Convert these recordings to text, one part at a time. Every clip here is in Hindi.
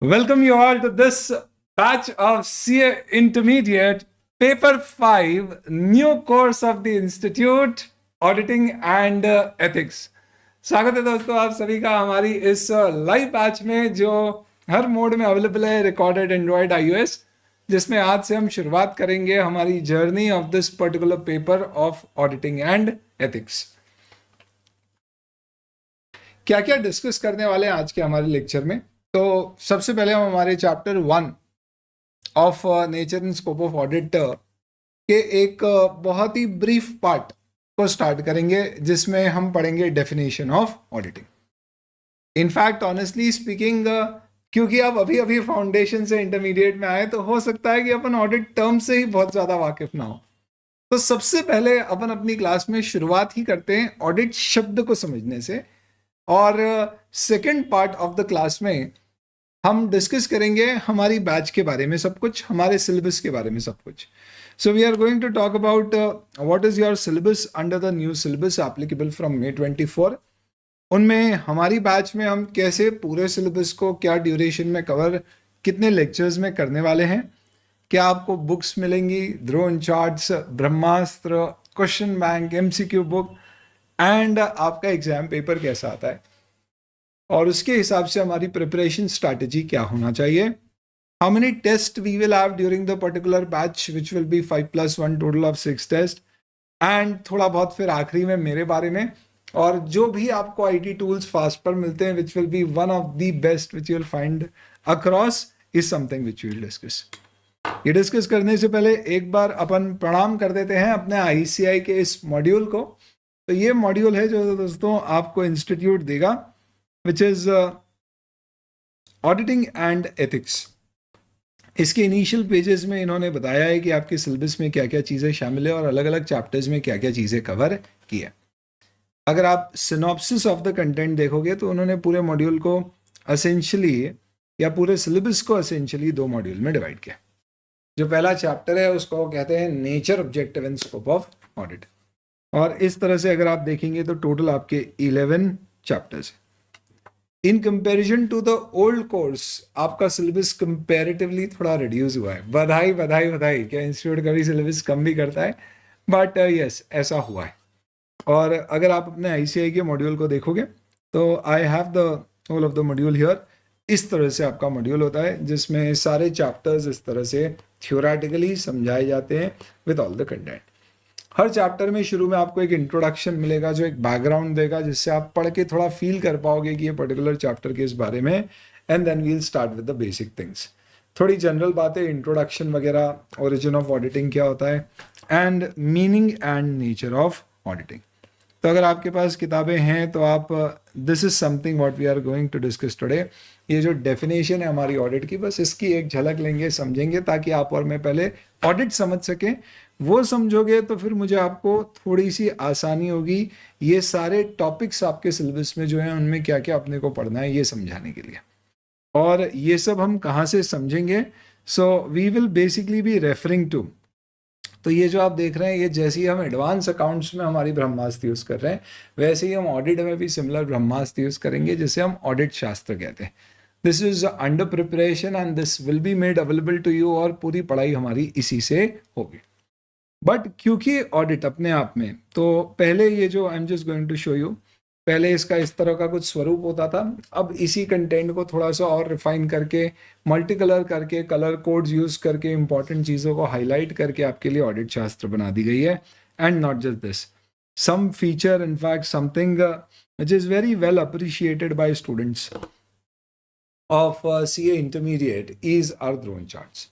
Welcome you all to this batch of CA Intermediate Paper 5 new course of the Institute Auditing and Ethics. स्वागत है दोस्तों आप सभी का हमारी इस लाइव बैच में जो हर मोड में अवेलेबल है, रिकॉर्डेड एंड्रॉयड iOS, जिसमें आज से हम शुरुआत करेंगे हमारी journey of this particular paper of auditing and ethics. क्या क्या डिस्कस करने वाले हैं आज के हमारे लेक्चर में? तो सबसे पहले हम हमारे chapter 1 of nature and scope of audit के एक बहुत ही ब्रीफ पार्ट को स्टार्ट करेंगे, जिसमें हम पढ़ेंगे definition of auditing. In fact honestly speaking, क्योंकि आप अभी अभी फाउंडेशन से इंटरमीडिएट में आए, तो हो सकता है कि अपन ऑडिट टर्म से ही बहुत ज़्यादा वाकिफ ना हो। तो सबसे पहले अपन अपनी क्लास में शुरुआत ही करते हैं ऑडिट शब्द को समझने से, और second part of the class में हम डिस्कस करेंगे हमारी बैच के बारे में सब कुछ, हमारे सिलेबस के बारे में सब कुछ। So we are going to talk about what is your syllabus under the new syllabus applicable from May 24। उनमें हमारी बैच में हम कैसे पूरे सिलेबस को क्या ड्यूरेशन में कवर, कितने लेक्चर्स में करने वाले हैं, क्या आपको बुक्स मिलेंगी, drone charts, Brahmastra, question bank, MCQ book, and आपका एग्जाम पेपर कैसा आता है, और उसके हिसाब से हमारी प्रिपरेशन स्ट्रैटेजी क्या होना चाहिए। How many test we will have during the particular batch which will be 5+1 total of 6 test, and थोड़ा बहुत फिर आखिरी में मेरे बारे में, और जो भी आपको IT टूल्स फास्ट पर मिलते हैं विच will B one of the best which you will find across is something which you will discuss. ये डिस्कस करने से पहले एक बार अपन प्रणाम कर देते हैं अपने ICI के इस मॉड्यूल को। तो ये मॉड्यूल है जो दोस्तों आपको इंस्टीट्यूट देगा, which is auditing and ethics. इसके इनिशियल पेजेस में इन्होंने बताया है कि आपके सिलेबस में क्या क्या चीज़ें शामिल है और अलग अलग चैप्टर्स में क्या क्या चीज़ें कवर की है। अगर आप सिनॉप्सिस ऑफ द कंटेंट देखोगे तो उन्होंने पूरे मॉड्यूल को असेंशली, या पूरे सिलेबस को असेंशली 2 मॉड्यूल में डिवाइड किया। जो पहला चैप्टर है उसको कहते हैं nature, objective and scope of audit, और इस तरह से अगर आप देखेंगे तो टोटल आपके 11 chapters. In comparison to the old course आपका सिलेबस कंपैरेटिवली थोड़ा रिड्यूस हुआ है। बधाई बधाई बधाई, क्या इंस्टीट्यूट कभी सिलेबस कम भी करता है, बट यस ऐसा हुआ है। और अगर आप अपने ICI के मॉड्यूल को देखोगे तो I have the whole of the module here. इस तरह से आपका मॉड्यूल होता है जिसमें सारे चैप्टर्स इस तरह से थ्योरेटिकली समझाए जाते हैं with all the content. Her chapter में शुरू में आपको एक इंट्रोडक्शन मिलेगा जो एक बैकग्राउंड देगा, जिससे आप पढ़ के थोड़ा फील कर पाओगे कि ये पर्टिकुलर चैप्टर के इस बारे में, and then we'll start with the basic things. थोड़ी जनरल बातें, इंट्रोडक्शन वगैरह, ओरिजिन ऑफ ऑडिटिंग क्या होता है, and meaning and nature of auditing. तो अगर आपके पास किताबें हैं तो आप, this is something what we are going to discuss today. ये जो डेफिनेशन है हमारी ऑडिट की, बस इसकी एक झलक लेंगे, समझेंगे, ताकि आप और मैं पहले ऑडिट समझ सकें। वो समझोगे तो फिर मुझे आपको थोड़ी सी आसानी होगी ये सारे टॉपिक्स आपके सिलेबस में जो हैं उनमें क्या क्या अपने को पढ़ना है ये समझाने के लिए। और ये सब हम कहाँ से समझेंगे? So we will basically be referring to, तो ये जो आप देख रहे हैं, ये जैसे ही हम एडवांस अकाउंट्स में हमारी ब्रह्मास्त्र यूज़ कर रहे हैं, वैसे ही हम ऑडिट में भी सिमिलर ब्रह्मास्त्र यूज़ करेंगे, जिसे हम ऑडिट शास्त्र कहते हैं। This is under preparation and this will be made available to you, और पूरी पढ़ाई हमारी इसी से होगी। बट क्योंकि ऑडिट अपने आप में, तो पहले ये जो I am just going to show you, पहले इसका इस तरह का कुछ स्वरूप होता था। अब इसी कंटेंट को थोड़ा सा और रिफाइन करके, मल्टी कलर करके, कलर कोड्स यूज करके, इंपॉर्टेंट चीज़ों को हाईलाइट करके आपके लिए ऑडिट शास्त्र बना दी गई है। And not just this, some feature, in fact something which is very well appreciated by students of CA intermediate is our drone charts.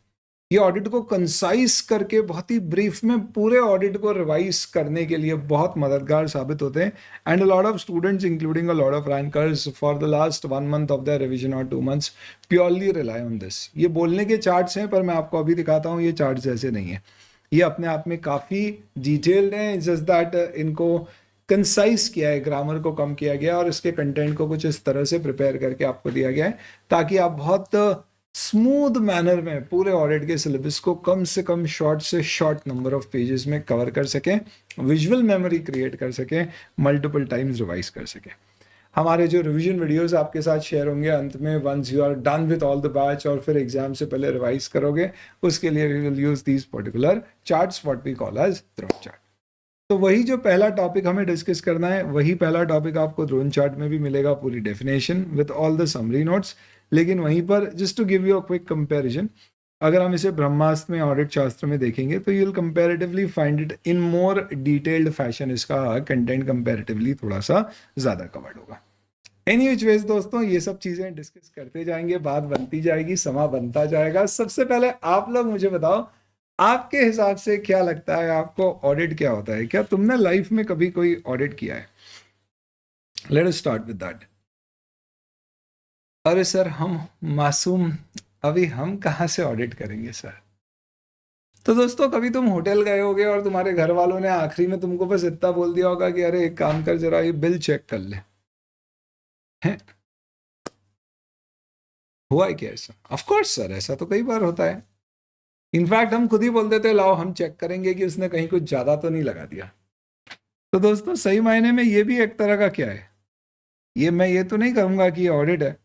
ये ऑडिट को कंसाइज करके बहुत ही ब्रीफ में पूरे ऑडिट को रिवाइज करने के लिए बहुत मददगार साबित होते हैं। And a lot of students including a lot of rankers for the last 1 month of their revision और 2 months purely rely on this. ये बोलने के चार्ट्स हैं, पर मैं आपको अभी दिखाता हूँ, ये चार्ट्स ऐसे नहीं है, ये अपने आप में काफ़ी डिटेल्ड हैं। जस्ट दैट इनको कंसाइज किया है, ग्रामर को कम किया गया, और इसके कंटेंट को कुछ इस तरह से प्रिपेयर करके आपको दिया गया है, ताकि आप बहुत स्मूथ मैनर में पूरे ऑडिट के सिलेबस को कम से कम शॉर्ट से शॉर्ट नंबर ऑफ पेजेस में कवर कर सकें, विजुअल मेमोरी क्रिएट कर सकें, मल्टीपल टाइम्स रिवाइज कर सकें। हमारे जो रिवीजन वीडियोस आपके साथ शेयर होंगे अंत में, once you are done with all the batch और फिर एग्जाम से पहले रिवाइज करोगे, उसके लिए we will use these particular charts what we call as drone chart. तो वही जो पहला टॉपिक हमें डिस्कस करना है, वही पहला टॉपिक आपको ड्रोन चार्ट में भी मिलेगा, पूरी definition with all the summary notes. लेकिन वहीं पर just to give you a quick comparison, अगर हम इसे ब्रह्मास्त्र में ऑडिट शास्त्र में देखेंगे तो you will comparatively find it in more detailed fashion, इसका कंटेंट कंपैरेटिवली थोड़ा सा ज़्यादा कवर्ड होगा। एनी विच वेज दोस्तों, ये सब चीज़ें डिस्कस करते जाएंगे, बात बनती जाएगी, समा बनता जाएगा। सबसे पहले आप लोग मुझे बताओ, आपके हिसाब से क्या लगता है आपको ऑडिट क्या होता है? क्या तुमने लाइफ में कभी कोई ऑडिट किया है? Let us start with that. अरे सर हम मासूम, अभी हम कहाँ से ऑडिट करेंगे सर? तो दोस्तों, कभी तुम होटल गए होगे और तुम्हारे घर वालों ने आखिरी में तुमको बस इतना बोल दिया होगा कि अरे एक काम कर, जरा ये बिल चेक कर ले। हैं? हुआ है क्या ऐसा? ऑफ कोर्स सर, ऐसा तो कई बार होता है। इनफैक्ट हम खुद ही बोल देते लाओ हम चेक करेंगे कि उसने कहीं कुछ ज्यादा तो नहीं लगा दिया। तो दोस्तों, सही मायने में ये भी एक तरह का क्या है, ये मैं ये तो नहीं कहूंगा कि ये ऑडिट है,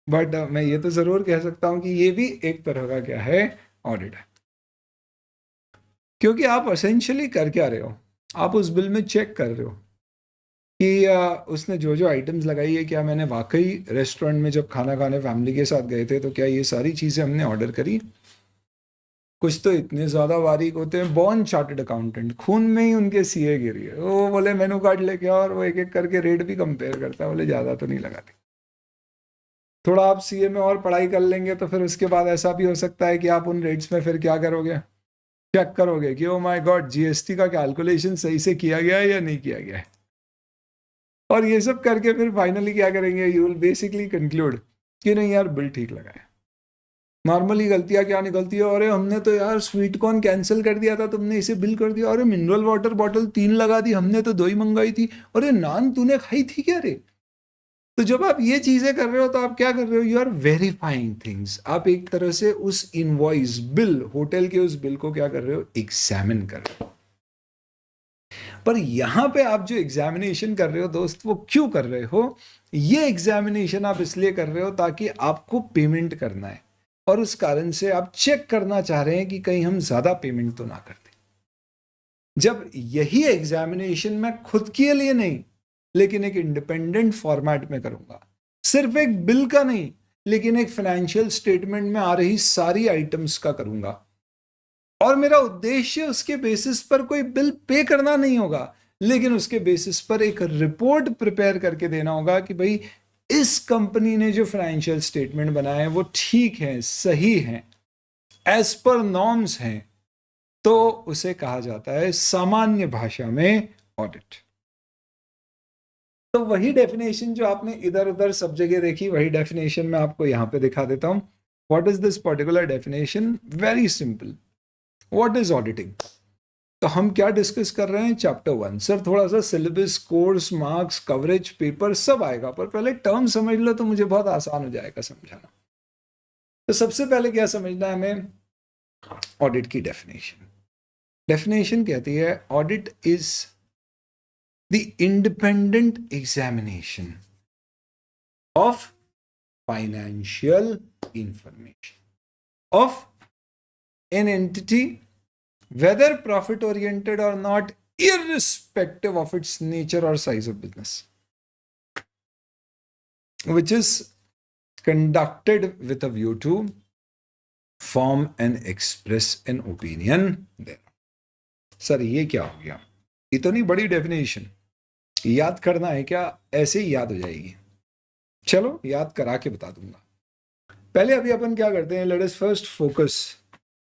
बट मैं ये तो जरूर कह सकता हूं कि ये भी एक तरह का क्या है, ऑडिट है। क्योंकि आप एसेंशियली कर क्या रहे हो, आप उस बिल में चेक कर रहे हो कि उसने जो जो आइटम्स लगाई है, क्या मैंने वाकई रेस्टोरेंट में जब खाना खाने फैमिली के साथ गए थे तो क्या ये सारी चीज़ें हमने ऑर्डर करी। कुछ तो इतने ज़्यादा बारीक होते हैं, बॉर्न चार्टर्ड अकाउंटेंट, खून में ही उनके सीए गिरी है, वो बोले मेनू कार्ड लेके आओ और वो एक एक करके रेट भी कंपेयर करता है, बोले ज़्यादा तो नहीं लगाते। थोड़ा आप सीए में और पढ़ाई कर लेंगे तो फिर उसके बाद ऐसा भी हो सकता है कि आप उन रेट्स में फिर क्या करोगे, चेक करोगे कि ओ माय गॉड जीएसटी का कैलकुलेशन सही से किया गया है या नहीं किया गया है। और ये सब करके फिर फाइनली क्या करेंगे, यू विल बेसिकली कंक्लूड कि नहीं यार बिल ठीक लगा है। नॉर्मली गलतियां क्या निकलती है, अरे हमने तो यार स्वीट कॉर्न कैंसिल कर दिया था, तुमने इसे बिल कर दिया। अरे मिनरल वाटर बॉटल 3 लगा दी, हमने तो 2 ही मंगाई थी। अरे नान तूने खाई थी क्या रे? तो जब आप ये चीजें कर रहे हो तो आप क्या कर रहे हो, यू आर वेरीफाइंग थिंग्स। आप एक तरह से उस इनवॉइस बिल, होटल के उस बिल को क्या कर रहे हो, एग्जामिन कर रहे हो। पर यहां पे आप जो एग्जामिनेशन कर रहे हो दोस्त, वो क्यों कर रहे हो? ये एग्जामिनेशन आप इसलिए कर रहे हो ताकि आपको पेमेंट करना है, और उस कारण से आप चेक करना चाह रहे हैं कि कहीं हम ज्यादा पेमेंट तो ना कर दें। जब यही एग्जामिनेशन मैं खुद के लिए नहीं, लेकिन एक इंडिपेंडेंट फॉर्मेट में करूंगा, सिर्फ एक बिल का नहीं, लेकिन एक फाइनेंशियल स्टेटमेंट में आ रही सारी आइटम्स का करूंगा, और मेरा उद्देश्य उसके बेसिस पर कोई बिल पे करना नहीं होगा, लेकिन उसके बेसिस पर एक रिपोर्ट प्रिपेयर करके देना होगा कि भाई इस कंपनी ने जो फाइनेंशियल स्टेटमेंट बनाए हैं वो ठीक है, सही है, एज पर नॉर्म्स हैं। तो उसे कहा जाता है सामान्य भाषा में ऑडिट। तो वही डेफिनेशन जो आपने इधर उधर सब जगह देखी, वही डेफिनेशन मैं आपको यहां पे दिखा देता हूं। What is this particular definition? Very simple. What is auditing? तो हम क्या डिस्कस कर रहे हैं, चैप्टर 1। सर थोड़ा सा syllabus, course, marks, coverage, paper सब आएगा, पर पहले टर्म समझ लो तो मुझे बहुत आसान हो जाएगा समझाना। तो सबसे पहले क्या समझना है हमें, ऑडिट की डेफिनेशन। डेफिनेशन कहती है audit is the independent examination of financial information of an entity, whether profit oriented or not, irrespective of its nature or size of business, which is conducted with a view to form and express an opinion there. Sir ये क्या हो गया, इतनी बड़ी डेफिनेशन याद करना है क्या? ऐसे ही याद हो जाएगी? चलो याद करा के बता दूंगा। पहले अभी अपन क्या करते हैं, लेट अस फर्स्ट फोकस,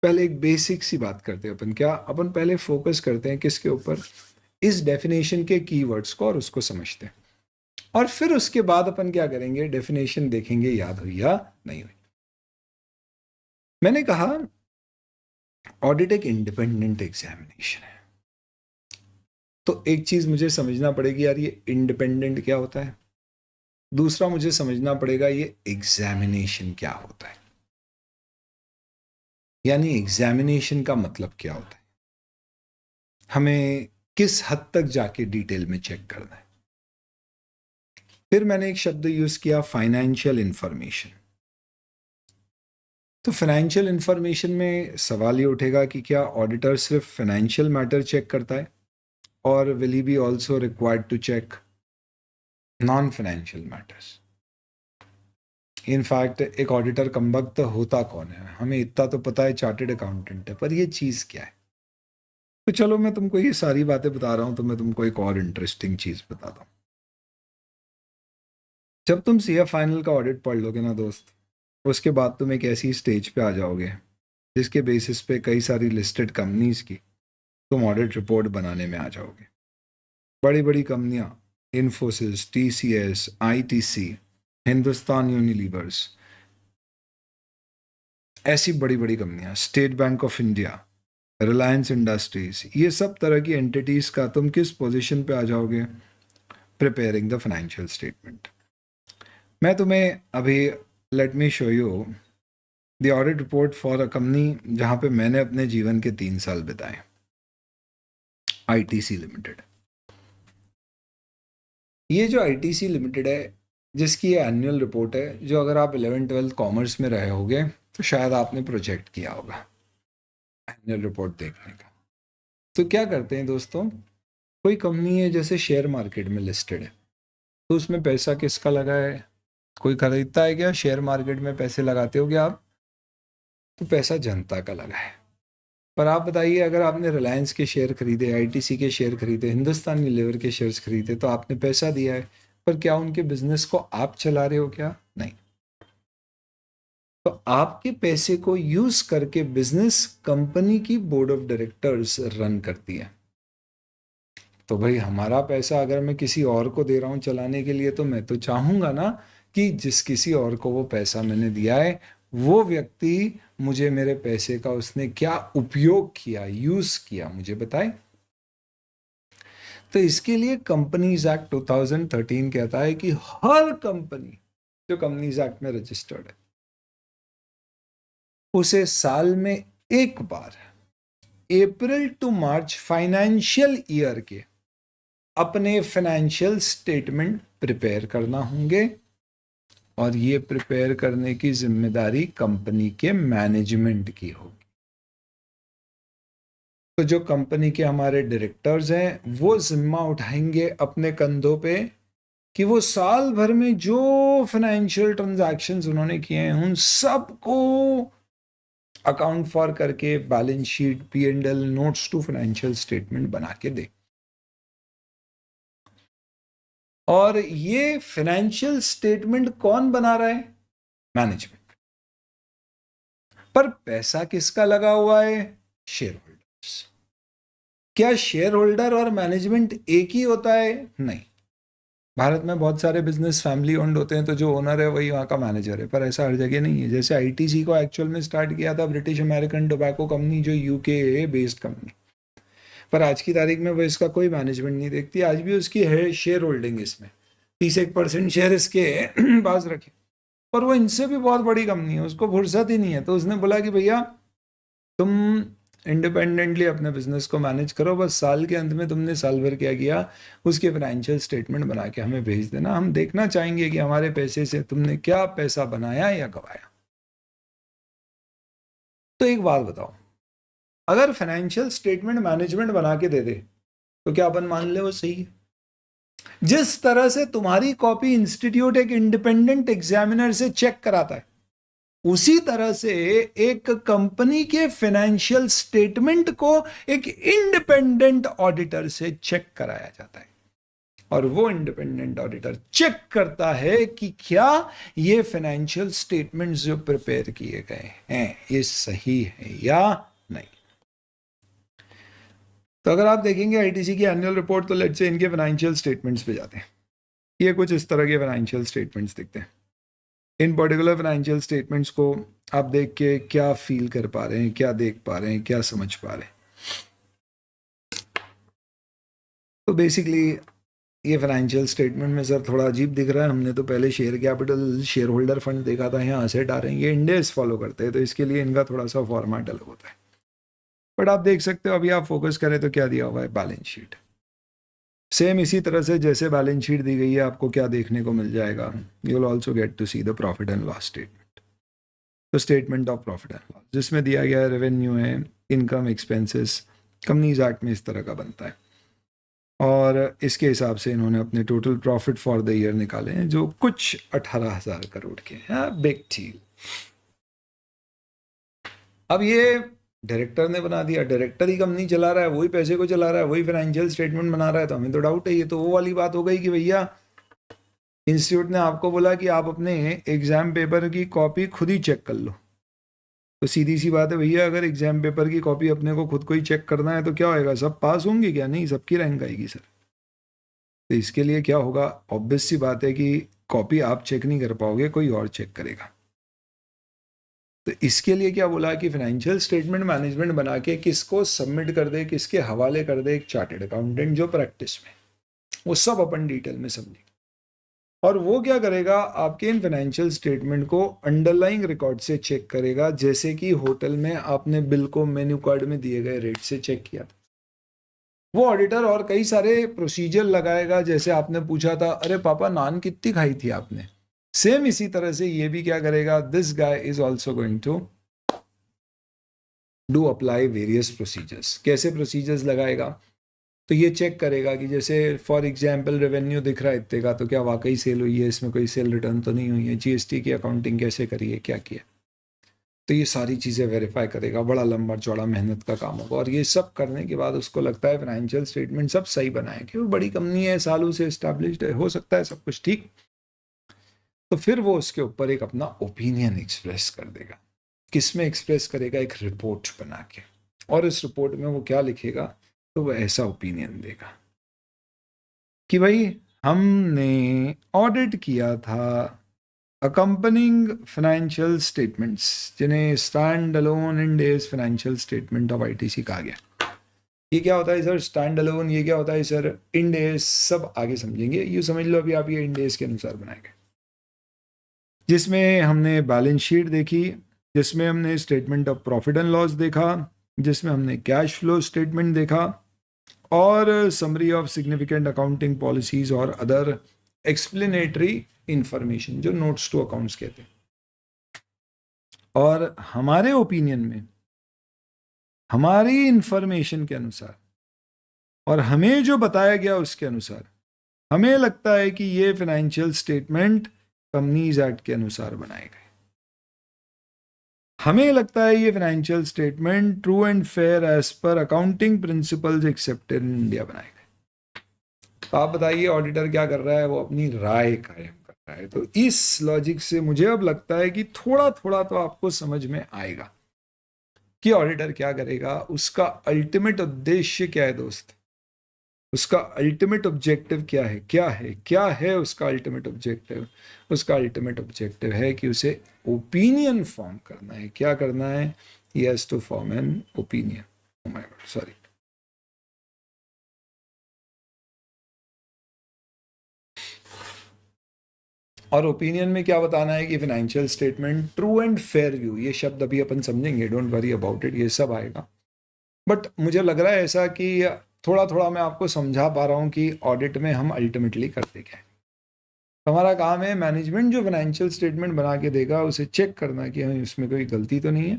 पहले एक बेसिक सी बात करते हैं अपन। क्या अपन पहले फोकस करते हैं किसके ऊपर, इस डेफिनेशन के कीवर्ड्स को, और उसको समझते हैं, और फिर उसके बाद अपन क्या करेंगे, डेफिनेशन देखेंगे याद हुई या नहीं हुई। मैंने कहा ऑडिट एक इंडिपेंडेंट एग्जामिनेशन है, तो एक चीज मुझे समझना पड़ेगी यार, ये इंडिपेंडेंट क्या होता है। दूसरा मुझे समझना पड़ेगा ये एग्जामिनेशन क्या होता है, यानी एग्जामिनेशन का मतलब क्या होता है, हमें किस हद तक जाके डिटेल में चेक करना है। फिर मैंने एक शब्द यूज किया फाइनेंशियल इंफॉर्मेशन। तो फाइनेंशियल इंफॉर्मेशन में सवाल ये उठेगा कि क्या ऑडिटर सिर्फ फाइनेंशियल मैटर चेक करता है, और will he be also required to check non financial matters. In fact एक ऑडिटर कमबख्त होता कौन है, हमें इतना तो पता है चार्टेड अकाउंटेंट है, पर ये चीज़ क्या है। तो चलो मैं तुमको ये सारी बातें बता रहा हूँ, तो मैं तुमको एक और इंटरेस्टिंग चीज़ बताता हूँ। जब तुम सीए फाइनल का ऑडिट पढ़ लोगे ना दोस्त, उसके बाद तुम एक ऐसी स्टेज पे आ जाओगे जिसके बेसिस पे कई सारी लिस्टेड कंपनीज की तुम ऑडिट रिपोर्ट बनाने में आ जाओगे। बड़ी बड़ी कंपनियां, Infosys, TCS, ITC, Hindustan Unilevers, ऐसी बड़ी बड़ी कंपनियां, state bank of India, Reliance industries, ये सब तरह की एंटिटीज का तुम किस पोजीशन पे आ जाओगे, प्रिपेयरिंग द फाइनेंशियल स्टेटमेंट। मैं तुम्हें अभी let me show you the audit report for a company जहां पे मैंने अपने जीवन के 3 साल बिताए, आईटीसी लिमिटेड। ये जो आईटीसी लिमिटेड है, जिसकी ये एनुअल रिपोर्ट है, जो अगर आप 11th-12th कॉमर्स में रहे होगे तो शायद आपने प्रोजेक्ट किया होगा एनुअल रिपोर्ट देखने का। तो क्या करते हैं दोस्तों, कोई कंपनी है जैसे शेयर मार्केट में लिस्टेड है, तो उसमें पैसा किसका लगा है, कोई खरीदता है क्या, शेयर मार्केट में पैसे लगाते हो क्या आप, तो पैसा जनता का लगा है। पर आप बताइए, अगर आपने रिलायंस के शेयर खरीदे, आईटीसी के शेयर खरीदे, हिंदुस्तान यूनिलीवर के शेयर्स खरीदे, तो आपने पैसा दिया है, पर क्या उनके बिजनेस को आप चला रहे हो क्या, नहीं। तो आपके पैसे को यूज करके बिजनेस कंपनी की बोर्ड ऑफ डायरेक्टर्स रन करती है। तो भाई हमारा पैसा अगर मैं किसी और को दे रहा हूं चलाने के लिए, तो मैं तो चाहूंगा ना कि जिस किसी और को वो पैसा मैंने दिया है, वो व्यक्ति मुझे मेरे पैसे का उसने क्या उपयोग किया, यूज किया, मुझे बताए। तो इसके लिए कंपनीज एक्ट 2013 कहता है कि हर कंपनी जो कंपनीज एक्ट में रजिस्टर्ड है, उसे साल में एक बार अप्रैल टू मार्च फाइनेंशियल ईयर के अपने फाइनेंशियल स्टेटमेंट प्रिपेयर करना होंगे, और ये प्रिपेयर करने की जिम्मेदारी कंपनी के मैनेजमेंट की होगी। तो जो कंपनी के हमारे डायरेक्टर्स हैं, वो जिम्मा उठाएंगे अपने कंधों पे कि वो साल भर में जो फाइनेंशियल ट्रांजैक्शंस उन्होंने किए हैं, उन सबको अकाउंट फॉर करके balance sheet, P&L, notes to financial statement बना के दे। और ये फाइनेंशियल स्टेटमेंट कौन बना रहा है, मैनेजमेंट। पर पैसा किसका लगा हुआ है, शेयर होल्डर्स। क्या शेयर होल्डर और मैनेजमेंट एक ही होता है, नहीं। भारत में बहुत सारे बिजनेस फैमिली ओन्ड होते हैं, तो जो ओनर है वही वहाँ का मैनेजर है, पर ऐसा हर जगह नहीं है। जैसे आईटीसी को एक्चुअल में स्टार्ट किया था ब्रिटिश अमेरिकन टोबैको कंपनी, जो यूके बेस्ड कंपनी, पर आज की तारीख में वो इसका कोई मैनेजमेंट नहीं देखती। आज भी उसकी है शेयर होल्डिंग, इसमें 31% शेयर इसके पास रखे, पर वो इनसे भी बहुत बड़ी कंपनी है, उसको फुर्सत ही नहीं है। तो उसने बोला कि भैया तुम इंडिपेंडेंटली अपने बिजनेस को मैनेज करो, बस साल के अंत में तुमने साल भर क्या किया उसके फाइनेंशियल स्टेटमेंट बना के हमें भेज देना, हम देखना चाहेंगे कि हमारे पैसे से तुमने क्या पैसा बनाया या गवाया। तो एक बात बताओ, अगर फाइनेंशियल स्टेटमेंट मैनेजमेंट बना के दे दे तो क्या अपन मान ले वो सही है। जिस तरह से तुम्हारी कॉपी इंस्टीट्यूट एक इंडिपेंडेंट एग्जामिनर से चेक कराता है, उसी तरह से एक कंपनी के फाइनेंशियल स्टेटमेंट को एक इंडिपेंडेंट ऑडिटर से चेक कराया जाता है, और वो इंडिपेंडेंट ऑडिटर चेक करता है कि क्या ये फाइनेंशियल स्टेटमेंट्स जो प्रिपेयर किए गए हैं ये सही है या नहीं। तो अगर आप देखेंगे आईटीसी की एनुअल रिपोर्ट, तो लेट्स से इनके फाइनेंशियल स्टेटमेंट्स पे जाते हैं, ये कुछ इस तरह के फाइनेंशियल स्टेटमेंट्स दिखते हैं। इन पर्टिकुलर फाइनेंशियल स्टेटमेंट्स को आप देख के क्या फील कर पा रहे हैं, क्या देख पा रहे हैं, क्या समझ पा रहे हैं। तो बेसिकली ये फाइनेंशियल स्टेटमेंट में सर थोड़ा अजीब दिख रहा है, हमने तो पहले share capital, share holder fund देखा था, यहाँ असेट आ रहे हैं, ये इंडेस फॉलो करते हैं, तो इसके लिए इनका थोड़ा सा फॉर्मेट अलग होता है। बट आप देख सकते हो, अभी आप फोकस करें तो क्या दिया हुआ है, बैलेंस शीट। सेम इसी तरह से जैसे बैलेंस शीट दी गई है आपको क्या देखने को मिल जाएगा, you will also get to see the profit and loss statement. तो statement of profit and loss जिसमें दिया गया है रेवेन्यू है, इनकम, एक्सपेंसेस, कंपनीज एक्ट में इस तरह का बनता है। और इसके हिसाब से इन्होंने अपने total profit for the year निकाले हैं जो कुछ 18,000 करोड़ के हैं। Big deal. अब ये डायरेक्टर ने बना दिया, डायरेक्टर ही कंपनी चला रहा है, वही पैसे को चला रहा है, वही फाइनेंशियल स्टेटमेंट बना रहा है, तो हमें तो डाउट है। ये तो वो वाली बात हो गई कि भैया इंस्टीट्यूट ने आपको बोला कि आप अपने एग्जाम पेपर की कॉपी खुद ही चेक कर लो। तो सीधी सी बात है भैया, अगर एग्जाम पेपर की कॉपी अपने को खुद को ही चेक करना है तो क्या होएगा, सब पास होंगे क्या? नहीं, सबकी रैंक आएगी सर। तो इसके लिए क्या होगा, ऑब्वियस सी बात है कि कॉपी आप चेक नहीं कर पाओगे, कोई और चेक करेगा। तो इसके लिए क्या बोला कि फाइनेंशियल स्टेटमेंट मैनेजमेंट बना के किसको सबमिट कर दे, किसके हवाले कर दे, एक चार्टेड अकाउंटेंट जो प्रैक्टिस में, वो सब अपन डिटेल में समझेंगे। और वो क्या करेगा, आपके इन फाइनेंशियल स्टेटमेंट को अंडरलाइंग रिकॉर्ड से चेक करेगा, जैसे कि होटल में आपने बिल को मेन्यू कार्ड में दिए गए रेट से चेक किया था। वो ऑडिटर और कई सारे प्रोसीजर लगाएगा, जैसे आपने पूछा था अरे पापा नान कितनी खाई थी आपने, सेम इसी तरह से ये भी क्या करेगा, this guy is also going to do apply various procedures. कैसे प्रोसीजर्स लगाएगा, तो ये चेक करेगा कि जैसे फॉर एग्जांपल रेवेन्यू दिख रहा है इतने का, तो क्या वाकई सेल हुई है, इसमें कोई सेल रिटर्न तो नहीं हुई है, जीएसटी की अकाउंटिंग कैसे करी है, क्या किया। तो ये सारी चीज़ें वेरीफाई करेगा, बड़ा लंबा चौड़ा मेहनत का काम होगा। और ये सब करने के बाद उसको लगता है फाइनेंशियल स्टेटमेंट सब सही बनाए, क्योंकि बड़ी कंपनी है, सालों से एस्टैब्लिश्ड है, हो सकता है सब कुछ ठीक। तो फिर वो उसके ऊपर एक अपना ओपिनियन एक्सप्रेस कर देगा। किसमें एक्सप्रेस करेगा, एक रिपोर्ट बना के। और इस रिपोर्ट में वो क्या लिखेगा, तो वो ऐसा ओपिनियन देगा कि भाई हमने ऑडिट किया था अकम्पनिंग फाइनेंशियल स्टेटमेंट्स, जिन्हें stand alone Ind AS financial statement of ITC कहा गया। ये क्या होता है सर स्टैंड अलोन, ये क्या होता है सर इंड एज, सब आगे समझेंगे। ये समझ लो अभी आप ये इंड एज के अनुसार बनाएंगे, जिसमें हमने बैलेंस शीट देखी, जिसमें हमने statement of profit and loss देखा, जिसमें हमने कैश फ्लो स्टेटमेंट देखा, और summary of significant accounting policies और अदर एक्सप्लेनेटरी इंफॉर्मेशन, जो नोट्स टू अकाउंट्स कहते हैं। और हमारे ओपिनियन में, हमारी इंफॉर्मेशन के अनुसार और हमें जो बताया गया उसके अनुसार, हमें लगता है कि ये फाइनेंशियल स्टेटमेंट कंपनीज एक्ट के अनुसार बनाए गए। हमें लगता है ये financial statement true and fair as per accounting principles accepted in India बनाए गए। तो आप बताइए ऑडिटर क्या कर रहा है, वो अपनी राय कायम कर रहा है। तो इस लॉजिक से मुझे अब लगता है कि थोड़ा थोड़ा तो आपको समझ में आएगा कि ऑडिटर क्या करेगा, उसका अल्टीमेट उद्देश्य क्या है दोस्त, उसका अल्टीमेट ऑब्जेक्टिव क्या है, क्या है उसका अल्टीमेट ऑब्जेक्टिव। उसका अल्टीमेट ऑब्जेक्टिव है कि उसे ओपिनियन फॉर्म करना है। क्या करना है, he has to form an opinion. Oh my god, sorry. और ओपिनियन में क्या बताना है कि financial statement true and fair view, ये शब्द अभी अपन समझेंगे, डोंट वरी अबाउट इट, ये सब आएगा। बट मुझे लग रहा है ऐसा कि थोड़ा थोड़ा मैं आपको समझा पा रहा हूँ कि ऑडिट में हम अल्टीमेटली करते क्या है। हमारा काम है मैनेजमेंट जो फाइनेंशियल स्टेटमेंट बना के देगा उसे चेक करना कि हमें उसमें कोई गलती तो नहीं है,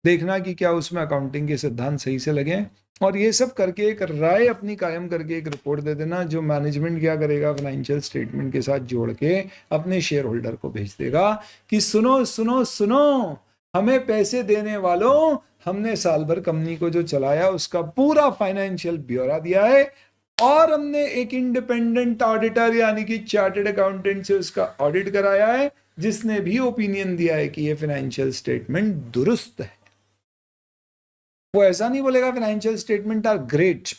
देखना कि क्या उसमें अकाउंटिंग के सिद्धांत सही से लगे हैं, और ये सब करके एक राय अपनी कायम करके एक रिपोर्ट दे देना, जो मैनेजमेंट क्या करेगा फाइनेंशियल स्टेटमेंट के साथ जोड़ के अपने शेयर होल्डर को भेज देगा कि सुनो सुनो सुनो, हमें पैसे देने वालों, हमने साल भर कंपनी को जो चलाया उसका पूरा फाइनेंशियल ब्यौरा दिया है, और हमने एक इंडिपेंडेंट ऑडिटर यानी कि चार्टर्ड अकाउंटेंट से उसका ऑडिट कराया है, जिसने भी ओपिनियन दिया है कि ये फाइनेंशियल स्टेटमेंट दुरुस्त है। वो ऐसा नहीं बोलेगा financial statement are great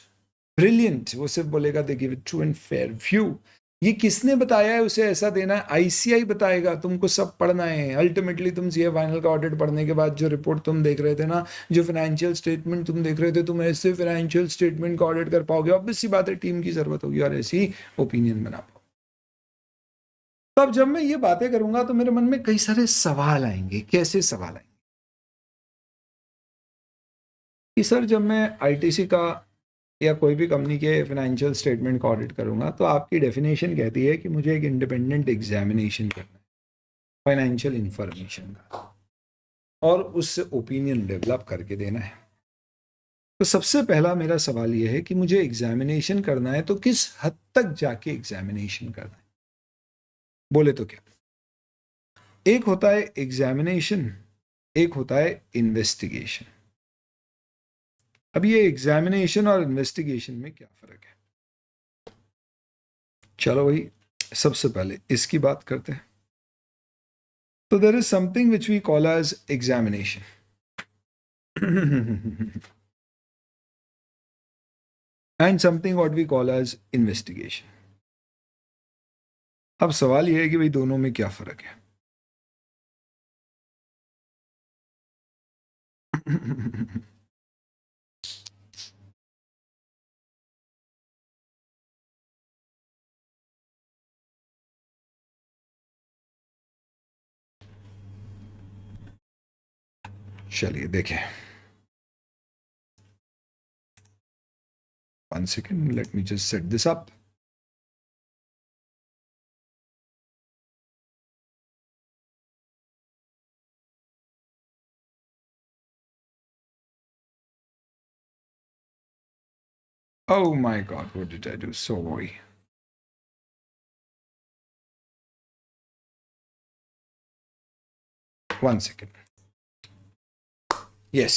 brilliant, वो सिर्फ बोलेगा they give true and fair view. ये किसने बताया है उसे ऐसा देना है, आईसीआई बताएगा। तुमको सब पढ़ना है। अल्टीमेटली तुम सीए फाइनल का ऑडिट पढ़ने के बाद जो रिपोर्ट तुम देख रहे थे ना, जो फाइनेंशियल स्टेटमेंट तुम देख रहे थे, तुम ऐसे फाइनेंशियल स्टेटमेंट का ऑडिट कर पाओगे। ऑब्वियस सी बात है टीम की जरूरत होगी और ऐसी ओपिनियन बना पाओ। तब जब मैं ये बातें करूंगा तो मेरे मन में कई सारे सवाल आएंगे। कैसे सवाल आएंगे कि सर जब मैं आईटीसी का या कोई भी कंपनी के फाइनेंशियल स्टेटमेंट का ऑडिट करूंगा, तो आपकी डेफिनेशन कहती है कि मुझे एक इंडिपेंडेंट एग्जामिनेशन करना है फाइनेंशियल इंफॉर्मेशन का और उससे ओपिनियन डेवलप करके देना है। तो सबसे पहला मेरा सवाल यह है कि मुझे एग्जामिनेशन करना है, तो किस हद तक जाके एग्जामिनेशन करना है? बोले तो क्या, एक होता है एग्जामिनेशन, एक होता है इन्वेस्टिगेशन। अब ये एग्जामिनेशन और इन्वेस्टिगेशन में क्या फर्क है? चलो भाई, सबसे पहले इसकी बात करते हैं। तो there is something which we call as examination and something what we call as investigation. अब सवाल यह है कि भाई दोनों में क्या फर्क है? चलिए देखें, 1 second, let me just set this up. Oh my God, what did I do? Sorry. One second. Yes.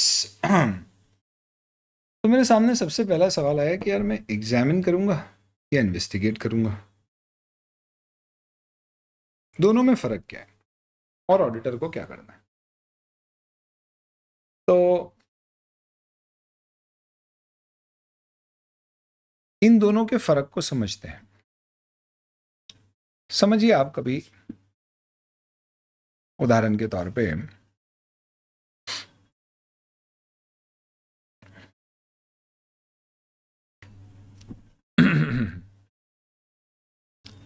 तो मेरे सामने सबसे पहला सवाल आया कि यार मैं एग्जामिन करूंगा या इन्वेस्टिगेट करूंगा, दोनों में फर्क क्या है और ऑडिटर को क्या करना है? तो इन दोनों के फर्क को समझते हैं। समझिए, आप कभी उदाहरण के तौर पे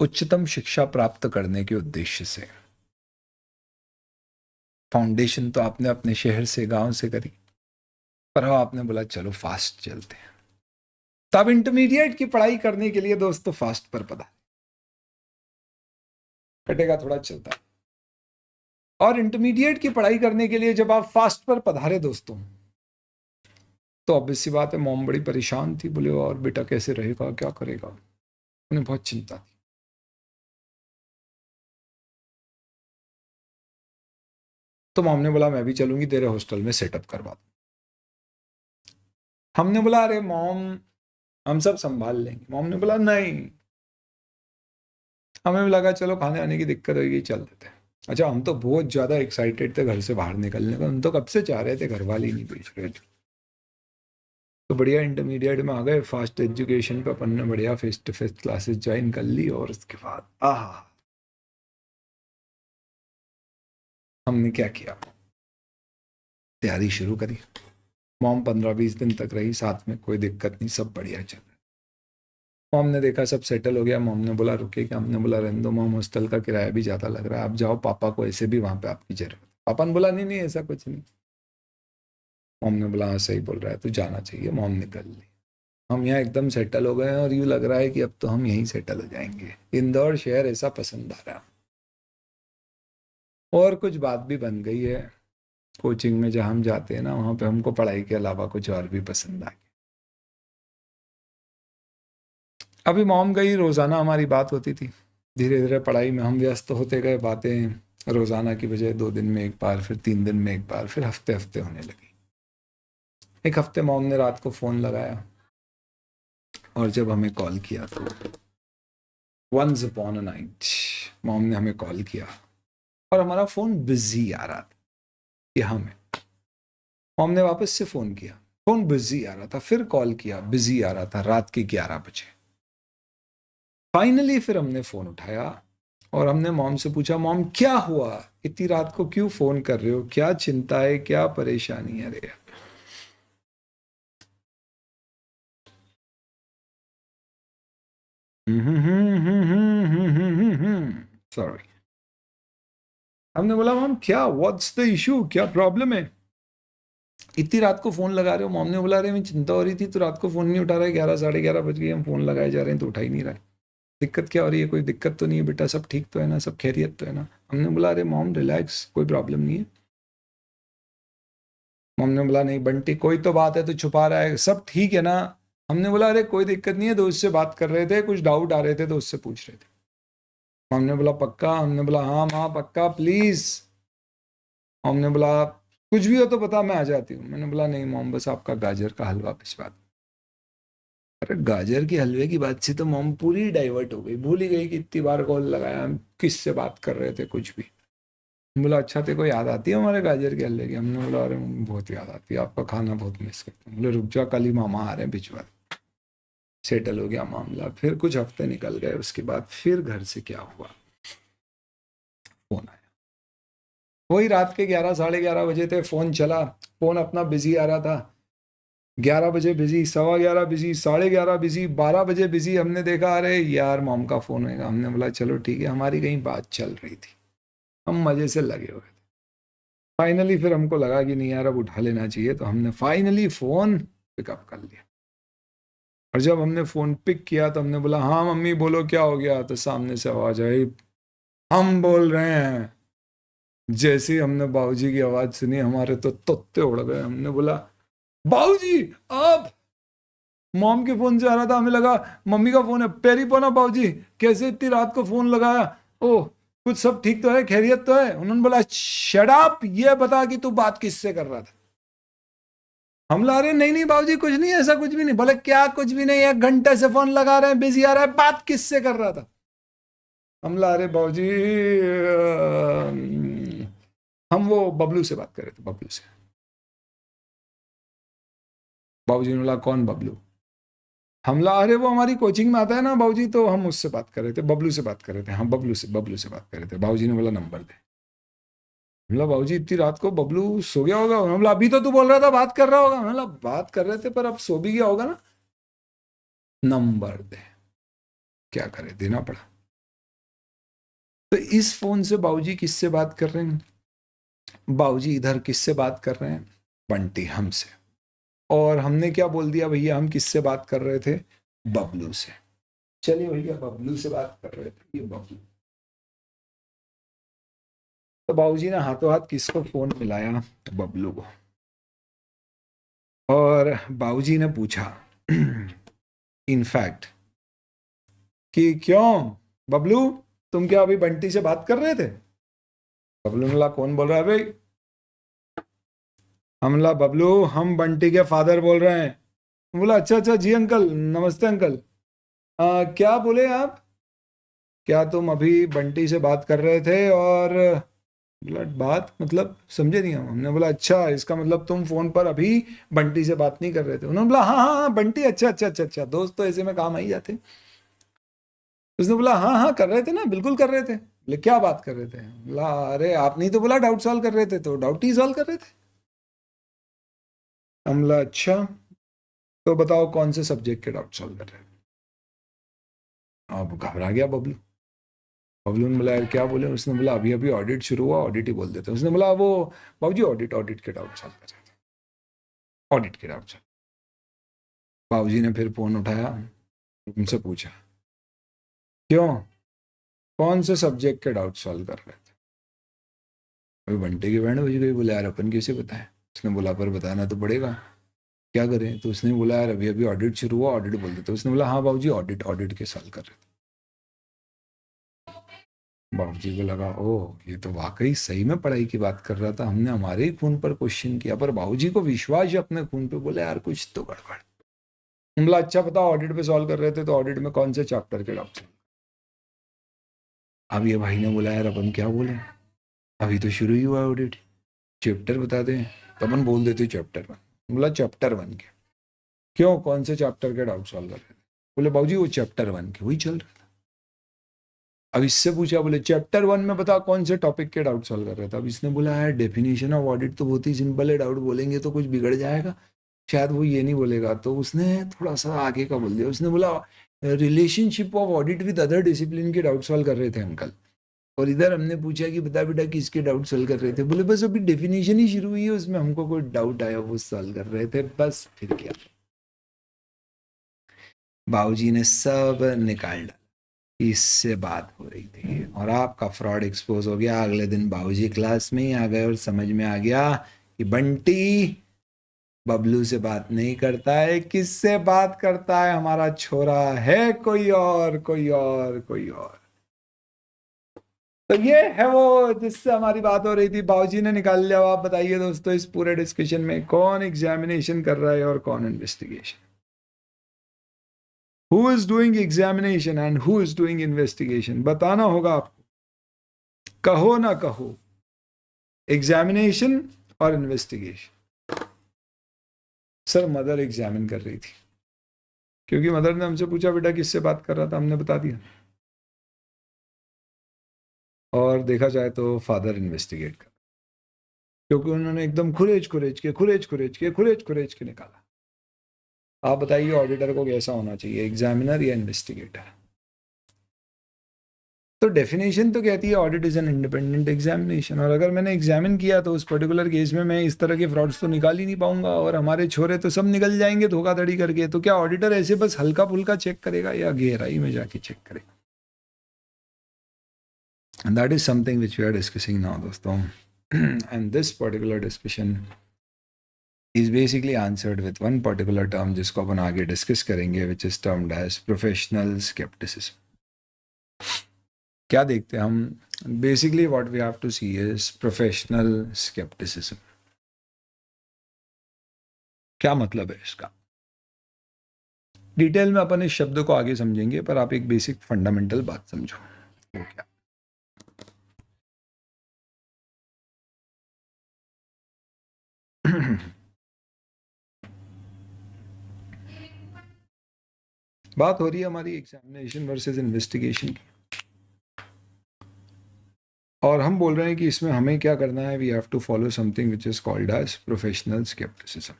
उच्चतम शिक्षा प्राप्त करने के उद्देश्य से फाउंडेशन तो आपने अपने शहर से, गांव से करी, पर आपने बोला चलो फास्ट चलते हैं। तब इंटरमीडिएट की पढ़ाई करने के लिए दोस्तों फास्ट पर पढ़ा, कटेगा थोड़ा चलता है। और इंटरमीडिएट की पढ़ाई करने के लिए जब आप फास्ट पर पधारे दोस्तों, तो ऑब्वियस सी बात है मॉम बड़ी परेशान थी, बोले और बेटा कैसे रहेगा, क्या करेगा, उन्हें बहुत चिंता थी। तो मॉम ने बोला मैं भी चलूंगी, तेरे हॉस्टल में सेटअप करवा दूं। हमने बोला अरे मॉम हम सब संभाल लेंगे। मॉम ने बोला नहीं। हमें भी लगा चलो खाने आने की दिक्कत होगी, चल देते हैं। अच्छा, हम तो बहुत ज़्यादा एक्साइटेड थे घर से बाहर निकलने का, हम तो कब से चाह रहे थे, घर वाले ही नहीं भेज रहे थे। तो बढ़िया इंटरमीडिएट में आ गए, फास्ट एजुकेशन पे अपन ने बढ़िया face to face classes join कर ली, और उसके बाद हमने क्या किया, तैयारी शुरू करी। मॉम 15-20 दिन तक रही साथ में, कोई दिक्कत नहीं, सब बढ़िया चल रहा। मॉम ने देखा सब सेटल हो गया, मॉम ने बोला रुकेगा, हमने बोला रहने दो मॉम, हॉस्टल का किराया भी ज़्यादा लग रहा है, आप जाओ, पापा को ऐसे भी वहाँ पे आपकी जरूरत। पापा ने बोला नहीं नहीं ऐसा कुछ नहीं। मॉम ने बोला हाँ सही बोल रहा है, तो जाना चाहिए। मॉम निकल ली। हम यहाँ एकदम सेटल हो गए हैं और यूँ लग रहा है कि अब तो हम यहीं सेटल हो जाएंगे। इंदौर शहर ऐसा पसंद आ रहा। और कुछ बात भी बन गई है, कोचिंग में जहाँ हम जाते हैं ना, वहाँ पे हमको पढ़ाई के अलावा कुछ और भी पसंद आ गया। अभी मॉम गई, रोज़ाना हमारी बात होती थी। धीरे धीरे पढ़ाई में हम व्यस्त होते गए, बातें रोज़ाना की बजाय 2 दिन में एक बार, फिर 3 दिन में एक बार, फिर हफ्ते हफ्ते होने लगी। एक हफ्ते मॉम ने रात को फ़ोन लगाया, और जब हमें कॉल किया तो once upon a night mom ने हमें कॉल किया, और हमारा फ़ोन बिजी आ रहा था कि हमें। मॉम ने वापस से फ़ोन किया, फ़ोन बिजी आ रहा था, फिर कॉल किया, बिजी आ रहा था, रात के 11 बजे। फाइनली फिर हमने फ़ोन उठाया और हमने मॉम से पूछा, मॉम क्या हुआ, इतनी रात को क्यों फ़ोन कर रहे हो, क्या चिंता है, क्या परेशानी है? अरे सॉरी। हमने बोला मॉम क्या, व्हाट्स द इशू, क्या प्रॉब्लम है? इतनी रात को फ़ोन लगा रहे हो? मॉम ने बोला अरे मैं चिंता हो रही थी तो रात को फ़ोन नहीं उठा रहा है, 11 साढ़े 11 बज गए, हम फ़ोन लगाए जा रहे हैं तो उठा ही नहीं रहा है, दिक्कत क्या हो रही है? कोई दिक्कत तो नहीं है बेटा, सब ठीक तो है ना, सब खैरियत तो है ना? हमने बोला अरे मॉम रिलैक्स, कोई प्रॉब्लम नहीं है। मॉम ने बोला नहीं बंटी कोई तो बात है तो छुपा रहा है, सब ठीक है ना? हमने बोला अरे कोई दिक्कत नहीं है, दोस्त से बात कर रहे थे, कुछ डाउट आ रहे थे तो उससे पूछ रहे थे। हमने बोला पक्का? हमने बोला हाँ माँ पक्का प्लीज़। हमने बोला कुछ भी हो तो पता, मैं आ जाती हूँ। मैंने बोला नहीं मॉम बस आपका गाजर का हलवा भिजवा दो। अरे गाजर के हलवे की बात से तो मॉम पूरी डाइवर्ट हो गई, भूल ही गई कि इतनी बार कॉल लगाया, हम किससे बात कर रहे थे कुछ भी। बोला अच्छा तेरे को याद आती है हमारे गाजर के हलवे की? हमने बोला अरे मम्मी बहुत याद आती है, आपका खाना बहुत मिस करता हूँ। बोले रुक जा कल ही मामा आ रहे हैं भिजवा। सेटल हो गया मामला। फिर कुछ हफ्ते निकल गए, उसके बाद फिर घर से क्या हुआ, फोन आया। वही रात के 11 साढ़े 11 बजे थे, फोन चला, फोन अपना बिजी आ रहा था। 11 बजे बिजी, 11:15 बिजी, 11:30 बिजी, 12 बजे बिजी। हमने देखा अरे यार मॉम का फोन होगा। हमने बोला चलो ठीक है, हमारी कहीं बात चल रही थी, हम मजे से लगे हुए थे। फाइनली फिर हमको लगा कि नहीं यार अब उठा लेना चाहिए, तो हमने फाइनली फोन पिकअप कर लिया। और जब हमने फोन पिक किया तो हमने बोला हाँ मम्मी बोलो क्या हो गया, तो सामने से आवाज आई, हम बोल रहे हैं। जैसे ही हमने बाबूजी की आवाज सुनी हमारे तो तोते उड़ गए। हमने बोला बाबूजी आप? मॉम के फोन से आ रहा था, हमें लगा मम्मी का फोन है। पेरी पोना बाबूजी, कैसे इतनी रात को फोन लगाया? ओह कुछ सब ठीक तो है, खैरियत तो है? उन्होंने बोला शट अप, ये बता कि तू बात किससे कर रहा था। हम ला रहे नहीं नहीं बाबूजी कुछ नहीं, ऐसा कुछ भी नहीं। बोले क्या कुछ भी नहीं, 1 घंटे से फोन लगा रहे हैं, बिजी आ रहा है, बात किससे कर रहा था? हम ला रहे बाबूजी हम वो बबलू से बात कर रहे थे, बबलू से। बाबूजी ने बोला कौन बबलू? हमला अरे वो हमारी कोचिंग में आता है ना बाबूजी, तो हम उससे बात कर रहे थे, बबलू से बात कर रहे थे। हाँ बबलू से बात कर रहे थे। बाबूजी ने बोला नंबर दे। बोला बाबूजी इतनी रात को बबलू सो गया होगा? बोला अभी तो तू बोल रहा था बात कर रहा होगा। बोला बात कर रहे थे पर अब सो भी गया होगा ना। नंबर दे। क्या करे, देना पड़ा। तो इस फोन से बाबूजी किससे बात कर रहे हैं? बाबूजी इधर किससे बात कर रहे हैं? बंटी हमसे। और हमने क्या बोल दिया भैया, हम किससे बात कर रहे थे? बबलू से। चलिए भैया बबलू से बात कर रहे थे, ये बबलू। तो बाबूजी ने हाथों हाथ किसको फोन मिलाया? तो बबलू को। और बाबूजी ने पूछा इनफैक्ट कि क्यों बबलू तुम क्या अभी बंटी से बात कर रहे थे? बबलू ने बोला कौन बोल रहा है भाई? हमला बबलू हम बंटी के फादर बोल रहे हैं। बोला अच्छा अच्छा जी अंकल, नमस्ते अंकल। क्या बोले आप? क्या तुम अभी बंटी से बात कर रहे थे? और बोला बात मतलब समझे नहीं हम। हमने बोला अच्छा इसका मतलब तुम फोन पर अभी बंटी से बात नहीं कर रहे थे? उन्होंने बोला हाँ हाँ हाँ बंटी, अच्छा अच्छा अच्छा अच्छा, दोस्त तो ऐसे में काम आ ही जाते। उसने बोला हाँ हाँ कर रहे थे ना, बिल्कुल कर रहे थे। बोले क्या बात कर रहे थे? बोला अरे आपने तो बोला डाउट सॉल्व कर रहे थे, तो डाउट ही सॉल्व कर रहे थे। हम बोला अच्छा तो बताओ कौन से सब्जेक्ट के डाउट सॉल्व कर रहे थे? अब घबरा गया बबलू। बबलू ने बोला यार क्या बोले? उसने बोला अभी अभी ऑडिट शुरू हुआ, ऑडिट ही बोल देते। उसने बोला वो बाबूजी ऑडिट ऑडिट के डाउट सॉल्व कर रहे थे, ऑडिट के डाउट सॉल्व। बाबूजी ने फिर फोन उठाया, उनसे पूछा क्यों, कौन से सब्जेक्ट के डाउट सॉल्व कर रहे थे? अभी बंटे की बैंड बज गई। बोले यार अपन कैसे बताएं? उसने बोला पर बताना तो पड़ेगा, क्या करें? तो उसने बोला यार अभी अभी ऑडिट शुरू हुआ, ऑडिट बोल देते। उसने बोला हाँ बाबूजी ऑडिट ऑडिट के सॉल्व कर रहे थे। बाबूजी को लगा ओह ये तो वाकई सही में पढ़ाई की बात कर रहा था, हमने हमारे ही खून पर क्वेश्चन किया, पर बाबूजी को विश्वास है अपने खून पे। बोले यार कुछ तो गड़बड़। बोला अच्छा बताओ ऑडिट पे सॉल्व कर रहे थे तो ऑडिट में कौन से चैप्टर के डाउट? अब ये भाई ने बोला यार अपन क्या बोले, अभी तो शुरू ही हुआ ऑडिट, चैप्टर बता दें। तो अपन बोल देते चैप्टर 1। बोला चैप्टर 1 के क्यों, कौन से चैप्टर के डाउट सॉल्व कर रहे थे? बोले बाबूजी वो चैप्टर 1 के वही चल रहा था। अब इससे पूछा, बोले चैप्टर 1 में बता कौन से टॉपिक के डाउट सॉल्व कर रहा था? अब इसने बोला यार डेफिनेशन ऑफ ऑडिट तो बहुत ही सिंपल है, डाउट बोलेंगे तो कुछ बिगड़ जाएगा, शायद वो ये नहीं बोलेगा। तो उसने थोड़ा सा आगे का बोल दिया। उसने बोला relationship of audit with other discipline के डाउट सॉल्व कर रहे थे अंकल। और इधर हमने पूछा कि बता बेटा किसके डाउट सॉल्व कर रहे थे, बोले बस अभी डेफिनेशन ही शुरू हुई है, उसमें हमको कोई डाउट आया वो सॉल्व कर रहे थे, बस फिर क्या। बाबूजी ने सब निकाल डाला, इससे बात हो रही थी और आपका फ्रॉड एक्सपोज हो गया। अगले दिन बाबूजी क्लास में ही आ गए और समझ में आ गया कि बंटी बबलू से बात नहीं करता है, किससे बात करता है, हमारा छोरा है कोई और, कोई और, कोई और। तो ये है वो जिससे हमारी बात हो रही थी, बाबूजी ने निकाल लिया। आप बताइए दोस्तों, इस पूरे डिस्कशन में कौन एग्जामिनेशन कर रहा है और कौन investigation? Who is doing examination and who is doing investigation? बताना होगा आपको, कहो ना कहो, एग्जामिनेशन और इन्वेस्टिगेशन। सर मदर एग्जामिन कर रही थी, क्योंकि मदर ने हमसे पूछा बेटा किससे बात कर रहा था, हमने बता दिया। और देखा जाए तो फादर इन्वेस्टिगेट कर, क्योंकि उन्होंने एकदम खुरेज के निकाला। आप बताइए ऑडिटर को कैसा होना चाहिए, एग्जामिनर या इन्वेस्टिगेटर? तो डेफिनेशन तो कहती है audit is an independent examination, और अगर मैंने एग्जामिन किया तो उस पर्टिकुलर केस में मैं इस तरह के फ्रॉड्स तो निकाल ही नहीं पाऊंगा, और हमारे छोरे तो सब निकल जाएंगे धोखाधड़ी करके। तो क्या ऑडिटर ऐसे बस हल्का फुल्का चेक करेगा या गहराई में जाके चेक करेगा? And that is something which we are discussing now दोस्तों। And this particular discussion is basically answered with one particular term जिसको अपन आगे डिस्कस करेंगे, which is termed as professional skepticism. क्या देखते हैं हम? Basically what we have to see is professional skepticism. क्या मतलब है इसका? डिटेल में अपन इस शब्द को आगे समझेंगे, पर आप एक बेसिक फंडामेंटल बात समझो। वो क्या? बात हो रही है हमारी एग्जामिनेशन वर्सेस इन्वेस्टिगेशन की, और हम बोल रहे हैं कि इसमें हमें क्या करना है, we have to follow something which is called as professional scepticism.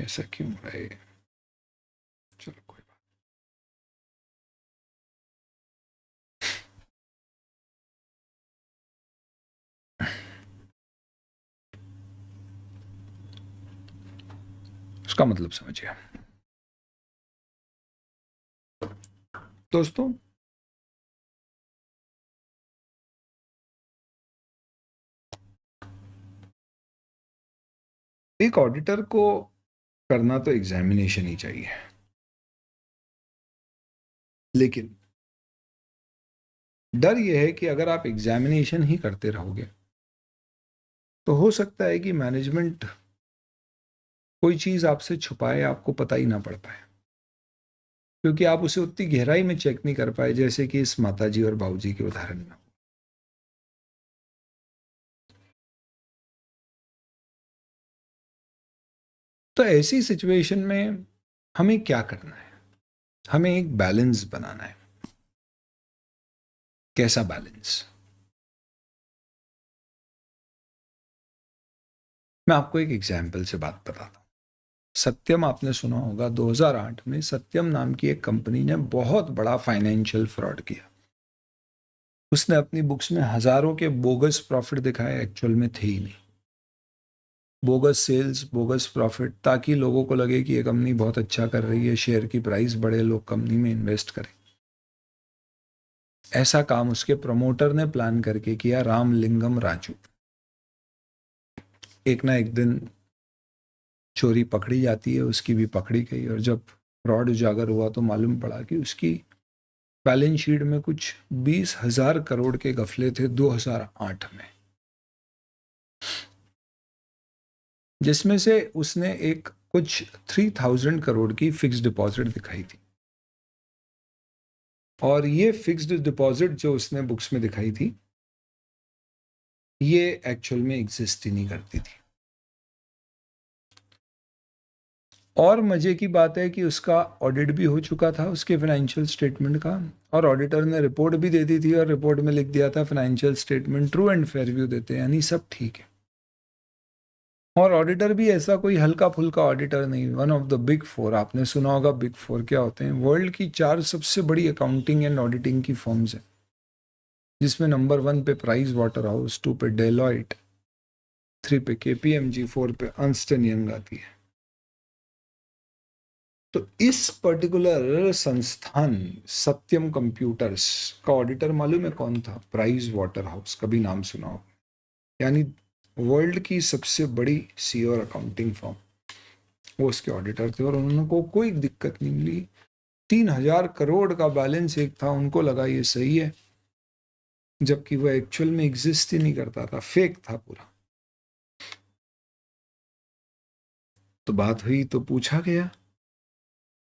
ऐसा क्यों हो रहा है? चलो कोई बात। उसका मतलब समझिए दोस्तों। एक ऑडिटर को करना तो एग्जामिनेशन ही चाहिए, लेकिन डर यह है कि अगर आप एग्जामिनेशन ही करते रहोगे तो हो सकता है कि मैनेजमेंट कोई चीज आपसे छुपाए, आपको पता ही ना पड़ पाए, क्योंकि आप उसे उतनी गहराई में चेक नहीं कर पाए जैसे कि इस माताजी और बाबूजी के उदाहरण में। तो ऐसी सिचुएशन में हमें क्या करना है? हमें एक बैलेंस बनाना है। कैसा बैलेंस? मैं आपको एक एग्जाम्पल से बात बताता हूं। सत्यम आपने सुना होगा, 2008 में सत्यम नाम की एक कंपनी ने बहुत बड़ा फाइनेंशियल फ्रॉड किया। उसने अपनी बुक्स में हजारों के बोगस प्रॉफिट दिखाए, एक्चुअल में थे ही नहीं। बोगस सेल्स, बोगस प्रॉफिट, ताकि लोगों को लगे कि ये कंपनी बहुत अच्छा कर रही है, शेयर की प्राइस बढ़े, लोग कंपनी में इन्वेस्ट करें। ऐसा काम उसके प्रमोटर ने प्लान करके किया, रामलिंगम राजू। एक ना एक दिन चोरी पकड़ी जाती है, उसकी भी पकड़ी गई, और जब फ्रॉड उजागर हुआ तो मालूम पड़ा कि उसकी बैलेंस शीट में कुछ 20,000 करोड़ के गफले थे 2008 में, जिसमें से उसने एक कुछ 3,000 करोड़ की फिक्स्ड डिपॉजिट दिखाई थी। और ये फिक्स्ड डिपॉजिट जो उसने बुक्स में दिखाई थी, ये एक्चुअल में एग्जिस्ट ही नहीं करती थी। और मजे की बात है कि उसका ऑडिट भी हो चुका था उसके फाइनेंशियल स्टेटमेंट का, और ऑडिटर ने रिपोर्ट भी दे दी थी, और रिपोर्ट में लिख दिया था financial statement true and fair view देते हैं, यानी सब ठीक है। और ऑडिटर भी ऐसा कोई हल्का फुल्का ऑडिटर नहीं, one of the big four. आपने सुना होगा बिग फोर क्या होते हैं? वर्ल्ड की 4 सबसे बड़ी अकाउंटिंग एंड ऑडिटिंग की फर्म्स हैं, जिसमें नंबर 1 पे प्राइस वाटर हाउस, 2 पे डेलॉइट, 3 पे KPMG, 4 पे अर्न्स्ट एंड यंग आती है। तो इस पर्टिकुलर संस्थान सत्यम कंप्यूटर्स का ऑडिटर मालूम है कौन था? प्राइस वाटर हाउस, कभी नाम सुना हो? यानी वर्ल्ड की सबसे बड़ी सी और अकाउंटिंग फर्म, वो उसके ऑडिटर थे। और उन्होंने को कोई दिक्कत नहीं मिली। 3,000 करोड़ का बैलेंस एक था, उनको लगा ये सही है, जबकि वो एक्चुअल में एग्जिस्ट ही नहीं करता था, फेक था पूरा। तो बात हुई तो पूछा गया,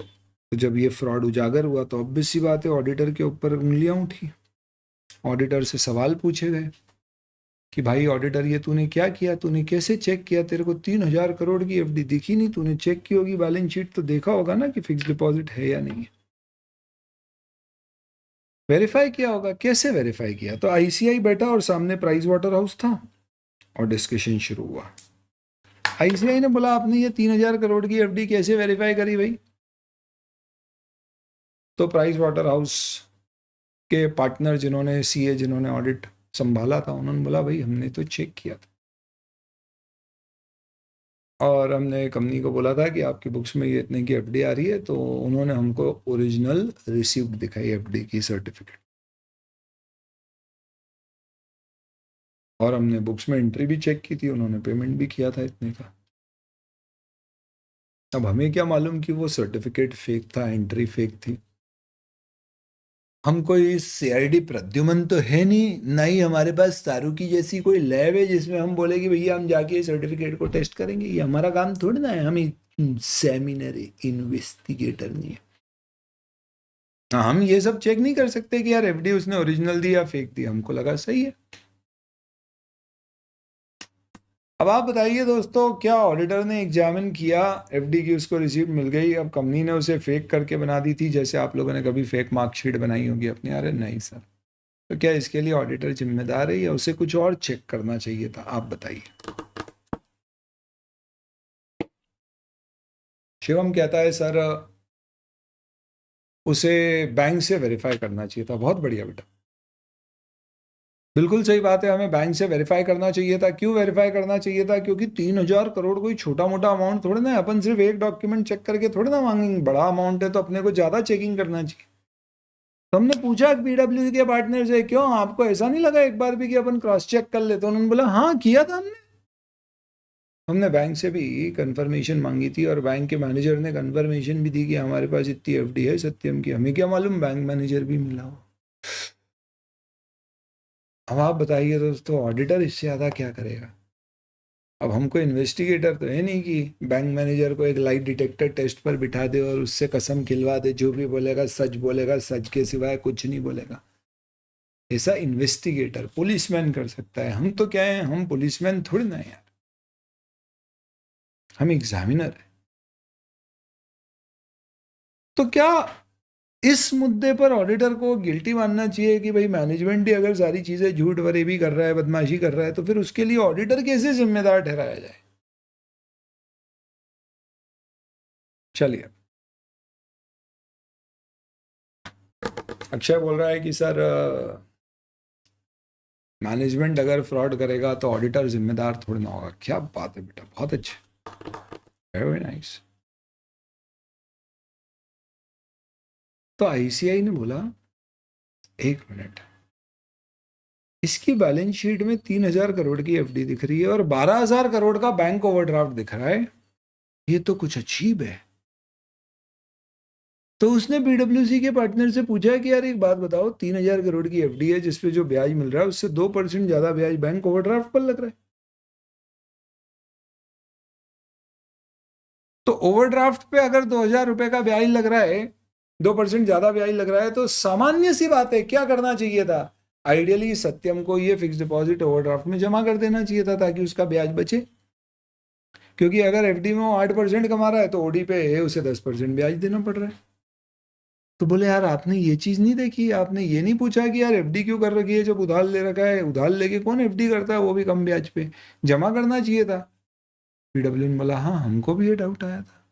तो जब ये फ्रॉड उजागर हुआ तो ऑब्वियस सी बात है ऑडिटर के ऊपर उंगलियां उठी। ऑडिटर से सवाल पूछे गए कि भाई ऑडिटर, ये तूने क्या किया, तूने कैसे चेक किया? तेरे को 3,000 करोड़ की एफडी दिखी नहीं, तूने चेक की होगी बैलेंस शीट तो देखा होगा ना कि फिक्स डिपॉजिट है या नहीं है, वेरीफाई किया होगा। कैसे वेरीफाई किया? तो आईसीआई बैठा और सामने प्राइस वाटर हाउस था और डिस्कशन शुरू हुआ। आईसीआई ने बोला आपने ये 3,000 करोड़ की एफडी कैसे वेरीफाई करी भाई? तो प्राइस वाटर हाउस के पार्टनर जिन्होंने सीए, जिन्होंने ऑडिट संभाला था, उन्होंने बोला भाई हमने तो चेक किया था और हमने कंपनी को बोला था कि आपकी बुक्स में ये इतने की एफडी आ रही है। तो उन्होंने हमको ओरिजिनल रिसीप्ट दिखाई एफडी की, सर्टिफिकेट, और हमने बुक्स में एंट्री भी चेक की थी, उन्होंने पेमेंट भी किया था इतने का। अब हमें क्या मालूम कि वो सर्टिफिकेट फेक था, एंट्री फेक थी। हम कोई सीआईडी प्रद्युमन तो है नहीं, ना ही हमारे पास तारू की जैसी कोई लैब है जिसमें हम बोले कि भैया हम जाके सर्टिफिकेट को टेस्ट करेंगे। ये हमारा काम थोड़ी ना है, हम सेमिनरी इन्वेस्टिगेटर नहीं है। हम ये सब चेक नहीं कर सकते कि यार एफडी उसने ओरिजिनल दी या फेक दी, हमको लगा सही है। अब आप बताइए दोस्तों, क्या ऑडिटर ने एग्जामिन किया, एफडी की उसको रिसीप्ट मिल गई, अब कंपनी ने उसे फेक करके बना दी थी, जैसे आप लोगों ने कभी फेक मार्कशीट बनाई होगी अपनी? अरे नहीं सर। तो क्या इसके लिए ऑडिटर जिम्मेदार है या उसे कुछ और चेक करना चाहिए था? आप बताइए। शिवम कहता है सर उसे बैंक से वेरीफाई करना चाहिए था। बहुत बढ़िया बेटा, बिल्कुल सही बात है, हमें बैंक से वेरीफाई करना चाहिए था। क्यों वेरीफाई करना चाहिए था? क्योंकि 3,000 करोड़ कोई छोटा मोटा अमाउंट थोड़ा ना है। अपन सिर्फ एक डॉक्यूमेंट चेक करके थोड़ा ना मांगेंगे, बड़ा अमाउंट है तो अपने को ज्यादा चेकिंग करना चाहिए। तो हमने पूछा पीडब्ल्यू के पार्टनर से, क्यों आपको ऐसा नहीं लगा एक बार भी कि अपन क्रॉस चेक कर लेते? उन्होंने बोला हाँ किया था हमने बैंक से भी कंफर्मेशन मांगी थी और बैंक के मैनेजर ने कंफर्मेशन भी दी कि हमारे पास इतनी एफडी है सत्यम की। हमें क्या मालूम बैंक मैनेजर भी मिला हो। अब आप बताइए दोस्तों, ऑडिटर इससे ज़्यादा क्या करेगा? अब हमको इन्वेस्टिगेटर तो है नहीं कि बैंक मैनेजर को एक लाइट डिटेक्टर टेस्ट पर बिठा दे और उससे कसम खिलवा दे, जो भी बोलेगा सच के सिवाय कुछ नहीं बोलेगा। ऐसा इन्वेस्टिगेटर पुलिसमैन कर सकता है। हम तो क्या है, हम पुलिसमैन थोड़ी ना है यार, हम एग्जामिनर है। तो क्या इस मुद्दे पर ऑडिटर को गिल्टी मानना चाहिए कि भाई मैनेजमेंट ही अगर सारी चीजें झूठ फरेबी कर रहा है, बदमाशी कर रहा है, तो फिर उसके लिए ऑडिटर कैसे जिम्मेदार ठहराया जाए? चलिए, अक्षय बोल रहा है कि सर मैनेजमेंट अगर फ्रॉड करेगा तो ऑडिटर जिम्मेदार थोड़ी ना होगा। क्या बात है बेटा, बहुत अच्छे, वेरी नाइस। तो आईसीआई ने बोला 1 मिनट, इसकी बैलेंस शीट में 3,000 करोड़ की एफडी दिख रही है और 12,000 करोड़ का बैंक ओवरड्राफ्ट दिख रहा है, ये तो कुछ अजीब है। तो उसने पीडब्ल्यूसी के पार्टनर से पूछा कि यार एक बात बताओ, 3,000 करोड़ की एफडी है जिसपे जो ब्याज मिल रहा है उससे 2% ज्यादा ब्याज बैंक ओवरड्राफ्ट पर लग रहा है। तो ओवरड्राफ्ट पे अगर 2,000 रुपए का ब्याज लग रहा है, 2% ज्यादा ब्याज लग रहा है, तो सामान्य सी बात है, क्या करना चाहिए था? आइडियली सत्यम को ये फिक्स डिपॉजिट ओवरड्राफ्ट में जमा कर देना चाहिए था ताकि उसका ब्याज बचे। क्योंकि अगर एफडी में वो 8% कमा रहा है तो ओडी पे उसे 10% ब्याज देना पड़ रहा है। तो बोले यार आपने ये चीज नहीं देखी, आपने ये नहीं पूछा कि यार एफडी क्यों कर रखी है? जब उधार ले रखा है, उधार लेके कौन एफडी करता है, वो भी कम ब्याज पे? जमा करना चाहिए था। पीडब्ल्यू ने बोला हाँ हमको भी ये डाउट आया था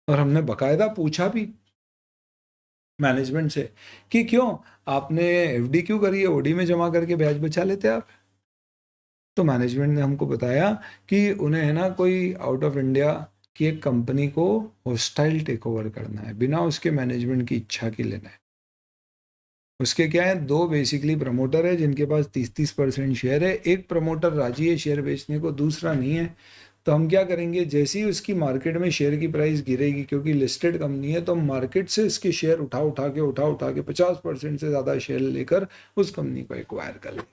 और हमने बकायदा पूछा भी मैनेजमेंट से कि क्यों आपने एफडी क्यों करी है, ओडी में जमा करके ब्याज बचा लेते आप। तो मैनेजमेंट ने हमको बताया कि उन्हें है ना कोई आउट ऑफ इंडिया की एक कंपनी को होस्टाइल टेक ओवर करना है, बिना उसके मैनेजमेंट की इच्छा के लेना है। उसके क्या है, दो बेसिकली प्रमोटर है जिनके पास 30-30% शेयर है। एक प्रमोटर राजी है शेयर बेचने को, दूसरा नहीं है। तो हम क्या करेंगे, जैसे ही उसकी मार्केट में शेयर की प्राइस गिरेगी, क्योंकि लिस्टेड कंपनी है, तो हम मार्केट से इसके शेयर उठा उठा के 50% से ज़्यादा शेयर लेकर उस कंपनी को एक्वायर कर लेंगे।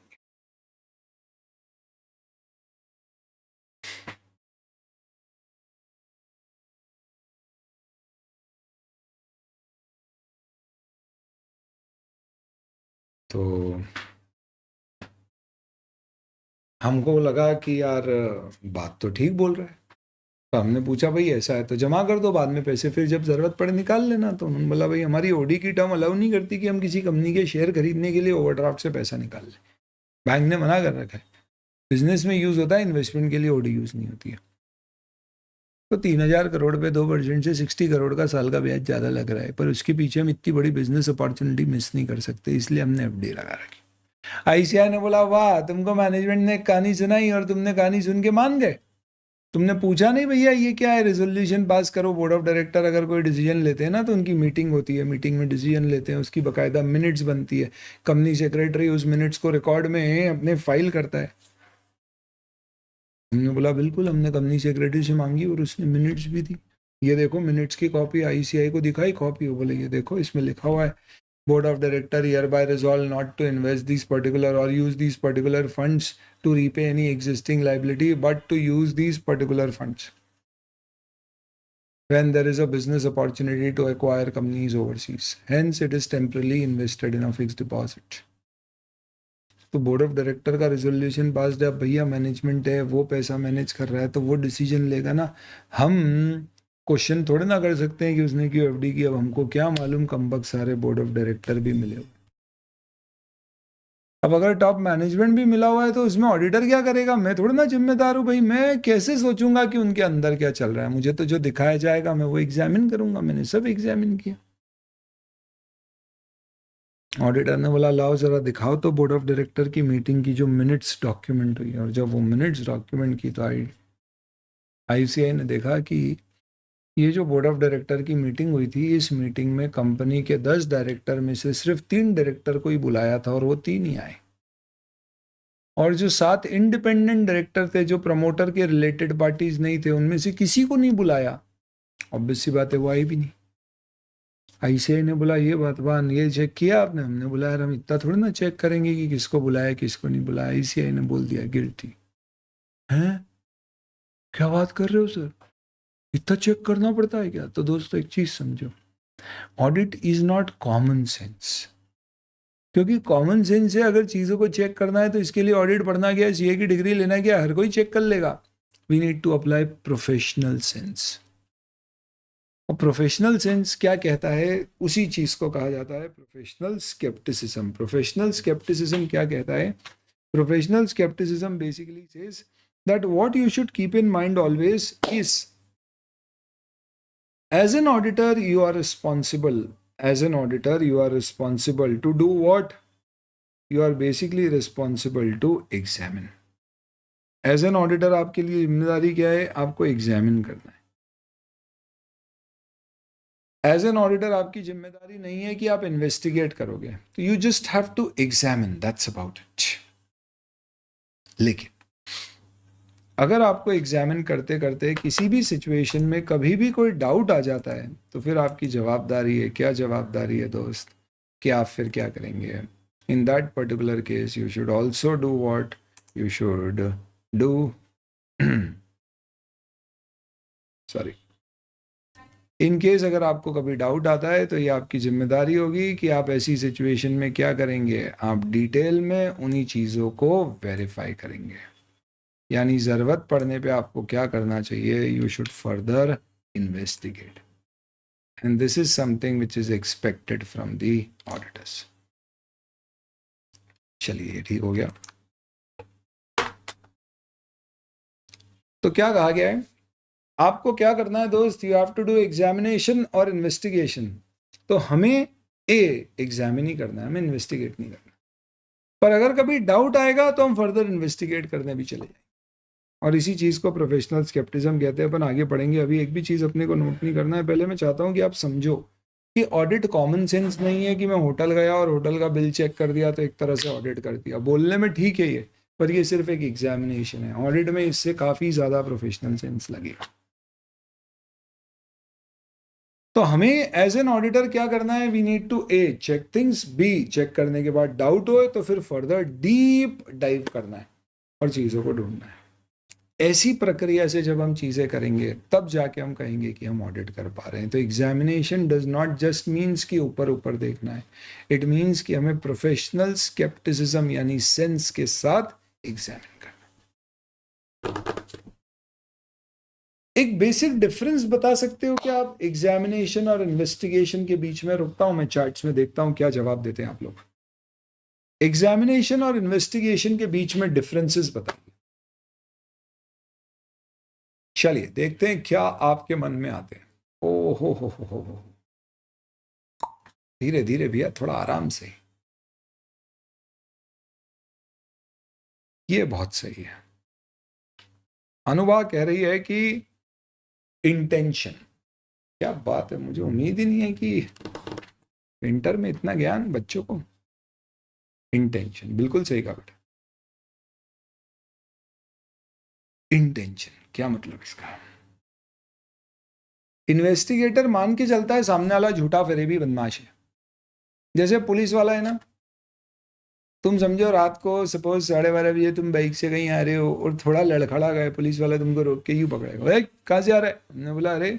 तो हमको लगा कि यार बात तो ठीक बोल रहा है। तो हमने पूछा भाई ऐसा है तो जमा कर दो, बाद में पैसे फिर जब ज़रूरत पड़े निकाल लेना। तो उन्होंने बोला भाई हमारी ओडी की टर्म अलाउ नहीं करती कि हम किसी कंपनी के शेयर खरीदने के लिए ओवरड्राफ्ट से पैसा निकाल लें। बैंक ने मना कर रखा है। बिजनेस में यूज़ होता है, इन्वेस्टमेंट के लिए ओडी यूज़ नहीं होती है। तो 3,000 करोड़ पे 2% से 60 करोड़ का साल का ब्याज ज़्यादा लग रहा है, पर उसके पीछे हम इतनी बड़ी बिजनेस अपॉर्चुनिटी मिस नहीं कर सकते, इसलिए हमने एफडी लगा रखी। आईसीआई ने बोला वाह, तुमको मैनेजमेंट ने कहानी सुनाई और तुमने कहानी सुन के मान गए। तुमने पूछा नहीं भैया ये क्या है, रेजोल्यूशन पास करो। बोर्ड ऑफ डायरेक्टर अगर कोई डिसीजन लेते हैं ना तो उनकी मीटिंग होती है, मीटिंग में डिसीजन लेते हैं, उसकी बकायदा मिनट्स बनती है। कंपनी सेक्रेटरी उस मिनट्स को रिकॉर्ड में अपने फाइल करता है। हमने बोला बिल्कुल, हमने कंपनी सेक्रेटरी से मांगी और उसने मिनट्स भी दी। ये देखो मिनट्स की कॉपी, आईसीआई को दिखाई कॉपी, वो बोले ये देखो इसमें लिखा हुआ है board of director hereby resolve not to invest these particular or use these particular funds to repay any existing liability but to use these particular funds when there is a business opportunity to acquire companies overseas. Hence it is temporarily invested in a fixed deposit. तो बोर्ड ऑफ डायरेक्टर का रेजोल्यूशन पास है, अब भैया मैनेजमेंट है वो पैसा मैनेज कर रहा है तो वो डिसीजन लेगा ना। हम क्वेश्चन थोड़े ना कर सकते हैं कि उसने क्यों एफडी की। अब हमको क्या मालूम, कमबख्त सारे बोर्ड ऑफ डायरेक्टर भी मिले हुए। अब अगर टॉप मैनेजमेंट भी मिला हुआ है तो उसमें ऑडिटर क्या करेगा, मैं थोड़ा ना जिम्मेदार हूँ भाई। मैं कैसे सोचूंगा कि उनके अंदर क्या चल रहा है, मुझे तो जो दिखाया जाएगा मैं वो एग्जामिन करूंगा। मैंने सब एग्जामिन किया। ऑडिटर ने बोला लाओ जरा दिखाओ तो बोर्ड ऑफ डायरेक्टर की मीटिंग की जो मिनट्स डॉक्यूमेंट हुई। और जब वो मिनट्स डॉक्यूमेंट की तो आईसीआई ने देखा कि ये जो बोर्ड ऑफ डायरेक्टर की मीटिंग हुई थी, इस मीटिंग में कंपनी के 10 डायरेक्टर में से सिर्फ 3 डायरेक्टर को ही बुलाया था और वो 3 ही आए। और जो 7 इंडिपेंडेंट डायरेक्टर थे जो प्रमोटर के रिलेटेड पार्टीज नहीं थे, उनमें से किसी को नहीं बुलाया। ऑब्वियस सी बात है वो आई भी नहीं। आईसीआई ने बोला ये बातवान ये चेक किया आपने? हमने बोला यार हम इतना थोड़ी ना चेक करेंगे कि किसको बुलाया किसको नहीं बुलाया। आईसीआई ने बोल दिया गिल्टी। हैं, क्या बात कर रहे हो सर, इतना चेक करना पड़ता है क्या? तो दोस्तों एक चीज समझो, audit is not common sense. क्योंकि कॉमन सेंस से अगर चीज़ों को चेक करना है तो इसके लिए ऑडिट पढ़ना क्या है, सीए की डिग्री लेना क्या, हर कोई चेक कर लेगा। We need to apply professional sense. और प्रोफेशनल सेंस क्या कहता है, उसी चीज़ को कहा जाता है प्रोफेशनल स्केप्टिसिज्म। प्रोफेशनल स्केप्टिसिज्म क्या कहता है? Professional scepticism basically says that what you should keep in mind always is, as an auditor you are responsible, as an auditor you are responsible to do what? You are basically responsible to examine. As an auditor आपके लिए जिम्मेदारी क्या है? आपको एग्जामिन करना है। एज एन ऑडिटर आपकी जिम्मेदारी नहीं है कि आप इन्वेस्टिगेट करोगे, तो you just have to examine, that's about it. लेकिन अगर आपको एग्जामिन करते करते किसी भी सिचुएशन में कभी भी कोई डाउट आ जाता है तो फिर आपकी जवाबदारी है। क्या जवाबदारी है दोस्त, कि आप फिर क्या करेंगे? In that particular case you should also do what you should do. Sorry, in case अगर आपको कभी डाउट आता है तो ये आपकी जिम्मेदारी होगी कि आप ऐसी सिचुएशन में क्या करेंगे, आप डिटेल में उन्हीं चीज़ों को वेरीफाई करेंगे। यानी ज़रूरत पड़ने पे आपको क्या करना चाहिए, you should further investigate, and this is something which is expected from the auditors. चलिए ठीक हो गया। तो क्या कहा गया है, आपको क्या करना है दोस्त, you have to do examination और इन्वेस्टिगेशन। तो हमें एग्जामिन ही करना है, हमें इन्वेस्टिगेट नहीं करना। पर अगर कभी डाउट आएगा तो हम फर्दर इन्वेस्टिगेट करने भी चले जाएंगे। और इसी चीज़ को प्रोफेशनल स्केप्टिज्म कहते हैं। अपन आगे पढ़ेंगे, अभी एक भी चीज़ अपने को नोट नहीं करना है। पहले मैं चाहता हूँ कि आप समझो कि ऑडिट कॉमन सेंस नहीं है कि मैं होटल गया और होटल का बिल चेक कर दिया तो एक तरह से ऑडिट कर दिया। बोलने में ठीक है ये, पर ये सिर्फ एक एग्जामिनेशन है। ऑडिट में इससे काफ़ी ज़्यादा प्रोफेशनल सेंस लगेगा। तो हमें एज एन ऑडिटर क्या करना है, we need to check things, बी चेक करने के बाद डाउट हो तो फिर फर्दर डीप डाइव करना है और चीज़ों को ढूंढना है। ऐसी प्रक्रिया से जब हम चीज़ें करेंगे तब जाके हम कहेंगे कि हम ऑडिट कर पा रहे हैं। तो examination does not just means कि ऊपर ऊपर देखना है, इट मीन्स कि हमें प्रोफेशनल स्केप्टिसिज्म यानी सेंस के साथ एग्जामिन करना। एक बेसिक डिफरेंस बता सकते हो क्या आप एग्जामिनेशन और इन्वेस्टिगेशन के बीच में? रुकता हूं मैं चार्ट्स में, देखता हूं क्या जवाब देते हैं आप लोग। एग्जामिनेशन और इन्वेस्टिगेशन के बीच में डिफरेंसेस बताइए। चलिए देखते हैं क्या आपके मन में आते हैं। ओ हो, धीरे धीरे भैया, थोड़ा आराम से। ये बहुत सही है। अनुभा कह रही है कि इंटेंशन। क्या बात है, मुझे उम्मीद ही नहीं है कि इंटर में इतना ज्ञान बच्चों को। इंटेंशन बिल्कुल सही कहा बेटा। इंटेंशन क्या मतलब इसका? इन्वेस्टिगेटर मान के चलता है सामने वाला झूठा फरेबी बदमाश है। जैसे पुलिस वाला है ना, तुम समझो रात को सपोज 12:30 बजे तुम बाइक से कहीं आ रहे हो और थोड़ा लड़खड़ा गए, पुलिस वाला तुमको रोक के यूं पकड़ेगा, भाई कहाँ से आ रहा है? हमने बोला अरे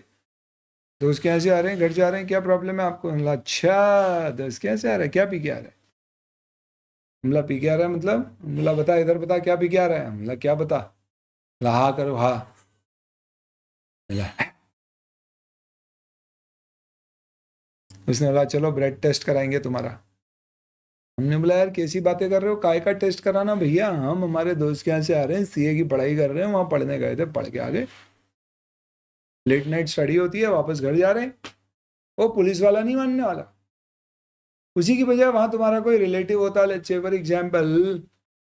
दोस्त कैसे आ रहे हैं, घर से आ रहे हैं, क्या प्रॉब्लम है आपको? हमला अच्छा दोस्त कैसे आ रहा है, क्या पी के आ रहा है? हमला पी के आ रहा है मतलब? हमला बता, इधर बता क्या पी के आ रहा है? हमला क्या बता? हाँ करो हाँ। उसने बोला चलो ब्लड टेस्ट कराएंगे तुम्हारा। हमने बोला यार कैसी बातें कर रहे हो, काय का टेस्ट कराना भैया, हम हमारे दोस्त के यहाँ से आ रहे हैं, सीए की पढ़ाई कर रहे हैं, वहाँ पढ़ने गए थे, पढ़ के आ गए, लेट नाइट स्टडी होती है, वापस घर जा रहे हैं। वो पुलिस वाला नहीं मानने वाला। उसी की बजाय वहाँ तुम्हारा कोई रिलेटिव होता, लेट्स से फॉर एग्जाम्पल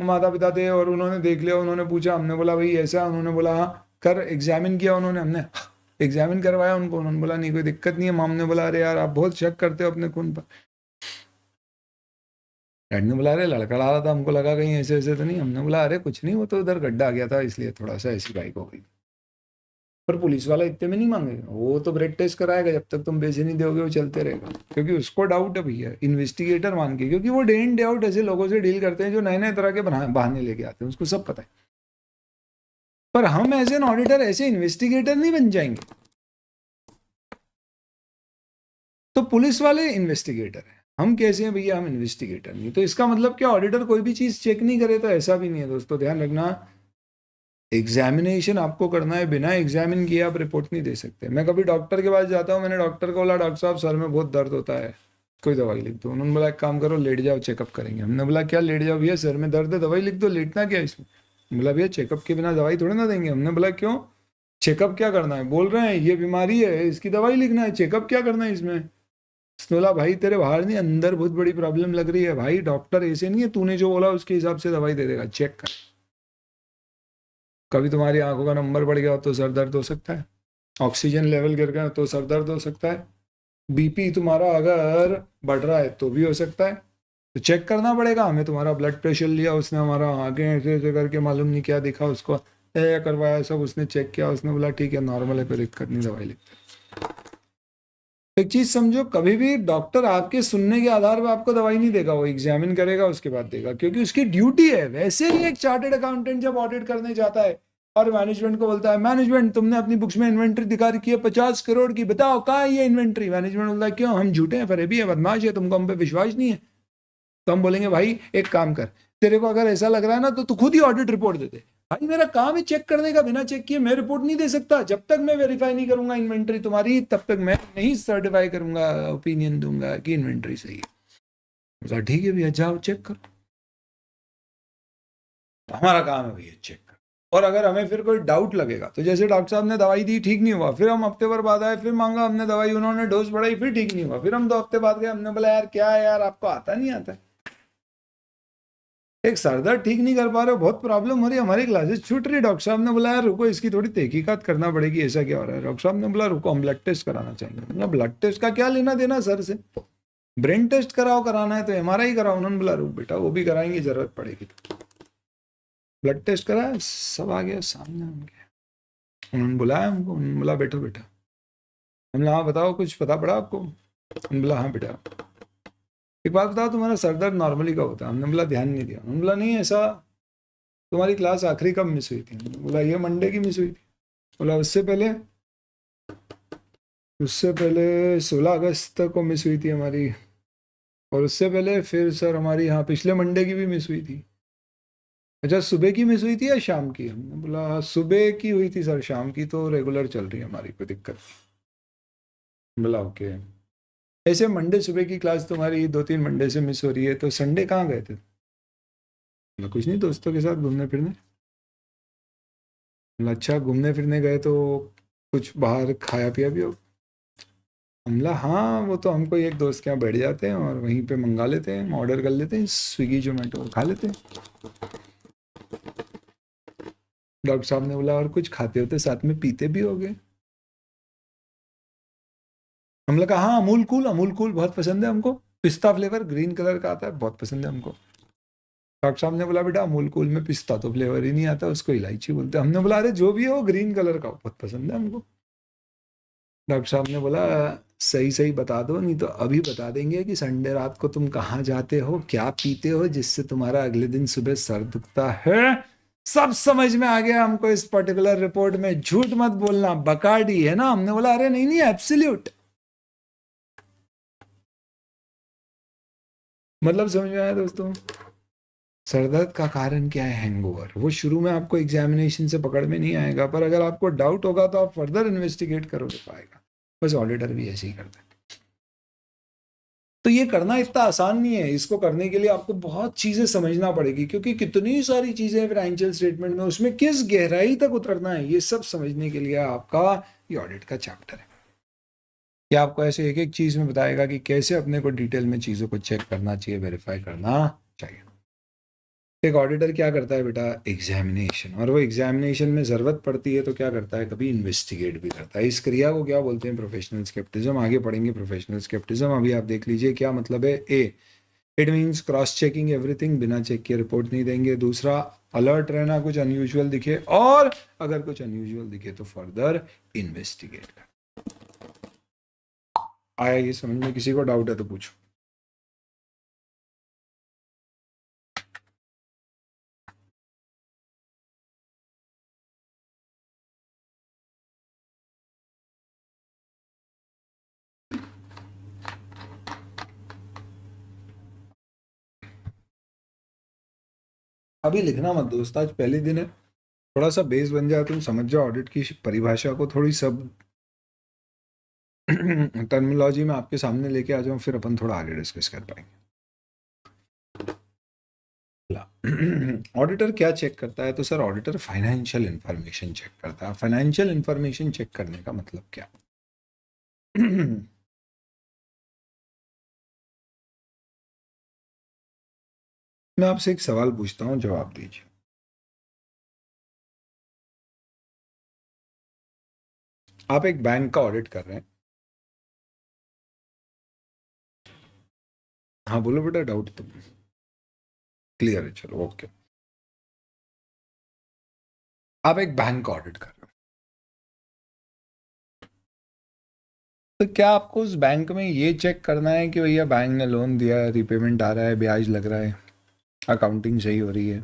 माता पिता थे और उन्होंने देख लिया, उन्होंने पूछा, हमने बोला भाई ऐसा, उन्होंने बोला हाँ कर, एग्जामिन किया उन्होंने, हमने एग्जामिन करवाया उनको, उन्होंने बोला नहीं कोई दिक्कत नहीं है। माम ने बोला अरे यार आप बहुत शक करते हो अपने खून पर। डैड ने बोला अरे लड़का ला रहा था, हमको लगा कहीं ऐसे ऐसे तो नहीं। हमने बोला अरे कुछ नहीं, वो तो उधर गड्ढा आ गया था इसलिए थोड़ा सा ऐसी बाइक हो गई। पर पुलिस वाला इतने में नहीं मांगेगा, वो तो ब्रेक टेस्ट कराएगा, जब तक तुम पैसे नहीं दोगे वो चलते रहेगा, क्योंकि उसको डाउट है भैया, इन्वेस्टिगेटर मान के, क्योंकि वो डे इन डे आउट ऐसे लोगों से डील करते हैं जो नए नए तरह के बहाने लेके आते हैं, उसको सब पता है। पर हम एज एन ऑडिटर ऐसे इन्वेस्टिगेटर नहीं बन जाएंगे। तो पुलिस वाले इन्वेस्टिगेटर है, हम कैसे हैं भैया, हम इन्वेस्टिगेटर नहीं। तो इसका मतलब क्या ऑडिटर कोई भी चीज चेक नहीं करे? तो ऐसा भी नहीं है दोस्तों, ध्यान रखना। एग्जामिनेशन आपको करना है, बिना एग्जामिन किए आप रिपोर्ट नहीं दे सकते। मैं कभी डॉक्टर के पास जाता हूँ, मैंने डॉक्टर को बोला डॉक्टर साहब सर में बहुत दर्द होता है, कोई दवाई लिख दो। उन्होंने बोला एक काम करो लेट जाओ चेकअप करेंगे। हमने बोला क्या लेट जाओ भैया, सर में दर्द है दवाई लिख दो, लेटना क्या इसमें? बोला भैया चेकअप के बिना दवाई थोड़ी ना देंगे। हमने बोला क्यों, चेकअप क्या करना है? बोल रहे हैं ये बीमारी है इसकी दवाई लिखना है, चेकअप क्या करना है इसमें? उसने बोला भाई तेरे बाहर नहीं अंदर बहुत बड़ी प्रॉब्लम लग रही है भाई, डॉक्टर ऐसे नहीं है तूने जो बोला उसके हिसाब से दवाई दे देगा, चेक कर। कभी तुम्हारी आंखों का नंबर बढ़ गया तो सर दर्द हो सकता है, ऑक्सीजन लेवल गिर गया तो सर दर्द हो सकता है, बीपी तुम्हारा अगर बढ़ रहा है तो भी हो सकता है। तो चेक करना पड़ेगा हमें। तुम्हारा ब्लड प्रेशर लिया उसने, हमारा आगे ऐसे ऐसे करके मालूम नहीं क्या दिखा उसको, करवाया सब, उसने चेक किया, उसने बोला ठीक है नॉर्मल है, कोई दिक्कत नहीं, दवाई लिखते। एक चीज समझो, कभी भी डॉक्टर आपके सुनने के आधार पर आपको दवाई नहीं देगा, वो एग्जामिन करेगा उसके बाद देगा, क्योंकि उसकी ड्यूटी है। वैसे ही एक चार्टर्ड अकाउंटेंट जब ऑडिट करने जाता है और मैनेजमेंट को बोलता है मैनेजमेंट तुमने अपनी बुक्स में इन्वेंट्री दिखा रखी है 50 करोड़ की, बताओ कहाँ है ये इन्वेंट्री? मैनेजमेंट बोलता है क्यों, हम झूठे हैं, फरेबी है, बदमाश है, तुमको हम पे विश्वास नहीं है? तो हम बोलेंगे भाई एक काम कर, तेरे को अगर ऐसा लग रहा है ना तो तू खुद ही ऑडिट रिपोर्ट दे दे। भाई मेरा काम है चेक करने का, बिना चेक किए मैं रिपोर्ट नहीं दे सकता। जब तक मैं वेरीफाई नहीं करूंगा इन्वेंट्री तुम्हारी, तब तक मैं नहीं सर्टिफाई करूंगा, ओपिनियन दूंगा कि इन्वेंट्री सही है। ठीक है भैया जाओ चेक करो, हमारा काम है भैया चेक कर। और अगर हमें फिर कोई डाउट लगेगा तो जैसे डॉक्टर साहब ने दवाई दी, ठीक नहीं हुआ, फिर हम हफ्ते भर बाद आए, फिर मांगा हमने दवाई, उन्होंने डोज बढ़ाई, फिर ठीक नहीं हुआ, फिर हम 2 हफ्ते बाद गए, हमने बोला यार क्या है यार, आपको आता नहीं आता? एक सर दर्द ठीक नहीं कर पा रहे हो, बहुत प्रॉब्लम हो रही है, हमारी क्लासेस छूट रही, डॉक्टर साहब ने बोला यार रुको, इसकी थोड़ी तहकीकात करना पड़ेगी, ऐसा क्या हो रहा है? डॉक्टर साहब ने बोला रुको, हम ब्लड टेस्ट कराना चाहेंगे। मतलब ब्लड टेस्ट का क्या लेना देना सर से? ब्रेन टेस्ट कराओ, कराना है तो MRI कराओ। उन्होंने बोला रुक बेटा, वो भी कराएंगे, जरूरत पड़ेगी तो। ब्लड टेस्ट कराया, सब आ गया सामने उनके। उन्होंने बुलाया हमको, उन्होंने बोला बैठो बेटा। हमने हाँ बताओ, कुछ पता पड़ा आपको? उन्होंने बोला हाँ बेटा, एक बात बताओ, तुम्हारा सर दर्द नॉर्मली कब होता है? हमने बोला ध्यान नहीं दिया। उन्होंने बोला नहीं ऐसा, तुम्हारी क्लास आखिरी कब मिस हुई थी? बोला ये मंडे की मिस हुई थी। बोला उससे पहले? उससे पहले 16 अगस्त को मिस हुई थी हमारी, और उससे पहले फिर सर हमारी यहाँ पिछले मंडे की भी मिस हुई थी। अच्छा सुबह की मिस हुई थी या शाम की? हमने बोला सुबह की हुई थी सर, शाम की तो रेगुलर चल रही है हमारी, कोई दिक्कत नहीं। बोला ओके। ऐसे मंडे सुबह की क्लास तुम्हारी 2-3 मंडे से मिस हो रही है, तो संडे कहाँ गए थे? बोला कुछ नहीं, दोस्तों के साथ घूमने फिरने। बोला अच्छा, घूमने फिरने गए तो कुछ बाहर खाया पिया भी हो? हमला हाँ, वो तो हमको एक दोस्त के यहाँ बैठ जाते हैं और वहीं पे मंगा लेते हैं, ऑर्डर कर लेते हैं, स्विगी जोमेटो खा लेते हैं। डॉक्टर साहब ने बोला और कुछ खाते होते साथ में, पीते भी हो गए? हमने कहा हाँ, अमूल कूल, अमूल कूल बहुत पसंद है हमको, पिस्ता फ्लेवर ग्रीन कलर का आता है, बहुत पसंद है हमको। डॉक्टर साहब ने बोला बेटा अमूल कूल में पिस्ता तो फ्लेवर ही नहीं आता, उसको इलायची बोलते हैं। हमने बोला अरे जो भी है वो ग्रीन कलर का, बहुत पसंद है हमको। डॉक्टर साहब ने बोला सही सही बता दो, नहीं तो अभी बता देंगे कि संडे रात को तुम कहाँ जाते हो, क्या पीते हो, जिससे तुम्हारा अगले दिन सुबह सर दुखता है। सब समझ में आ गया हमको इस पर्टिकुलर रिपोर्ट में, झूठ मत बोलना, बकार्डी है ना? हमने बोला अरे नहीं नहीं, एब्सोल्यूट। मतलब समझ में आया दोस्तों? सरदर्द का कारण क्या है? हैंगओवर। वो शुरू में आपको एग्जामिनेशन से पकड़ में नहीं आएगा, पर अगर आपको डाउट होगा तो आप फर्दर इन्वेस्टिगेट करोगे तो पाएगा। बस ऑडिटर भी ऐसे ही करता है। तो ये करना इतना आसान नहीं है, इसको करने के लिए आपको बहुत चीजें समझना पड़ेगी, क्योंकि कितनी सारी चीजें फाइनेंशियल स्टेटमेंट में, उसमें किस गहराई तक उतरना है, ये सब समझने के लिए आपका ये ऑडिट का चैप्टर है। ये आपको ऐसे एक एक चीज में बताएगा कि कैसे अपने को डिटेल में चीजों को चेक करना चाहिए, वेरीफाई करना चाहिए। एक ऑडिटर क्या करता है बेटा? एग्जामिनेशन। और वो एग्जामिनेशन में ज़रूरत पड़ती है तो क्या करता है? कभी इन्वेस्टिगेट भी करता है। इस क्रिया को क्या बोलते हैं? Professional scepticism. आगे पढ़ेंगे प्रोफेशनल स्केप्टिज्म। अभी आप देख लीजिए क्या मतलब है। Uh, it means cross checking everything, बिना चेक किए रिपोर्ट नहीं देंगे। दूसरा, अलर्ट रहना, कुछ अनयूजुअल दिखे, और अगर कुछ अनयूजुअल दिखे तो फर्दर इन्वेस्टिगेट कर। आया ये समझ में? किसी को डाउट है तो पूछो। अभी लिखना मत दोस्त, आज पहले दिन है, थोड़ा सा बेस बन जाए, तुम समझ जाओ ऑडिट की परिभाषा को, थोड़ी सब टर्मिनोलॉजी में आपके सामने लेके आ जाऊं, फिर अपन थोड़ा आगे डिस्कस कर पाएंगे। ऑडिटर क्या चेक करता है? तो sir auditor financial information check करता है। फाइनेंशियल इंफॉर्मेशन चेक करने का मतलब क्या? मैं आपसे एक सवाल पूछता हूं, जवाब दीजिए। आप एक बैंक का ऑडिट कर रहे हैं। हाँ बोलो बेटा, डाउट तो क्लियर है, चलो ओके। आप एक बैंक का ऑडिट कर रहे हो, तो क्या आपको उस बैंक में ये चेक करना है कि भैया बैंक ने लोन दिया है, रिपेमेंट आ रहा है, ब्याज लग रहा है, अकाउंटिंग सही हो रही है,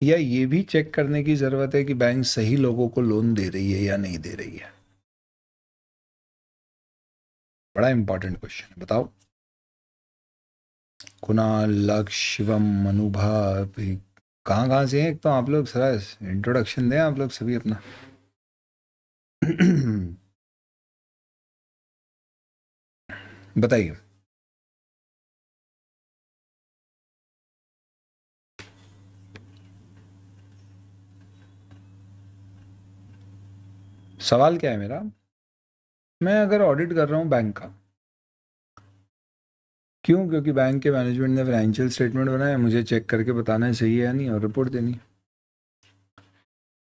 या ये भी चेक करने की जरूरत है कि बैंक सही लोगों को लोन दे रही है या नहीं दे रही है? बड़ा इंपॉर्टेंट क्वेश्चन है, बताओ। कुणाल, लक्ष्य, शिवम, अनुभा, कहाँ कहाँ से हैं? एक तो आप लोग सरा इंट्रोडक्शन दें आप लोग सभी अपना। बताइए। सवाल क्या है मेरा, मैं अगर ऑडिट कर रहा हूँ बैंक का, क्यों? क्योंकि बैंक के मैनेजमेंट ने फाइनेंशियल स्टेटमेंट बनाया, मुझे चेक करके बताना है सही है या नहीं और रिपोर्ट देनी है।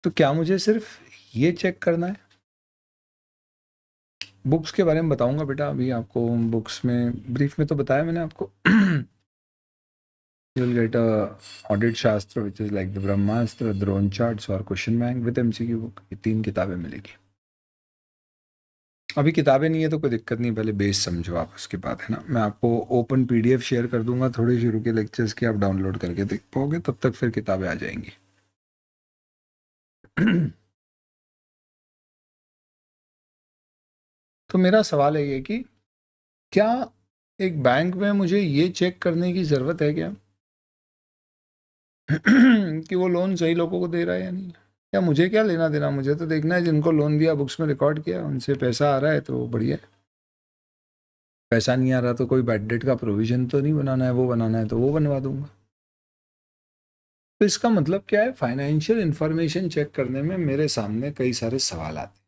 तो क्या मुझे सिर्फ ये चेक करना है? बुक्स के बारे में बताऊंगा बेटा अभी आपको। बुक्स में ब्रीफ में तो बताया मैंने आपको। You will get a audit Shastra which is like the Brahmastra, Drona charts और question bank with MCQ book. ये 3 किताबें मिलेगी। अभी किताबें नहीं है तो कोई दिक्कत नहीं, पहले बेस समझो आप, उसके बाद है ना। मैं आपको ओपन पीडीएफ शेयर कर दूंगा थोड़े शुरू के लेक्चर्स की, आप डाउनलोड करके देख पाओगे, तब तक फिर किताबें आ जाएंगी। तो मेरा सवाल है ये कि क्या एक बैंक में मुझे ये चेक करने की ज़रूरत है क्या कि वो लोन सही लोगों को दे रहा है या नहीं? या मुझे क्या लेना देना, मुझे तो देखना है जिनको लोन दिया बुक्स में रिकॉर्ड किया उनसे पैसा आ रहा है तो बढ़िया है। पैसा नहीं आ रहा तो कोई बैड डेट का प्रोविजन तो नहीं बनाना है, वो बनाना है तो वो बनवा दूंगा। तो इसका मतलब क्या है, फाइनेंशियल इंफॉर्मेशन चेक करने में मेरे सामने कई सारे सवाल आते हैं।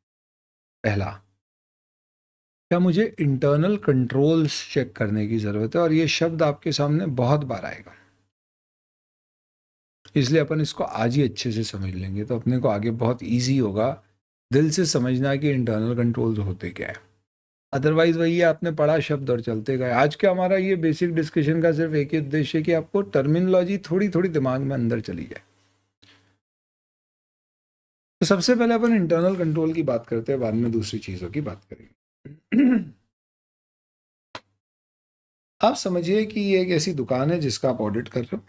पहला, क्या मुझे इंटरनल कंट्रोल्स चेक करने की ज़रूरत है? और ये शब्द आपके सामने बहुत बार आएगा, इसलिए अपन इसको आज ही अच्छे से समझ लेंगे तो अपने को आगे बहुत इजी होगा दिल से समझना कि इंटरनल कंट्रोल्स होते क्या है। अदरवाइज वही है, आपने पढ़ा शब्द और चलते गए। आज का हमारा ये बेसिक डिस्कशन का सिर्फ एक ही उद्देश्य है कि आपको टर्मिनोलॉजी थोड़ी थोड़ी दिमाग में अंदर चली जाए। तो सबसे पहले अपन इंटरनल कंट्रोल की बात करते हैं, बाद में दूसरी चीज़ों की बात करेंगे। आप समझिए कि ये एक ऐसी दुकान है जिसका आप ऑडिट कर रहे हो।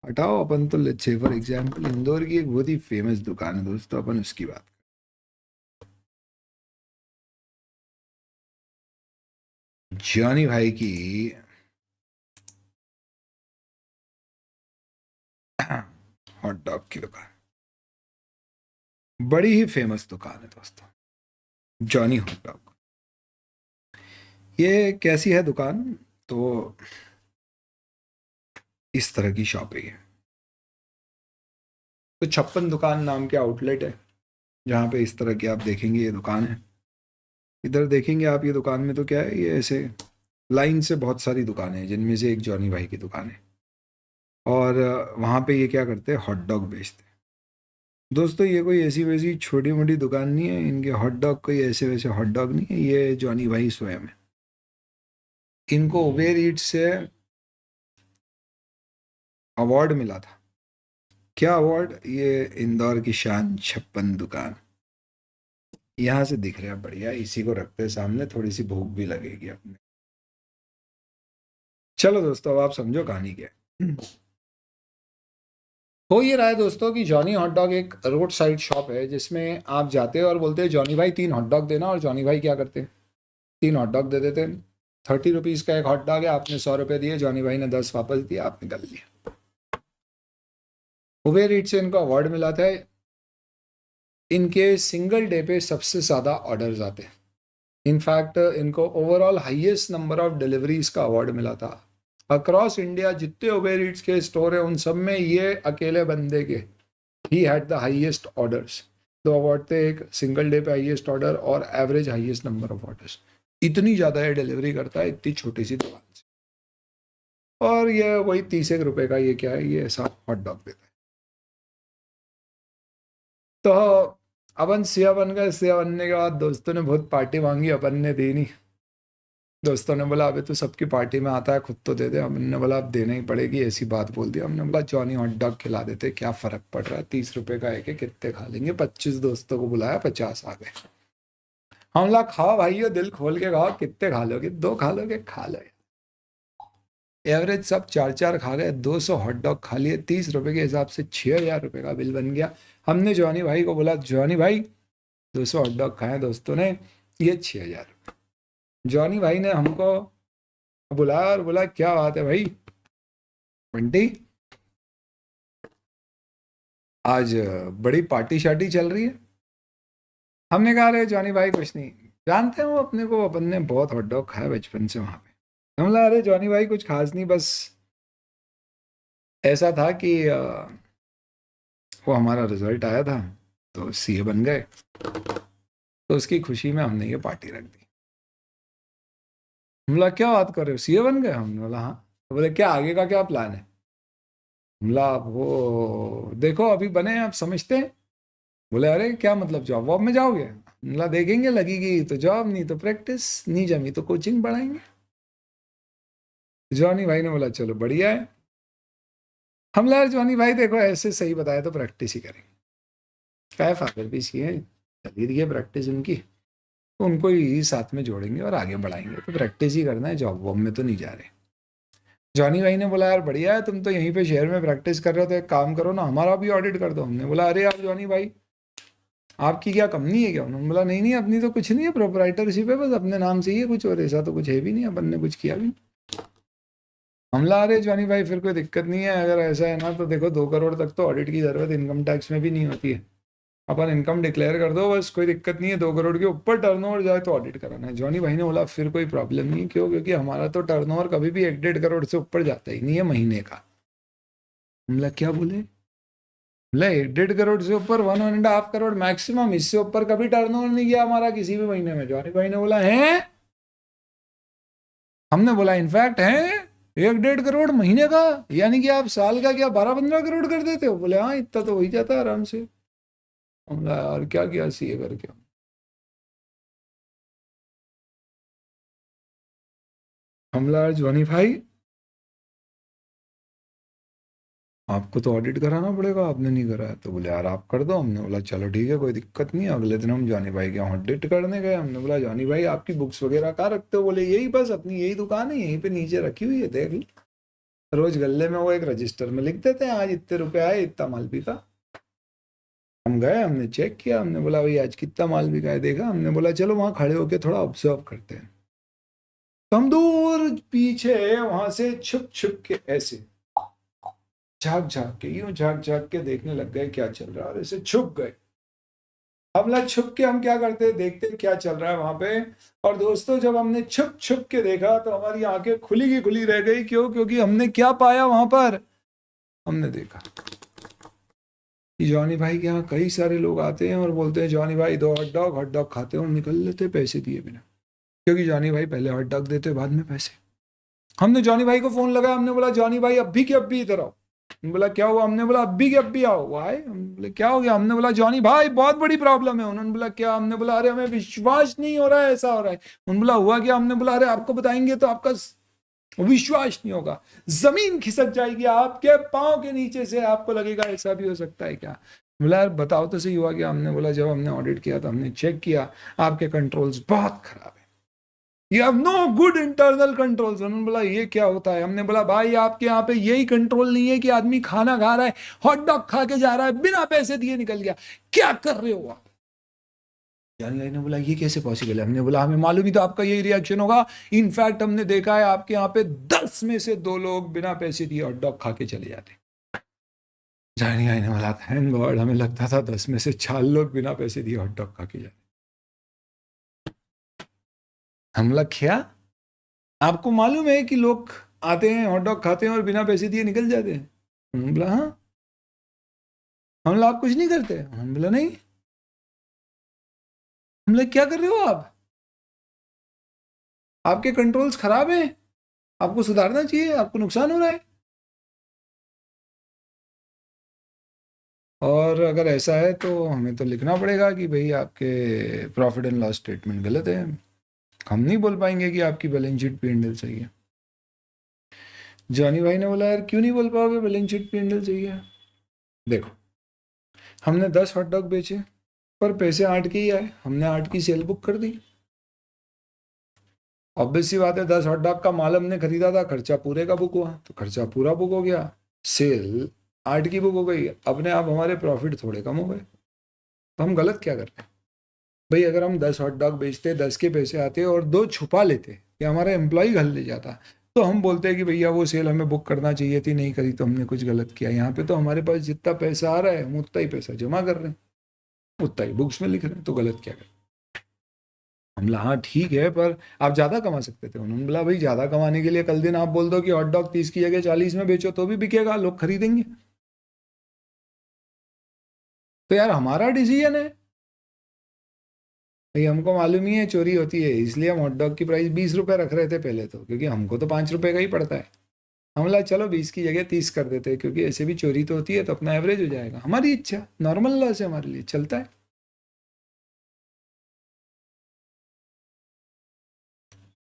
हटाओ, अपन तो let's say for example Indore की एक बहुत ही फेमस दुकान है दोस्तों, अपन उसकी बात। जॉनी भाई की हॉट डॉग की दुकान, बड़ी ही फेमस दुकान है दोस्तों, जॉनी हॉट डॉग। ये कैसी है दुकान? तो इस तरह की शॉप है ये। तो 56 दुकान नाम के आउटलेट है जहाँ पे इस तरह की आप देखेंगे ये दुकान है। इधर देखेंगे आप ये दुकान में तो क्या है, ये ऐसे लाइन से बहुत सारी दुकानें हैं जिनमें से एक जॉनी भाई की दुकान है। और वहाँ पे ये क्या करते हैं, हॉट डॉग बेचते हैं। दोस्तों ये कोई ऐसी वैसी छोटी मोटी दुकान नहीं है, इनके हॉट डॉग कोई ऐसे वैसे हॉट डॉग नहीं है, ये जॉनी भाई स्वयं है। इनको उबेर ईट्स से अवार्ड मिला था। क्या अवार्ड? ये इंदौर की शान 56 दुकान। यहाँ से दिख रहा है, बढ़िया, इसी को रखते हैं सामने, थोड़ी सी भूख भी लगेगी अपने। चलो दोस्तों, अब आप समझो कहानी क्या है। हो ये रहा है दोस्तों कि जॉनी हॉट डॉग एक रोड साइड शॉप है जिसमें आप जाते हो और बोलते हैं जॉनी भाई 3 हॉट डॉग देना, और जॉनी भाई क्या करते हैं, 3 हॉट डॉग दे देते हैं। 30 रुपीज़ का एक हॉट डॉग है, आपने 100 रुपये दिए, जॉनी भाई ने 10 वापस दिए, आप निकल लिए। उबेर ईट से इनको अवार्ड मिला था, इनके सिंगल डे पे सबसे ज़्यादा ऑर्डर्स आते हैं। इनफैक्ट इनको overall highest number of deliveries का अवार्ड मिला था। अक्रॉस इंडिया जितने उबेर ईट्स के स्टोर है उन सब में ये अकेले बंदे के he had the highest orders. 2 award थे, एक सिंगल डे पे हाईएस्ट ऑर्डर और average highest number of orders. इतनी ज़्यादा ये डिलीवरी करता है इतनी छोटी सी दुकान से। और ये वही 30 रुपये का ये क्या है, ये ऐसा हॉट डॉग देता है। तो अपन सिया बन गए। सिया बनने के बाद दोस्तों ने बहुत पार्टी मांगी, अपन ने दी नहीं। दोस्तों ने बोला अबे तो सबकी पार्टी में आता है, खुद तो दे दे। हमने बोला अब देना ही पड़ेगी, ऐसी बात बोल दी। हमने बोला जॉनी हॉट डॉग खिला देते, क्या फ़र्क पड़ रहा है, 30 रुपये का है कि कितने खा लेंगे। 25 दोस्तों को बुलाया, 50 आ गए। हम बोला खाओ भाइयों, दिल खोल के खाओ, कितने खा लोगे, 2 खा लोगे, खा लो। एवरेज सब 4 4 खा गए, 200 हॉट डॉग खा लिए, 30 रुपये के हिसाब से 6,000 रुपये का बिल बन गया। हमने जॉनी भाई को बोला जॉनी भाई 200 हॉट डॉग खाए दोस्तों ने, ये 6,000। जॉनी भाई ने हमको बुलाया और बोला क्या बात है भाई बंटी, आज बड़ी पार्टी शार्टी चल रही है। हमने कहा अरे जॉनी भाई कुछ नहीं, जानते हो अपने को, अपन ने बहुत हॉट डॉग खाया बचपन से वहाँ पे। हम बोला अरे जॉनी भाई कुछ खास नहीं, बस ऐसा था कि वो हमारा रिजल्ट आया था तो सीए बन गए। तो उसकी खुशी में हमने ये पार्टी रख दी। हम बोला क्या बात कर रहे हो, सीए बन गए? हमने बोला हाँ। तो बोले क्या आगे का क्या प्लान है? बोला वो देखो अभी बने आप समझते हैं। बोले अरे क्या मतलब जॉब वॉब में जाओगे? बोला देखेंगे, लगेगी तो जॉब, नहीं तो प्रैक्टिस, नहीं जमी तो कोचिंग पढ़ाएंगे। जॉनी भाई ने बोला चलो बढ़िया है। हम बोला जॉनी भाई देखो ऐसे सही बताया तो प्रैक्टिस ही करेंगे। क्या फादर भी सी है, चली रही है प्रैक्टिस उनकी, तो उनको ही साथ में जोड़ेंगे और आगे बढ़ाएंगे। तो प्रैक्टिस ही करना है, जॉब वॉब में तो नहीं जा रहे। जॉनी भाई ने बोला यार बढ़िया है, तुम तो यहीं पे शहर में प्रैक्टिस कर रहे हो, तो एक काम करो ना हमारा भी ऑडिट कर दो। हमने बोला अरे यार जॉनी भाई आपकी क्या कंपनी है क्या? उन्होंने बोला नहीं नहीं अपनी तो कुछ नहीं है, प्रोपराइटरशिप है, बस अपने नाम से ही है, कुछ और ऐसा तो कुछ है भी नहीं, अपन ने कुछ किया भी नहीं। हमला अरे जॉनी भाई फिर कोई दिक्कत नहीं है, अगर ऐसा है ना तो देखो 2 करोड़ तक तो ऑडिट की जरूरत इनकम टैक्स में भी नहीं होती है, अपन इनकम डिक्लेयर कर दो बस, कोई दिक्कत नहीं है। 2 करोड़ के ऊपर टर्नओवर जाए तो ऑडिट कराना है। जॉनी भाई ने बोला फिर कोई प्रॉब्लम नहीं। क्यों? क्योंकि हमारा तो टर्नओवर कभी भी 1-1.5 करोड़ से ऊपर जाता ही नहीं है महीने का। हमला क्या बोले? बोले 1-1.5 करोड़ से ऊपर 1-1.5 करोड़ मैक्सिमम, इससे ऊपर कभी टर्नओवर नहीं किया हमारा किसी भी महीने में। जॉनी भाई ने बोला है? हमने बोला इनफैक्ट है 1-1.5 करोड़ महीने का, यानी कि आप साल का क्या 12-15 करोड़ कर देते हो? बोले हाँ इतना तो हो ही जाता है आराम से। हमला यार क्या किया सीए करके। हमला यार जॉनी भाई आपको तो ऑडिट कराना पड़ेगा, आपने नहीं कराया। तो बोले यार आप कर दो। हमने बोला चलो ठीक है कोई दिक्कत नहीं है। अगले दिन हम जॉनी भाई के ऑडिट करने गए। हमने बोला जॉनी भाई आपकी बुक्स वगैरह कहाँ रखते हो? बोले यही बस अपनी यही दुकान है, यहीं पे नीचे रखी हुई है, देख लो। रोज गले में वो एक रजिस्टर में लिख देते हैं आज इतने रुपए आए, इतना माल बिका। हम गए, हमने चेक किया, हमने बोला भाई आज कितना माल बिका है देखा। हमने बोला चलो वहां खड़े होके थोड़ा ऑब्जर्व करते हैं। तो हम दूर पीछे वहां से छुप छुप के ऐसे झांक झांक के, यूं झांक झांक के देखने लग गए क्या चल रहा है, और ऐसे छुप गए। हमला छुप के हम क्या करते हैं, देखते हैं क्या चल रहा है वहां पे। और दोस्तों जब हमने छुप छुप के देखा तो हमारी आंखें खुली की खुली रह गई। क्यों? क्योंकि हमने क्या पाया वहां पर। हमने देखा कि जॉनी भाई के यहाँ कई सारे लोग आते हैं और बोलते हैं जॉनी भाई 2 हॉट डॉग खाते हैं, और निकल लेते पैसे दिए बिना। क्योंकि जॉनी भाई पहले हॉट डॉग देते बाद में पैसे। हमने जॉनी भाई को फोन लगाया, हमने बोला जॉनी भाई अभी के अभी इधर आओ। बोला क्या हुआ? हमने बोला अभी के अभी आओ। वाई? हम बोले क्या हो गया? हमने बोला जॉनी भाई बहुत बड़ी प्रॉब्लम है। उन्होंने बोला क्या? हमने बोला अरे हमें विश्वास नहीं हो रहा है, ऐसा हो रहा है। उन्होंने बोला हुआ क्या? हमने बोला अरे आपको बताएंगे तो आपका विश्वास नहीं होगा, जमीन खिसक जाएगी आपके पांव के नीचे से, आपको लगेगा ऐसा भी हो सकता है क्या। बोला यार बताओ तो सही हुआ क्या। हमने बोला जब हमने ऑडिट किया तो हमने चेक किया आपके कंट्रोल्स बहुत खराब है, you have no good internal controls. उन्होंने बोला ये क्या होता है? हमने बोला भाई आपके यहाँ पे यही कंट्रोल नहीं है कि आदमी खाना खा रहा है, हॉट डॉग खा के जा रहा है, बिना पैसे दिए निकल गया, क्या कर रहे हो आप? जानी भाई ने बोला ये कैसे पॉसिबल है? हमने बोला हमें मालूम ही तो आपका यही रिएक्शन होगा। इनफैक्ट हमने देखा है आपके यहाँ पे 10 में से 2 लोग बिना पैसे दिए हॉट डॉग खा के चले जाते। जानी भाई ने बोला थैंक गॉड, हमें लगता था 10 में से 4 लोग बिना पैसे दिए हॉट डॉग खा के जाते। हम लोग क्या आपको मालूम है कि लोग आते हैं हॉट डॉग खाते हैं और बिना पैसे दिए निकल जाते हैं? हम बोला हाँ। हम लोग आप कुछ नहीं करते? हम बोला नहीं। हम लोग क्या कर रहे हो आप? आपके कंट्रोल्स खराब हैं, आपको सुधारना चाहिए, आपको नुकसान हो रहा है। और अगर ऐसा है तो हमें तो लिखना पड़ेगा कि भाई आपके प्रॉफिट एंड लॉस स्टेटमेंट गलत है। हम नहीं बोल पाएंगे कि आपकी बैलेंस शीट P&L सही है। जॉनी भाई ने बोला यार क्यों नहीं बोल पाओगे बैलेंस शीट P&L सही है? देखो हमने 10 हॉट डॉग बेचे पर पैसे 8 के ही आए, हमने 8 की सेल बुक कर दी। ऑब्वियस सी बात है 10 हॉट डॉग का माल हमने खरीदा था, खर्चा पूरे का बुक हुआ, तो खर्चा पूरा बुक हो गया, सेल 8 की बुक हो गई, अपने आप हमारे प्रॉफिट थोड़े कम हो गए। तो हम गलत क्या कर रहे हैं भाई? अगर हम 10 हॉट डॉग बेचते, 10 के पैसे आते और 2 छुपा लेते कि हमारा एम्प्लॉय घर ले जाता, तो हम बोलते हैं कि भैया वो सेल हमें बुक करना चाहिए थी, नहीं करी तो हमने कुछ गलत किया। यहाँ पे तो हमारे पास जितना पैसा आ रहा है हम उतना ही पैसा जमा कर रहे हैं, उतना ही बुक्स में लिख रहे हैं, तो गलत क्या कर? हम बोला हाँ ठीक है पर आप ज़्यादा कमा सकते थे। उन्होंने बोला भाई ज़्यादा कमाने के लिए कल दिन आप बोल दो कि हॉट डॉग 30 की जगह 40 में बेचो तो भी बिकेगा, लोग खरीदेंगे। तो यार हमारा डिसीजन है, भाई हमको मालूम ही है चोरी होती है, इसलिए हम हॉट डॉग की प्राइस 20 रुपये रख रहे थे पहले तो, क्योंकि हमको तो 5 रुपये का ही पड़ता है। हम बोला चलो 20 की जगह 30 कर देते हैं, क्योंकि ऐसे भी चोरी तो होती है तो अपना एवरेज हो जाएगा। हमारी इच्छा, नॉर्मल लॉस है हमारे लिए, चलता है।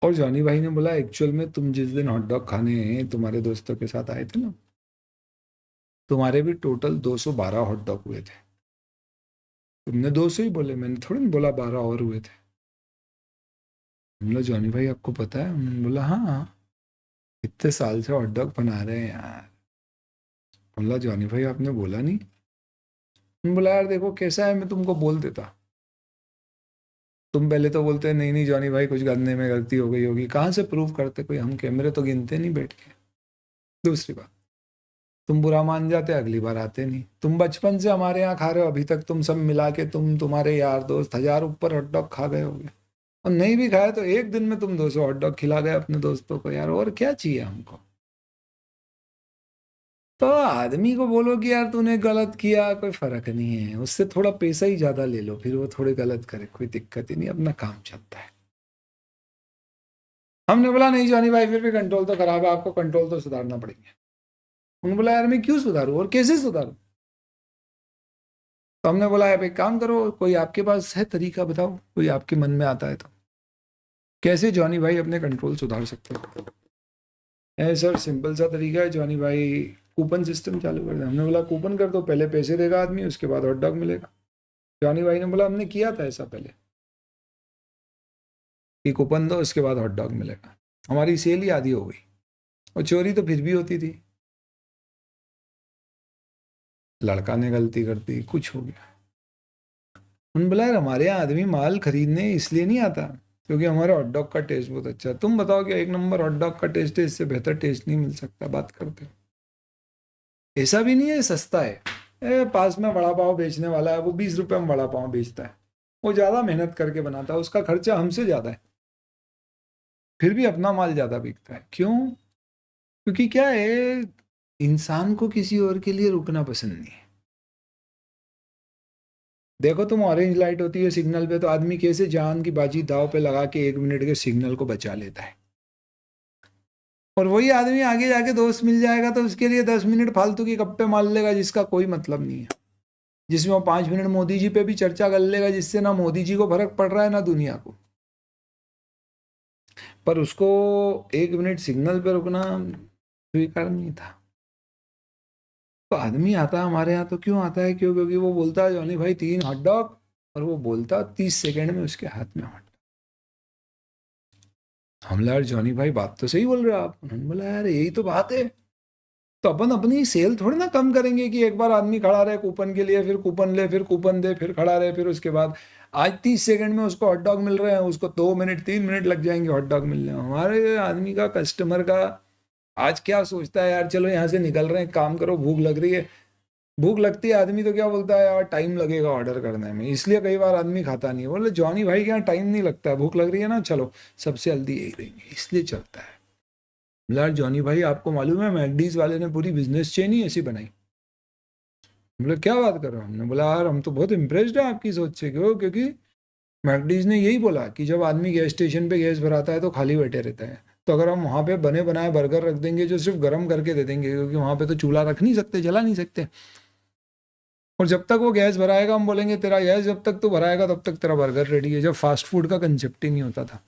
और जॉनी भाई ने बोला एक्चुअल में तुम जिस दिन हॉट डॉग खाने तुम्हारे दोस्तों के साथ आए थे ना, तुम्हारे भी टोटल 212 हॉट डॉग हुए थे। तुमने 200 ही बोले, मैंने थोड़ी ना बोला 12 और हुए थे। बोला जॉनी भाई आपको पता है? हमने बोला हाँ हाँ, इतने साल से हॉट डॉग बना रहे हैं यार। बोला जॉनी भाई आपने बोला नहीं। मैंने बोला यार देखो कैसा है, मैं तुमको बोल देता। तुम पहले तो बोलते नहीं नहीं जॉनी भाई कुछ करने में गलती हो गई होगी, कहाँ से प्रूव करते कोई, हम कैमरे तो गिनते नहीं बैठ के। दूसरी बात, तुम बुरा मान जाते अगली बार आते नहीं। तुम बचपन से हमारे यहाँ खा रहे हो, अभी तक तुम सब मिला के तुम्हारे यार दोस्त 1000 ऊपर हॉट डॉग खा गए होगे। और नहीं भी खाया तो एक दिन में तुम 200 हॉट डॉग खिला गए अपने दोस्तों को यार, और क्या चाहिए हमको। तो आदमी को बोलो कि यार तूने गलत किया, कोई फर्क नहीं है, उससे थोड़ा पैसा ही ज्यादा ले लो, फिर वो थोड़े गलत करे, कोई दिक्कत ही नहीं, अपना काम चलता है। हमने बोला नहीं जॉनी भाई फिर भी कंट्रोल तो खराब है, आपको कंट्रोल तो सुधारना पड़ेगा। उन्होंने बोला यार मैं क्यों सुधारूं और कैसे सुधारूं? तो हमने बोला आप एक काम करो, कोई आपके पास है तरीका बताओ, कोई आपके मन में आता है तो। कैसे जॉनी भाई अपने कंट्रोल सुधार सकते हो? है सर सिंपल सा तरीका है जॉनी भाई, कूपन सिस्टम चालू कर दे। हमने बोला कूपन कर दो, पहले पैसे देगा आदमी, उसके बाद हॉट डॉग मिलेगा। जॉनी भाई ने बोला हमने किया था ऐसा पहले, कि कूपन दो उसके बाद हॉट डॉग मिलेगा। हमारी सेल ही आधी हो गई, और चोरी तो फिर भी होती थी। लड़का ने गलती कर दी, कुछ हो गया। उन्होंने बोला यार हमारे यहाँ आदमी माल खरीदने इसलिए नहीं आता क्योंकि हमारे हॉट डॉग का टेस्ट बहुत अच्छा है। तुम बताओ कि एक नंबर हॉट डॉग का टेस्ट है, इससे बेहतर टेस्ट नहीं मिल सकता। बात करते हो, ऐसा भी नहीं है सस्ता है। पास में वड़ा पाव बेचने वाला है, वो 20 रुपये में वड़ा पाव बेचता है, वो ज़्यादा मेहनत करके बनाता है, उसका खर्चा हमसे ज़्यादा है, फिर भी अपना माल ज़्यादा बिकता है। क्यों? क्योंकि क्या है, इंसान को किसी और के लिए रुकना पसंद नहीं है। देखो तुम ऑरेंज लाइट होती है सिग्नल पे, तो आदमी कैसे जान की बाजी दाव पे लगा के 1 मिनट के सिग्नल को बचा लेता है। और वही आदमी आगे जाके दोस्त मिल जाएगा तो उसके लिए 10 मिनट फालतू की गप्पे मार लेगा जिसका कोई मतलब नहीं है, जिसमें वो 5 मिनट मोदी जी पे भी चर्चा कर लेगा, जिससे ना मोदी जी को फर्क पड़ रहा है ना दुनिया को। पर उसको 1 मिनट सिग्नल पे रुकना स्वीकार नहीं था। तो आदमी आता है हमारे यहाँ तो क्यों आता है? क्यों? क्योंकि वो बोलता है जॉनी भाई 3 हॉट डॉग, और वो बोलता 30 सेकेंड में उसके हाथ में हॉट। हम यार जॉनी भाई बात तो सही बोल रहे हो आप। उन्होंने बोला यार यही तो बात है। तो अपन अपनी सेल थोड़ी ना कम करेंगे कि एक बार आदमी खड़ा रहे कूपन के लिए, फिर कूपन ले, फिर कूपन दे, फिर खड़ा रहे, फिर उसके बाद आज 30 सेकेंड में उसको हॉट डॉग मिल रहे हैं, उसको 2 मिनट 3 मिनट लग जाएंगे हॉट डॉग मिलने में। हमारे आदमी का, कस्टमर का आज क्या सोचता है यार, चलो यहाँ से निकल रहे हैं, काम करो, भूख लग रही है। भूख लगती है आदमी तो क्या बोलता है यार टाइम लगेगा ऑर्डर करने में, इसलिए कई बार आदमी खाता नहीं है। बोले जॉनी भाई के यहाँ टाइम नहीं लगता है, भूख लग रही है ना, चलो सबसे जल्दी यही देंगे, इसलिए चलता है। यार जॉनी भाई आपको मालूम है मैकडीज वाले ने पूरी बिजनेस चेन ही ऐसी बनाई। बोले क्या बात कर रहे हो? हमने बोला यार हम तो बहुत इम्प्रेस्ड है आपकी सोच से। क्यों? क्योंकि मैकडीज ने यही बोला कि जब आदमी गैस स्टेशन पे गैस भराता है तो खाली बैठे रहता है, तो अगर हम वहाँ पे बने बनाए बर्गर रख देंगे जो सिर्फ गर्म करके दे देंगे, क्योंकि वहाँ पे तो चूल्हा रख नहीं सकते, जला नहीं सकते, और जब तक वो गैस भराएगा हम बोलेंगे तेरा गैस जब तक तू भराएगा तब तक तेरा बर्गर रेडी है, जब फास्ट फूड का कंसेप्ट ही नहीं होता था।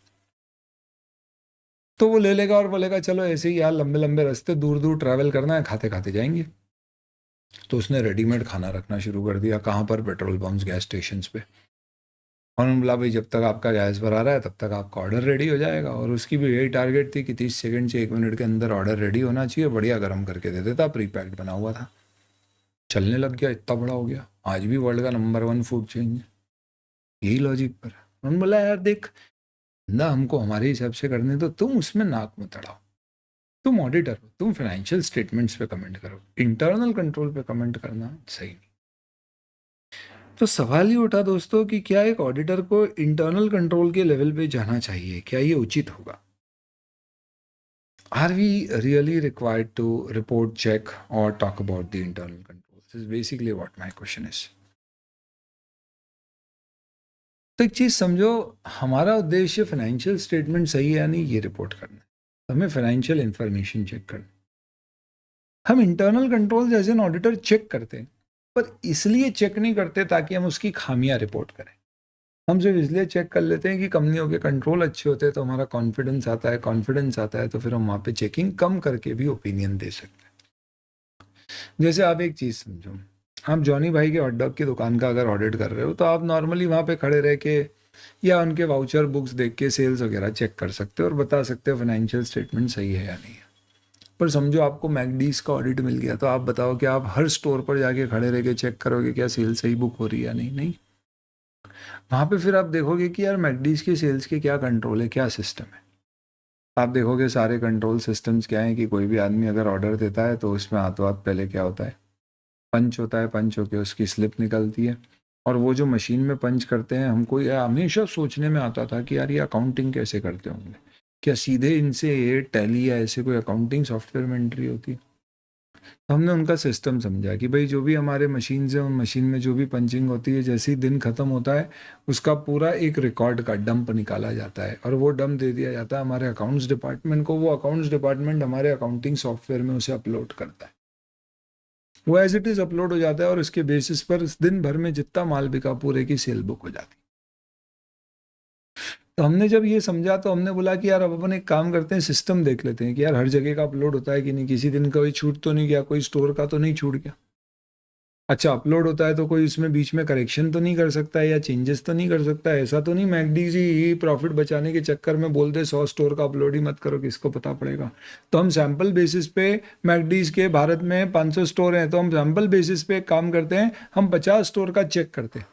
तो वो ले लेगा और बोलेगा चलो ऐसे ही यार लंबे लंबे रास्ते दूर दूर ट्रैवल करना है, खाते खाते जाएंगे। तो उसने रेडीमेड खाना रखना शुरू कर दिया। कहाँ पर? पेट्रोल पम्प्स, गैस स्टेशन पे। और उन्होंने बोला भाई जब तक आपका गैस भरा रहा है तब तक आपका ऑर्डर रेडी हो जाएगा। और उसकी भी यही टारगेट थी कि 30 सेकेंड से 1 मिनट के अंदर ऑर्डर रेडी होना चाहिए, बढ़िया गर्म करके दे देता, प्री पैक्ड बना हुआ था। चलने लग गया, इतना बड़ा हो गया, आज भी वर्ल्ड का नंबर 1 फूड चेन है। यही लॉजिक पर है। उन्होंने बोला यार देख ना, हमको हमारे हिसाब से करने दो, तुम उसमें नाक मत अड़ाओ। तुम ऑडिटर हो, तुम फाइनेंशियल स्टेटमेंट्स पे कमेंट करो, इंटरनल कंट्रोल पे कमेंट करना सही नहीं। तो सवाल ये उठा दोस्तों कि क्या एक ऑडिटर को इंटरनल कंट्रोल के लेवल पे जाना चाहिए? क्या ये उचित होगा? Are we really required to report, check और talk about the internal control? This is basically what my question is. तो एक चीज़ समझो, हमारा उद्देश्य फाइनेंशियल स्टेटमेंट सही है या नहीं ये रिपोर्ट करना है, हमें फाइनेंशियल इंफॉर्मेशन चेक करना। हम internal control as an auditor check करते हैं, पर इसलिए चेक नहीं करते ताकि हम उसकी खामियां रिपोर्ट करें। हम सिर्फ इसलिए चेक कर लेते हैं कि कंपनियों के कंट्रोल अच्छे होते हैं तो हमारा कॉन्फिडेंस आता है, कॉन्फिडेंस आता है तो फिर हम वहाँ पे चेकिंग कम करके भी ओपिनियन दे सकते हैं। जैसे आप एक चीज़ समझो, आप जॉनी भाई के हॉट डॉग की दुकान का अगर ऑडिट कर रहे हो तो आप नॉर्मली वहाँ पे खड़े रह के या उनके वाउचर बुक्स देख के सेल्स वगैरह चेक कर सकते हो और बता सकते हो फाइनेंशियल स्टेटमेंट सही है या नहीं है। पर समझो आपको मैकडीज का ऑडिट मिल गया, तो आप बताओ कि आप हर स्टोर पर जाके खड़े रह के चेक करोगे क्या सेल सही बुक हो रही है या नहीं? नहीं। वहाँ पे फिर आप देखोगे कि यार मैकडीज के सेल्स के क्या कंट्रोल है, क्या सिस्टम है। आप देखोगे सारे कंट्रोल सिस्टम्स क्या हैं कि कोई भी आदमी अगर ऑर्डर देता है तो उसमें हाथों हाथ पहले क्या होता है, पंच होता है, पंच होके उसकी स्लिप निकलती है, और वो जो मशीन में पंच करते हैं, हमको ये हमेशा सोचने में आता था कि यार ये अकाउंटिंग कैसे करते होंगे, क्या सीधे इनसे ये टैली या ऐसे कोई अकाउंटिंग सॉफ्टवेयर में एंट्री होती है? तो हमने उनका सिस्टम समझा कि भाई जो भी हमारे मशीन से, उन मशीन में जो भी पंचिंग होती है, जैसे ही दिन खत्म होता है उसका पूरा एक रिकॉर्ड का डंप निकाला जाता है और वो डंप दे दिया जाता है हमारे अकाउंट्स डिपार्टमेंट को। वो अकाउंट्स डिपार्टमेंट हमारे अकाउंटिंग सॉफ्टवेयर में उसे अपलोड करता है, वो एज इट इज अपलोड हो जाता है और उसके बेसिस पर दिन भर में जितना माल बिका पूरे की सेल बुक हो जाती है। तो हमने जब ये समझा तो हमने बोला कि यार अब अपन एक काम करते हैं, सिस्टम देख लेते हैं कि यार हर जगह का अपलोड होता है कि नहीं, किसी दिन कोई छूट तो नहीं गया, कोई स्टोर का तो नहीं छूट गया। अच्छा, अपलोड होता है तो कोई उसमें बीच में करेक्शन तो नहीं कर सकता है या चेंजेस तो नहीं कर सकता है? ऐसा तो नहीं मैकडीज ही प्रॉफिट बचाने के चक्कर में बोल दे 100 स्टोर का अपलोड ही मत करो, किसको पता पड़ेगा? तो हम सैंपल बेसिस पे, मैकडीज के भारत में 500 स्टोर हैं तो हम सैंपल बेसिस पे एक काम करते हैं, हम 50 स्टोर का चेक करते हैं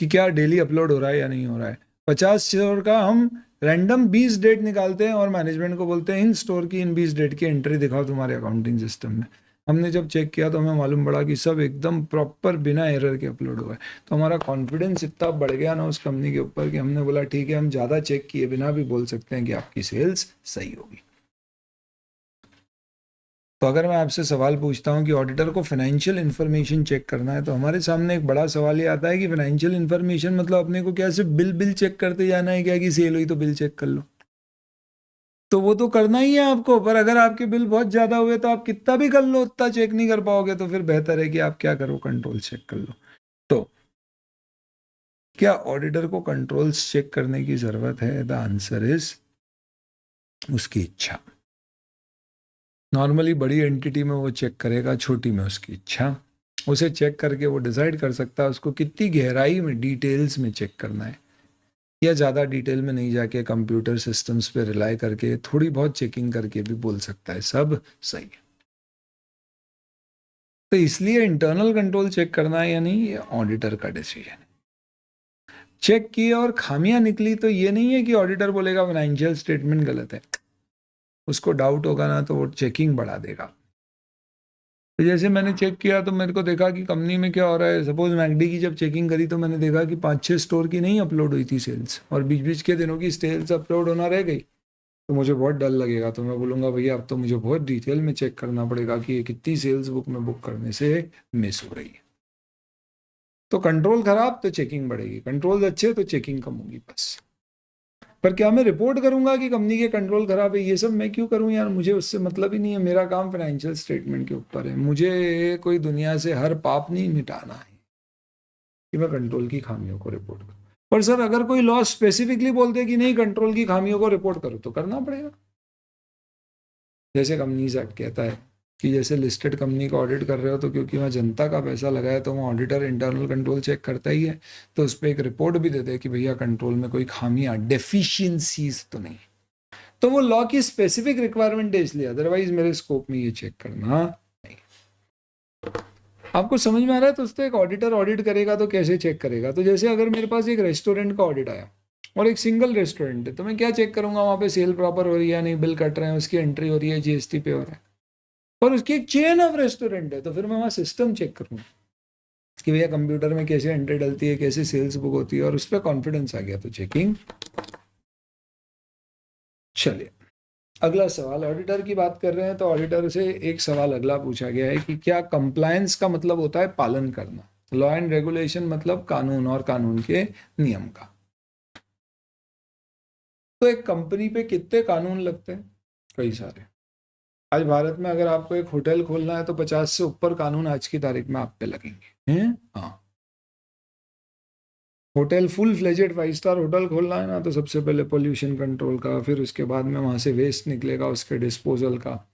कि क्या डेली अपलोड हो रहा है या नहीं हो रहा है। 50 स्टोर का हम रैंडम 20 डेट निकालते हैं और मैनेजमेंट को बोलते हैं इन स्टोर की इन 20 डेट की एंट्री दिखाओ तुम्हारे अकाउंटिंग सिस्टम में। हमने जब चेक किया तो हमें मालूम पड़ा कि सब एकदम प्रॉपर बिना एरर के अपलोड हुआ है। तो हमारा कॉन्फिडेंस इतना बढ़ गया ना उस कंपनी के ऊपर कि हमने बोला ठीक है, हम ज़्यादा चेक किए बिना भी बोल सकते हैं कि आपकी सेल्स सही होगी। तो अगर मैं आपसे सवाल पूछता हूं कि ऑडिटर को फाइनेंशियल इन्फॉर्मेशन चेक करना है तो हमारे सामने एक बड़ा सवाल ये आता है कि फाइनेंशियल इन्फॉर्मेशन मतलब अपने को क्या सिर्फ बिल चेक करते जाना है क्या, कि सेल हुई तो बिल चेक कर लो? तो वो तो करना ही है आपको, पर अगर आपके बिल बहुत ज़्यादा हुए तो आप कितना भी कर लो उतना चेक नहीं कर पाओगे। तो फिर बेहतर है कि आप क्या करो, कंट्रोल चेक कर लो। तो क्या ऑडिटर को कंट्रोल्स चेक करने की ज़रूरत है? द आंसर इज उसकी इच्छा। नॉर्मली बड़ी एंटिटी में वो चेक करेगा, छोटी में उसकी इच्छा। उसे चेक करके वो डिसाइड कर सकता है उसको कितनी गहराई में, डिटेल्स में चेक करना है, या ज़्यादा डिटेल में नहीं जाके कंप्यूटर सिस्टम्स पे रिलाई करके थोड़ी बहुत चेकिंग करके भी बोल सकता है सब सही है। तो इसलिए इंटरनल कंट्रोल चेक करना है या नहीं, ये ऑडिटर का डिसीजन है। चेक किए और खामियां निकली तो ये नहीं है कि ऑडिटर बोलेगा फाइनेंशियल स्टेटमेंट गलत है। उसको डाउट होगा ना तो वो चेकिंग बढ़ा देगा। तो जैसे मैंने चेक किया तो मेरे को देखा कि कंपनी में क्या हो रहा है। सपोज मैकडी की जब चेकिंग करी तो मैंने देखा कि 5-6 स्टोर की नहीं अपलोड हुई थी सेल्स, और बीच बीच के दिनों की सेल्स अपलोड होना रह गई। तो मुझे बहुत डर लगेगा, तो मैं बोलूँगा भैया अब तो मुझे बहुत डिटेल में चेक करना पड़ेगा कि ये कितनी सेल्स बुक में बुक करने से मिस हो रही है। तो कंट्रोल खराब तो चेकिंग बढ़ेगी, कंट्रोल अच्छे तो चेकिंग कम होगी बस। पर क्या मैं रिपोर्ट करूंगा कि कंपनी के कंट्रोल खराब है? ये सब मैं क्यों करूं यार, मुझे उससे मतलब ही नहीं है। मेरा काम फाइनेंशियल स्टेटमेंट के ऊपर है। मुझे कोई दुनिया से हर पाप नहीं मिटाना है कि मैं कंट्रोल की खामियों को रिपोर्ट करूं। पर सर अगर कोई लॉ स्पेसिफिकली बोलते कि नहीं कंट्रोल की खामियों को रिपोर्ट करो तो करना पड़ेगा। जैसे कंपनीज एक्ट कहता है कि जैसे लिस्टेड कंपनी का ऑडिट कर रहे हो तो क्योंकि वहाँ जनता का पैसा लगा है तो वहाँ ऑडिटर इंटरनल कंट्रोल चेक करता ही है, तो उस पर एक रिपोर्ट भी देते हैं कि भैया कंट्रोल में कोई खामियां, डेफिशिएंसीज तो नहीं। तो वो लॉ की स्पेसिफिक रिक्वायरमेंट है इसलिए, अदरवाइज मेरे स्कोप में ये चेक करना नहीं। आपको समझ में आ रहा है? तो उसको एक ऑडिटर ऑडिट करेगा तो कैसे चेक करेगा? तो जैसे अगर मेरे पास एक रेस्टोरेंट का ऑडिट आया और एक सिंगल रेस्टोरेंट है तो मैं क्या चेक करूंगा? वहाँ पे सेल प्रॉपर हो रही है नहीं, बिल कट रहे हैं, उसकी एंट्री हो रही है, जीएसटी पे हो रहा है। और उसकी एक चेन ऑफ रेस्टोरेंट है तो फिर मैं वहाँ सिस्टम चेक करूँगा कि भैया कंप्यूटर में कैसे एंट्री डलती है, कैसे सेल्स बुक होती है, और उस पर कॉन्फिडेंस आ गया तो चेकिंग। चलिए अगला सवाल, ऑडिटर की बात कर रहे हैं तो ऑडिटर से एक सवाल अगला पूछा गया है कि क्या कंप्लायंस का मतलब होता है पालन करना? लॉ एंड रेगुलेशन मतलब कानून और कानून के नियम का। तो एक कंपनी पे कितने कानून लगते हैं? कई सारे। आज भारत में अगर आपको एक होटल खोलना है तो 50 से ऊपर कानून आज की तारीख में आप पे लगेंगे हैं। हाँ, hotel full fledged 5 star hotel खोलना है ना, तो सबसे पहले पोल्यूशन कंट्रोल का, फिर उसके बाद में वहाँ से वेस्ट निकलेगा उसके डिस्पोजल का,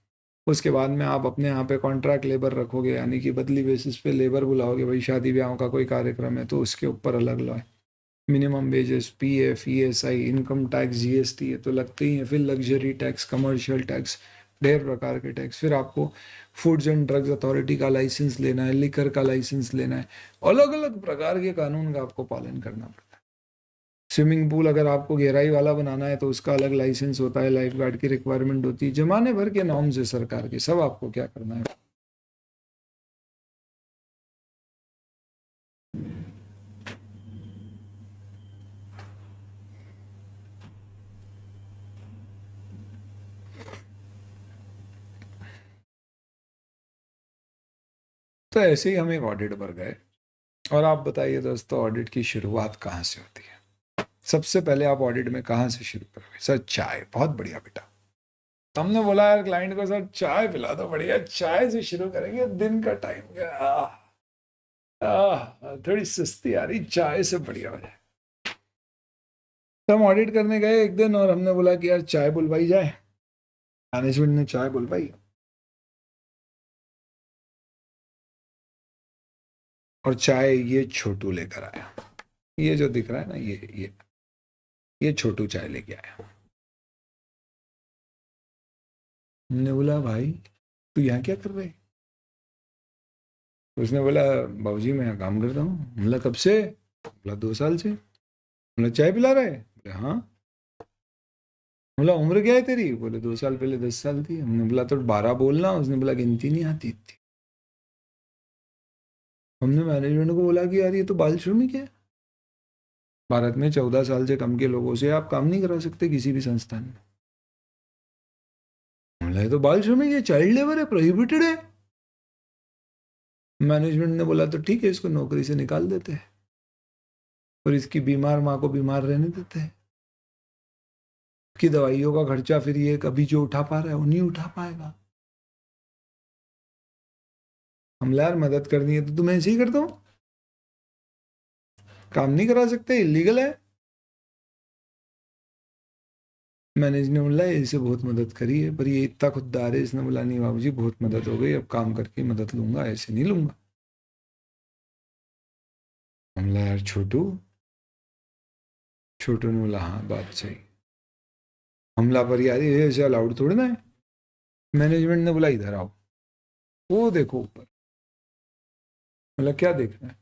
उसके बाद में आप अपने यहाँ पे कॉन्ट्रैक्ट लेबर रखोगे, यानी कि बदली बेसिस पे लेबर बुलाओगे। भाई शादी ब्याह का कोई कार्यक्रम है तो उसके ऊपर अलग लॉ है। Minimum wages, PF, ESI, income tax, GST, ये तो लगते ही हैं। फिर लग्जरी टैक्स, कमर्शियल टैक्स, ढेर प्रकार के टैक्स। फिर आपको फूड्स एंड ड्रग्स अथॉरिटी का लाइसेंस लेना है, लिकर का लाइसेंस लेना है। अलग अलग प्रकार के कानून का आपको पालन करना पड़ता है। स्विमिंग पूल अगर आपको गहराई वाला बनाना है तो उसका अलग लाइसेंस होता है, लाइफ गार्ड की रिक्वायरमेंट होती है, जमाने भर के नॉर्म्स है सरकार के, सब आपको क्या करना है। तो ऐसे ही हम एक ऑडिट पर गए। और आप बताइए दोस्तों, ऑडिट की शुरुआत कहाँ से होती है? सबसे पहले आप ऑडिट में कहाँ से शुरू करोगे? सर चाय। बहुत बढ़िया बेटा। हमने बोला यार क्लाइंट को, सर चाय पिला दो। बढ़िया, चाय से शुरू करेंगे। दिन का टाइम थोड़ी सुस्ती आ रही, चाय से बढ़िया हो जाए। तो हम ऑडिट करने गए एक दिन और हमने बोला कि यार चाय बुलवाई जाए। मैनेजमेंट ने चाय बुलवाई और चाय ये छोटू लेकर आया। ये जो दिख रहा है ना, ये छोटू चाय लेके आया। हमने बोला भाई तू यहाँ क्या कर रहे है? उसने बोला बाबूजी मैं यहाँ काम करता हूँ। बोला कब से? बोला 2 साल से। बोला चाय पिला रहे? बोले हाँ। बोला उम्र क्या है तेरी? बोले 2 साल पहले 10 साल थी। हमने बोला तो 12 बोलना। उसने बोला गिनती नहीं आती इतनी। हमने मैनेजमेंट को बोला कि यार ये तो बाल श्रमिक है। भारत में 14 साल से कम के लोगों से आप काम नहीं करा सकते किसी भी संस्थान में। बोला ये तो बाल श्रमिक है, चाइल्ड लेबर है, प्रोहिबिटेड है। मैनेजमेंट ने बोला तो ठीक है, इसको नौकरी से निकाल देते हैं और इसकी बीमार माँ को बीमार रहने देते हैं। कि दवाइयों का खर्चा फिर ये कभी जो उठा पा रहा है वो नहीं उठा पाएगा। हम यार मदद करनी है तो तुम्हें ऐसे ही करता हूँ, काम नहीं करा सकते, इलीगल है। मैनेजर ने बोला इसे बहुत मदद करी है पर ये इतना खुददार है। इसने बोला नहीं बाबूजी बहुत मदद हो गई, अब काम करके मदद लूंगा, ऐसे नहीं लूंगा। हमला यार छोटू। छोटू ने बोला हाँ बात सही। हमला पर यार ये ऐसे अलाउड थोड़ी ना है। मैनेजमेंट ने बोला इधर आओ, वो देखो ऊपर। बोला क्या देख रहा है?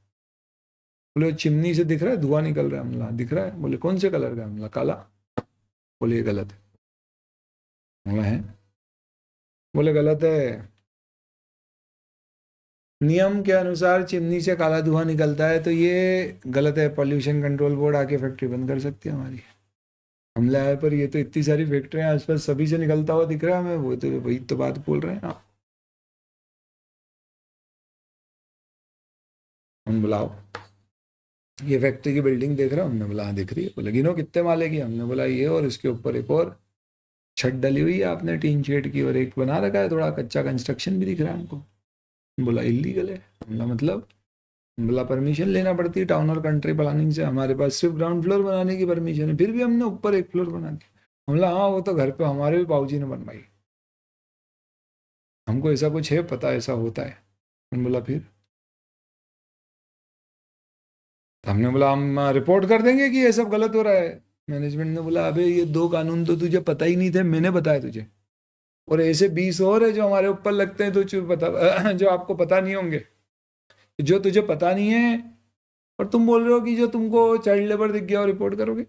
बोले चिमनी से दिख रहा है धुआं निकल रहा है। हमला दिख रहा है। बोले कौन से कलर का? हमला काला। बोले ये गलत है। हमला है। बोले गलत है, नियम के अनुसार चिमनी से काला धुआं निकलता है तो ये गलत है। पॉल्यूशन कंट्रोल बोर्ड आके फैक्ट्री बंद कर सकती है हमारी। हमला है पर ये तो इतनी सारी फैक्ट्रियां आसपास सभी से निकलता हुआ दिख रहा है हमें। वो तो वही तो बात बोल रहे हैं आप। हम बुलाओ, ये फैक्ट्री की बिल्डिंग देख रहे हो? हमने बोला हाँ दिख रही है। बोले गिनो कितने माले की? हमने बोला ये और इसके ऊपर एक और छत डली हुई है आपने टीन शेड की, और एक बना रखा है थोड़ा कच्चा, कंस्ट्रक्शन भी दिख रहा है हमको। बोला इलीगल है। हमला मतलब? बोला परमिशन लेना पड़ती है टाउन और कंट्री प्लानिंग से, हमारे पास सिर्फ ग्राउंड फ्लोर बनाने की परमिशन है, फिर भी हमने ऊपर एक फ्लोर बना दिया। हमला हाँ वो तो घर पे हमारे भी बाबूजी ने बनवाई, हमको ऐसा कुछ है पता, ऐसा होता है। हमने बोला फिर? तो हमने बोला हम रिपोर्ट कर देंगे कि ये सब गलत हो रहा है। मैनेजमेंट ने बोला अबे ये 2 कानून तो तुझे पता ही नहीं थे, मैंने बताया तुझे, और ऐसे 20 और है जो हमारे ऊपर लगते हैं तो पता जो आपको पता नहीं होंगे, जो तुझे पता नहीं है। और तुम बोल रहे हो कि जो तुमको चाइल्ड लेबर दिख गया और रिपोर्ट करोगे।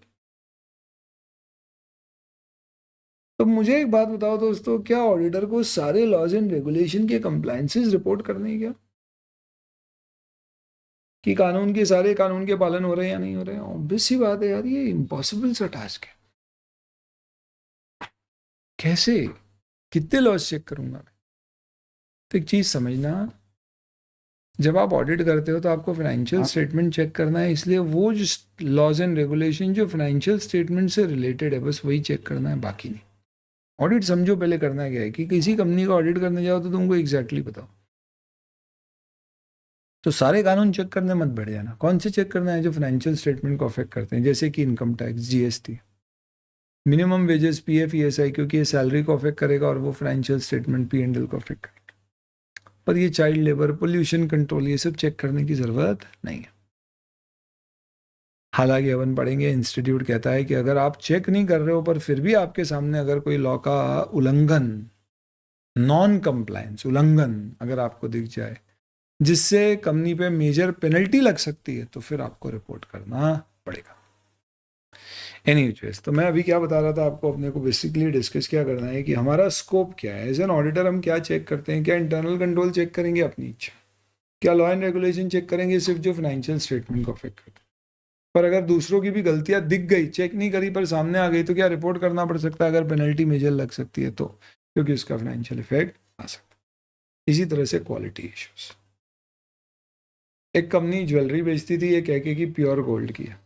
तो मुझे एक बात बताओ दोस्तों, क्या ऑडिटर को सारे लॉज एंड रेगुलेशन के कंप्लायंसेस रिपोर्ट करने हैं क्या? कि कानून के सारे कानून के पालन हो रहे हैं या नहीं हो रहे हैं? ऑब्वियस सी बात है यार, ये इम्पॉसिबल सा टास्क है। कैसे, कितने लॉज चेक करूंगा मैं? तो एक चीज समझना, जब आप ऑडिट करते हो तो आपको फाइनेंशियल स्टेटमेंट चेक करना है, इसलिए वो जो लॉज एंड रेगुलेशन जो फाइनेंशियल स्टेटमेंट से रिलेटेड है बस वही चेक करना है, बाकी नहीं। ऑडिट समझो पहले करना क्या है कि किसी कंपनी का ऑडिट करने जाओ तो तुमको एग्जैक्टली बताओ, तो सारे कानून चेक करने मत बैठ जाना। कौन से चेक करना है? जो फाइनेंशियल स्टेटमेंट को अफेक्ट करते हैं, जैसे कि income tax, GST, minimum wages, PF, ESI, क्योंकि ये सैलरी को अफेक्ट करेगा और वो फाइनेंशियल स्टेटमेंट पी&एल को अफेक्ट करेगा। पर ये चाइल्ड लेबर, पोल्यूशन कंट्रोल, ये सब चेक करने की ज़रूरत नहीं है। हालांकि अपन पढ़ेंगे, इंस्टीट्यूट कहता है कि अगर आप चेक नहीं कर रहे हो पर फिर भी आपके सामने अगर कोई लॉ का उल्लंघन, नॉन कंप्लायंस उल्लंघन अगर आपको दिख जाए जिससे कंपनी पे मेजर पेनल्टी लग सकती है, तो फिर आपको रिपोर्ट करना पड़ेगा। एनीवेज, तो मैं अभी क्या बता रहा था आपको, अपने को बेसिकली डिस्कस क्या करना है कि हमारा स्कोप क्या है। एज एन ऑडिटर हम क्या चेक करते हैं? क्या इंटरनल कंट्रोल चेक करेंगे अपनी इच्छा? क्या लॉ एंड रेगुलेशन चेक करेंगे सिर्फ जो फाइनेंशियल स्टेटमेंट को अफेक्ट करते हैं? पर अगर दूसरों की भी गलतियां दिख गई, चेक नहीं करी पर सामने आ गई, तो क्या रिपोर्ट करना पड़ सकता है? अगर पेनल्टी मेजर लग सकती है तो, क्योंकि उसका फाइनेंशियल इफेक्ट आ सकता है। इसी तरह से क्वालिटी इश्यूज। एक कंपनी ज्वेलरी बेचती थी, ये कह के कि प्योर गोल्ड की है।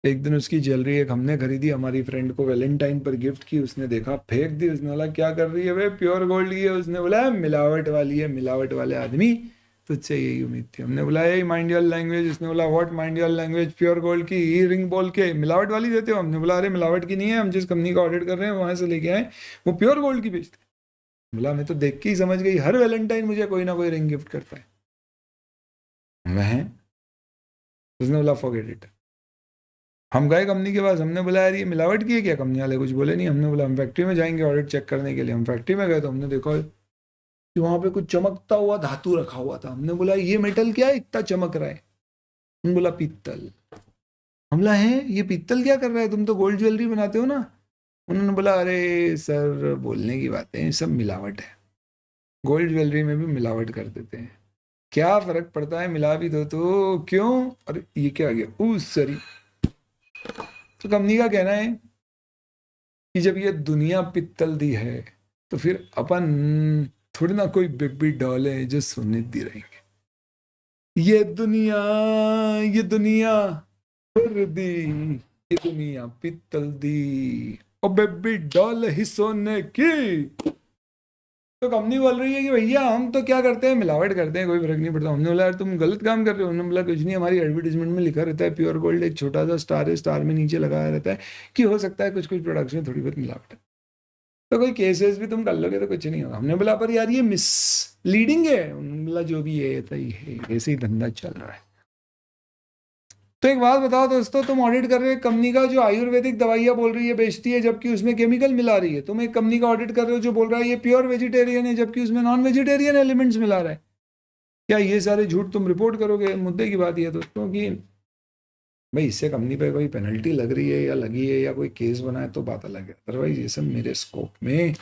एक दिन उसकी ज्वेलरी एक हमने खरीदी, हमारी फ्रेंड को वैलेंटाइन पर गिफ्ट की, उसने देखा, फेंक दी। उसने बोला क्या कर रही है वे, प्योर गोल्ड की है। उसने बोला मिलावट वाली है, मिलावट वाले आदमी, तुझसे यही उम्मीद थी। हमने बोला यही माइंड योर लैंग्वेज। उसने बोला what mind your language, pure gold की ई रिंग बोल के मिलावट वाली देते हो? हमने बोला अरे मिलावट की नहीं है, हम जिस कंपनी का ऑडिट कर रहे हैं वहां से लेके आए, वो प्योर गोल्ड की बेचते। बोला मैं तो देख के ही समझ गई, हर वैलेंटाइन मुझे कोई ना कोई रिंग गिफ्ट करता है। वह उसने बोला फॉरगेट इट। हम गए कंपनी के पास, हमने बोला यार ये मिलावट की है क्या? कंपनी वाले कुछ बोले नहीं। हमने बोला हम फैक्ट्री में जाएंगे ऑडिट चेक करने के लिए। हम फैक्ट्री में गए तो हमने देखा कि वहां पे कुछ चमकता हुआ धातु रखा हुआ था। हमने बोला ये मेटल क्या है, इतना चमक रहा है? हमने बोला पीतल। हम बोला है ये पीतल क्या कर रहा है, तुम तो गोल्ड ज्वेलरी बनाते हो ना? उन्होंने बोला अरे सर बोलने की बातें, सब मिलावट है, गोल्ड ज्वेलरी में भी मिलावट कर देते हैं, क्या फर्क पड़ता है, मिला भी दो तो। क्यों? अरे ये क्या आ गया, उस सरी। तो कंपनी का कहना है कि जब ये दुनिया पित्तल दी है तो फिर अपन थोड़ी ना कोई बेबी डॉल है जो सोने दी रहेंगे। ये दुनिया, ये दुनिया दी, ये दुनिया पित्तल दी, ओ बेबी डॉल ही सोने की। तो कंपनी बोल रही है कि भैया हम तो क्या करते हैं, मिलावट करते हैं, कोई फर्क नहीं पड़ता। हमने बोला यार तुम गलत काम कर रहे हो। उन्होंने बोला कुछ नहीं, हमारी एडवर्टीजमेंट में लिखा रहता है प्योर गोल्ड, एक छोटा सा स्टार है, स्टार में नीचे लगाया रहता है कि हो सकता है कुछ कुछ प्रोडक्ट्स में थोड़ी बहुत मिलावट है, तो कोई केसेस भी तुम कर लोगे तो कुछ नहीं होगा। हमने बोला पर यार ये मिसलीडिंग है। उन्होंने बोला जो भी है ऐसा ही है, ऐसे ही धंधा चल रहा है। तो एक बात बताओ दोस्तों, तुम ऑडिट कर रहे हो कंपनी का जो आयुर्वेदिक दवाइयाँ बोल रही है बेचती है, जबकि उसमें केमिकल मिला रही है। तुम एक कंपनी का ऑडिट कर रहे हो जो बोल रहा है ये प्योर वेजिटेरियन है, जबकि उसमें नॉन वेजिटेरियन एलिमेंट्स मिला रहा है। क्या ये सारे झूठ तुम रिपोर्ट करोगे? मुद्दे की बात यह है दोस्तों कि भाई इससे कंपनी पे कोई पेनल्टी लग रही है या लगी है या कोई केस बना है तो बात अलग है, अदरवाइज ये सब मेरे स्कोप में।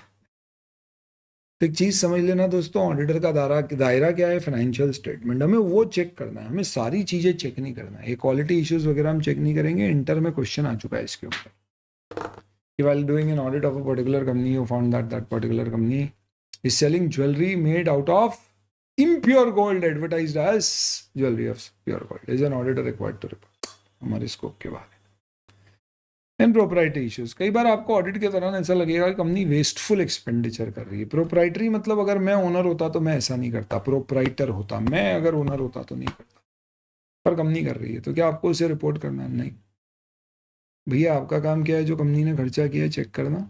तो एक चीज समझ लेना दोस्तों, ऑडिटर का दायरा क्या है? फाइनेंशियल स्टेटमेंट, हमें वो चेक करना है, हमें सारी चीजें चेक नहीं करना है। ये क्वालिटी इश्यूज वगैरह हम चेक नहीं करेंगे। इंटर में क्वेश्चन आ चुका है इसके ऊपर कि while doing an audit of a particular company you found that that particular company is selling jewelry made out of impure gold advertised as jewelry of pure gold, is an auditor required to report? हमारे स्कोप के बाहर। एंड प्रोप्राइटरी इश्यूज, कई बार आपको ऑडिट के दौरान ऐसा लगेगा कि कंपनी वेस्टफुल एक्सपेंडिचर कर रही है। प्रोप्राइटरी मतलब अगर मैं ओनर होता तो मैं ऐसा नहीं करता, प्रोप्राइटर होता मैं, अगर ओनर होता तो नहीं करता, पर कंपनी कर रही है तो क्या आपको उसे रिपोर्ट करना है? नहीं भैया, आपका काम क्या है? जो कंपनी ने खर्चा किया है चेक करना,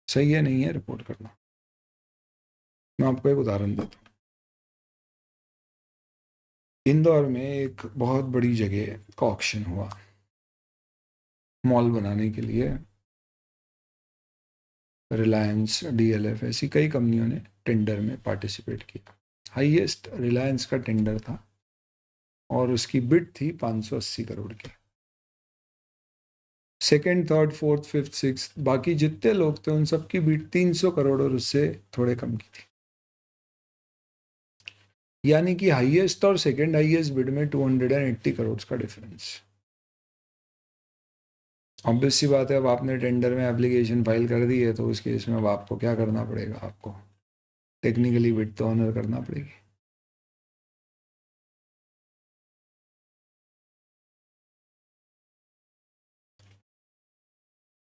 सही है नहीं है रिपोर्ट करना। मैं आपको एक उदाहरण देता हूँ। इंदौर में एक बहुत बड़ी जगह का ऑक्शन हुआ मॉल बनाने के लिए। रिलायंस, डीएलएफ, ऐसी कई कंपनियों ने टेंडर में पार्टिसिपेट किया। हाईएस्ट रिलायंस का टेंडर था और उसकी बिड थी 580 करोड़ की। Second, third, fourth, fifth, six, बाकी जितने लोग थे उन सबकी बिड 300 करोड़ और उससे थोड़े कम की थी। यानी कि हाईएस्ट और सेकेंड हाईएस्ट बिड में 280 करोड़ का डिफरेंस। ऑब्वियस सी बात है, अब आपने टेंडर में एप्लीकेशन फाइल कर दी है तो उस केस में अब आपको क्या करना पड़ेगा? आपको टेक्निकली बिड तो ऑनर करना पड़ेगी।